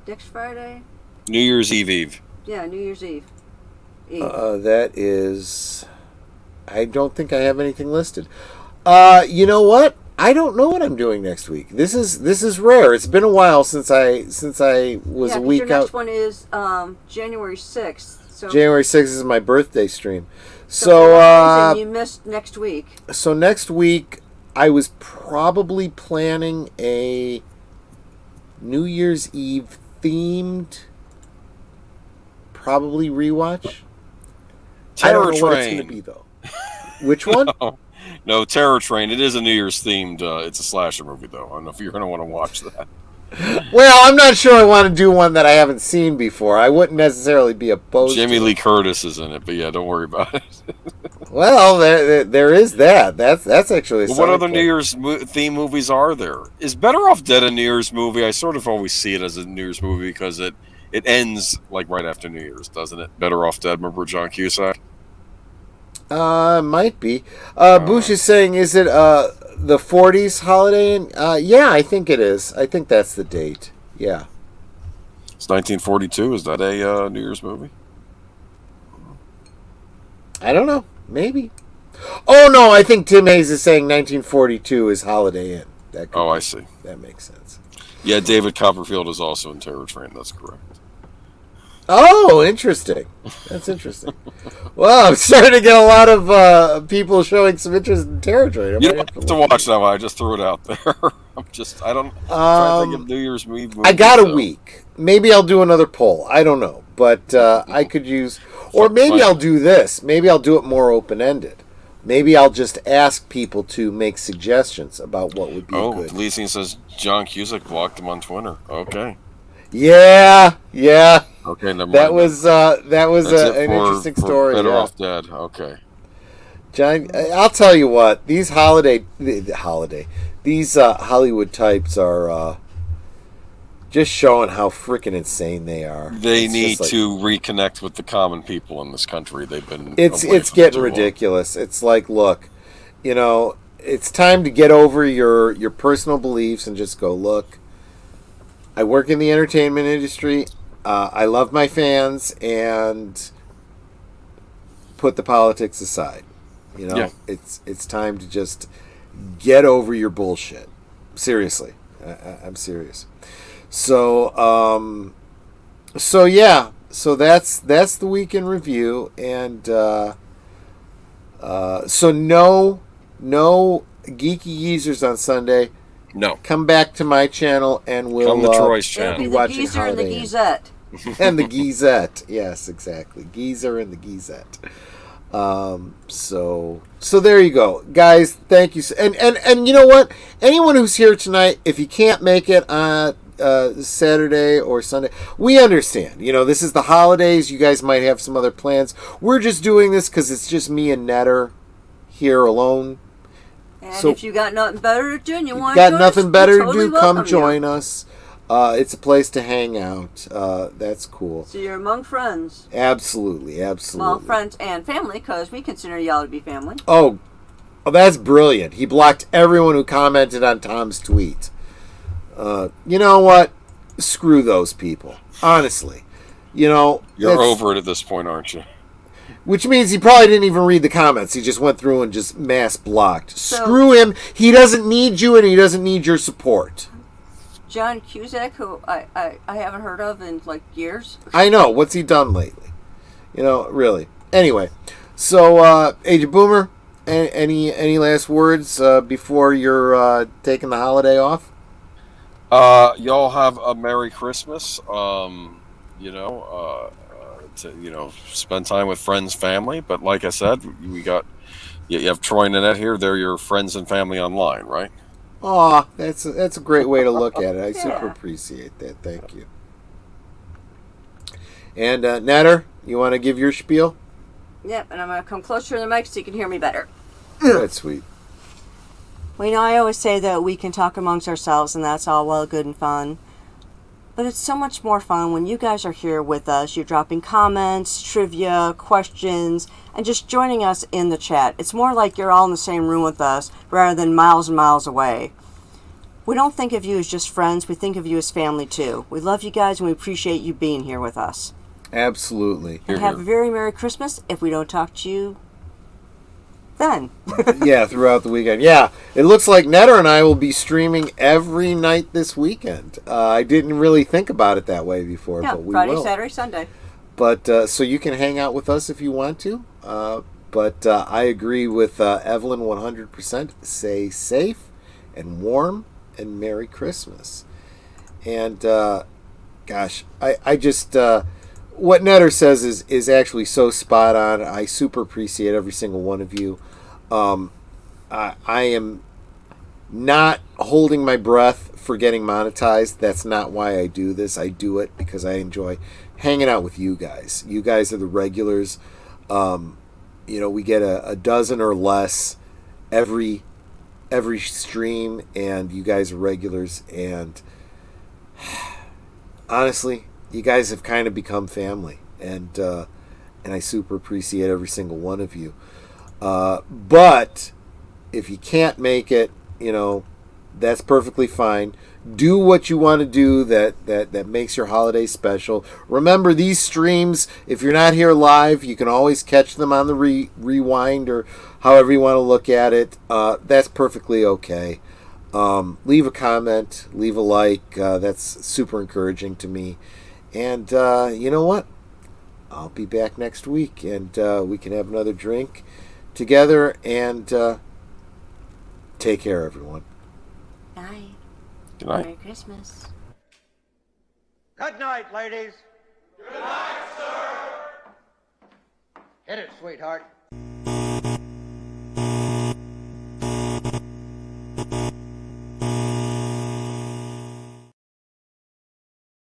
Next Friday? New Year's Eve. Yeah, New Year's Eve. That is... I don't think I have anything listed. You know what? I don't know what I'm doing next week. This is rare. It's been a while since I was a week your out. Next one is January 6th. So January 6th is my birthday stream. So you missed next week. So next week I was probably planning a New Year's Eve themed probably rewatch. I don't know what it's going to be though. Which one? No, Terror Train. It is a New Year's themed. It's a slasher movie, though. I don't know if you're going to want to watch that. Well, I'm not sure I want to do one that I haven't seen before. I wouldn't necessarily be opposed. Jamie Lee Curtis is in it, but yeah, don't worry about it. Well, there is that. That's actually. What other New Year's theme movies are there? Is Better Off Dead a New Year's movie? I sort of always see it as a New Year's movie because it ends like right after New Year's, doesn't it? Better Off Dead. Remember John Cusack? Might be. Bush is saying, is it the 40s holiday? Yeah, I think it is. I think that's the date. Yeah. It's 1942. Is that a New Year's movie? I don't know. Maybe. Oh, no, I think Tim Hayes is saying 1942 is Holiday Inn. I see. That makes sense. Yeah, David Copperfield is also in Terror Train. That's correct. Oh, interesting. That's interesting. Well, I'm starting to get a lot of people showing some interest in Terror Train. You don't have to watch that one. I just threw it out there. I don't trying to think of New Year's movies. I got a week. Maybe I'll do another poll. I don't know. But I could use... Or maybe I'll do this. Maybe I'll do it more open-ended. Maybe I'll just ask people to make suggestions about what would be good. Oh, Leasing says John Cusack blocked him on Twitter. Okay. Yeah. Okay, never mind. That was an interesting story. Better Off Dead. Okay. John, I'll tell you what. These Hollywood types are just showing how freaking insane they are. They need to reconnect with the common people in this country. They've been. It's getting ridiculous. It's like, look, it's time to get over your personal beliefs and just go, look. I work in the entertainment industry. I love my fans, and put the politics aside. It's time to just get over your bullshit. Seriously, I'm serious. So yeah. So that's the week in review, and so no Geeky Geezers on Sunday. No. Come back to my channel and we'll come to Troy's channel. be watching Geezer and the Holiday Inn. Geezette. And the Geezette. Yes, exactly. Geezer and the Geezette. So there you go. Guys, thank you. And you know what? Anyone who's here tonight, if you can't make it, Saturday or Sunday. We understand. You know, this is the holidays. You guys might have some other plans. We're just doing this because it's just me and Netter here alone. And So- if you got nothing better to do and you want Got to nothing better to totally do, come welcome join you. us. It's a place to hang out. That's cool. So you're among friends. Absolutely. Well, friends and family, because we consider y'all to be family. Oh, that's brilliant. He blocked everyone who commented on Tom's tweet. You know what? Screw those people. Honestly. You know, You're over it at this point, aren't you? which means he probably didn't even read the comments. He just went through and just mass blocked. So- Screw him. He doesn't need you and he doesn't need your support. John Cusack, who I haven't heard of in like years. I know. What's he done lately? You know, really. Anyway, so Agent Boomer, any last words before you're taking the holiday off? Y'all have a Merry Christmas. To spend time with friends, family. But like I said, you have Troy and Annette here. They're your friends and family online, right? Aw, that's a great way to look at it. I super appreciate that. Thank you. And Natter, you want to give your spiel? Yep, and I'm going to come closer to the mic so you can hear me better. That's sweet. Well, I always say that we can talk amongst ourselves, and that's all well, good, and fun. But it's so much more fun when you guys are here with us. You're dropping comments, trivia, questions, and just joining us in the chat. It's more like you're all in the same room with us rather than miles and miles away. We don't think of you as just friends. We think of you as family, too. We love you guys, and we appreciate you being here with us. Absolutely. And have a very Merry Christmas if we don't talk to you then. Yeah, throughout the weekend. Yeah, it looks like Netter and I will be streaming every night this weekend. I didn't really think about it that way before, Yeah, but we Friday, will. Saturday, Sunday. But so you can hang out with us if you want to. But I agree with Evelyn 100%. Stay safe and warm and Merry Christmas. And gosh, I just what Netter says is actually so spot on. I super appreciate every single one of you. I am not holding my breath for getting monetized. That's not why I do this. I do it because I enjoy hanging out with you guys. You guys are the regulars. We get a dozen or less every stream, and you guys are regulars. And honestly, you guys have kind of become family, and I super appreciate every single one of you. But if you can't make it, that's perfectly fine. Do what you want to do that makes your holiday special. Remember, these streams, if you're not here live, you can always catch them on the rewind or however you want to look at it. That's perfectly okay. Leave a comment, leave a like. That's super encouraging to me. And you know what? I'll be back next week, and we can have another drink together. And take care, everyone. Night. Good night. Merry Christmas. Good night, ladies. Hit it, sweetheart.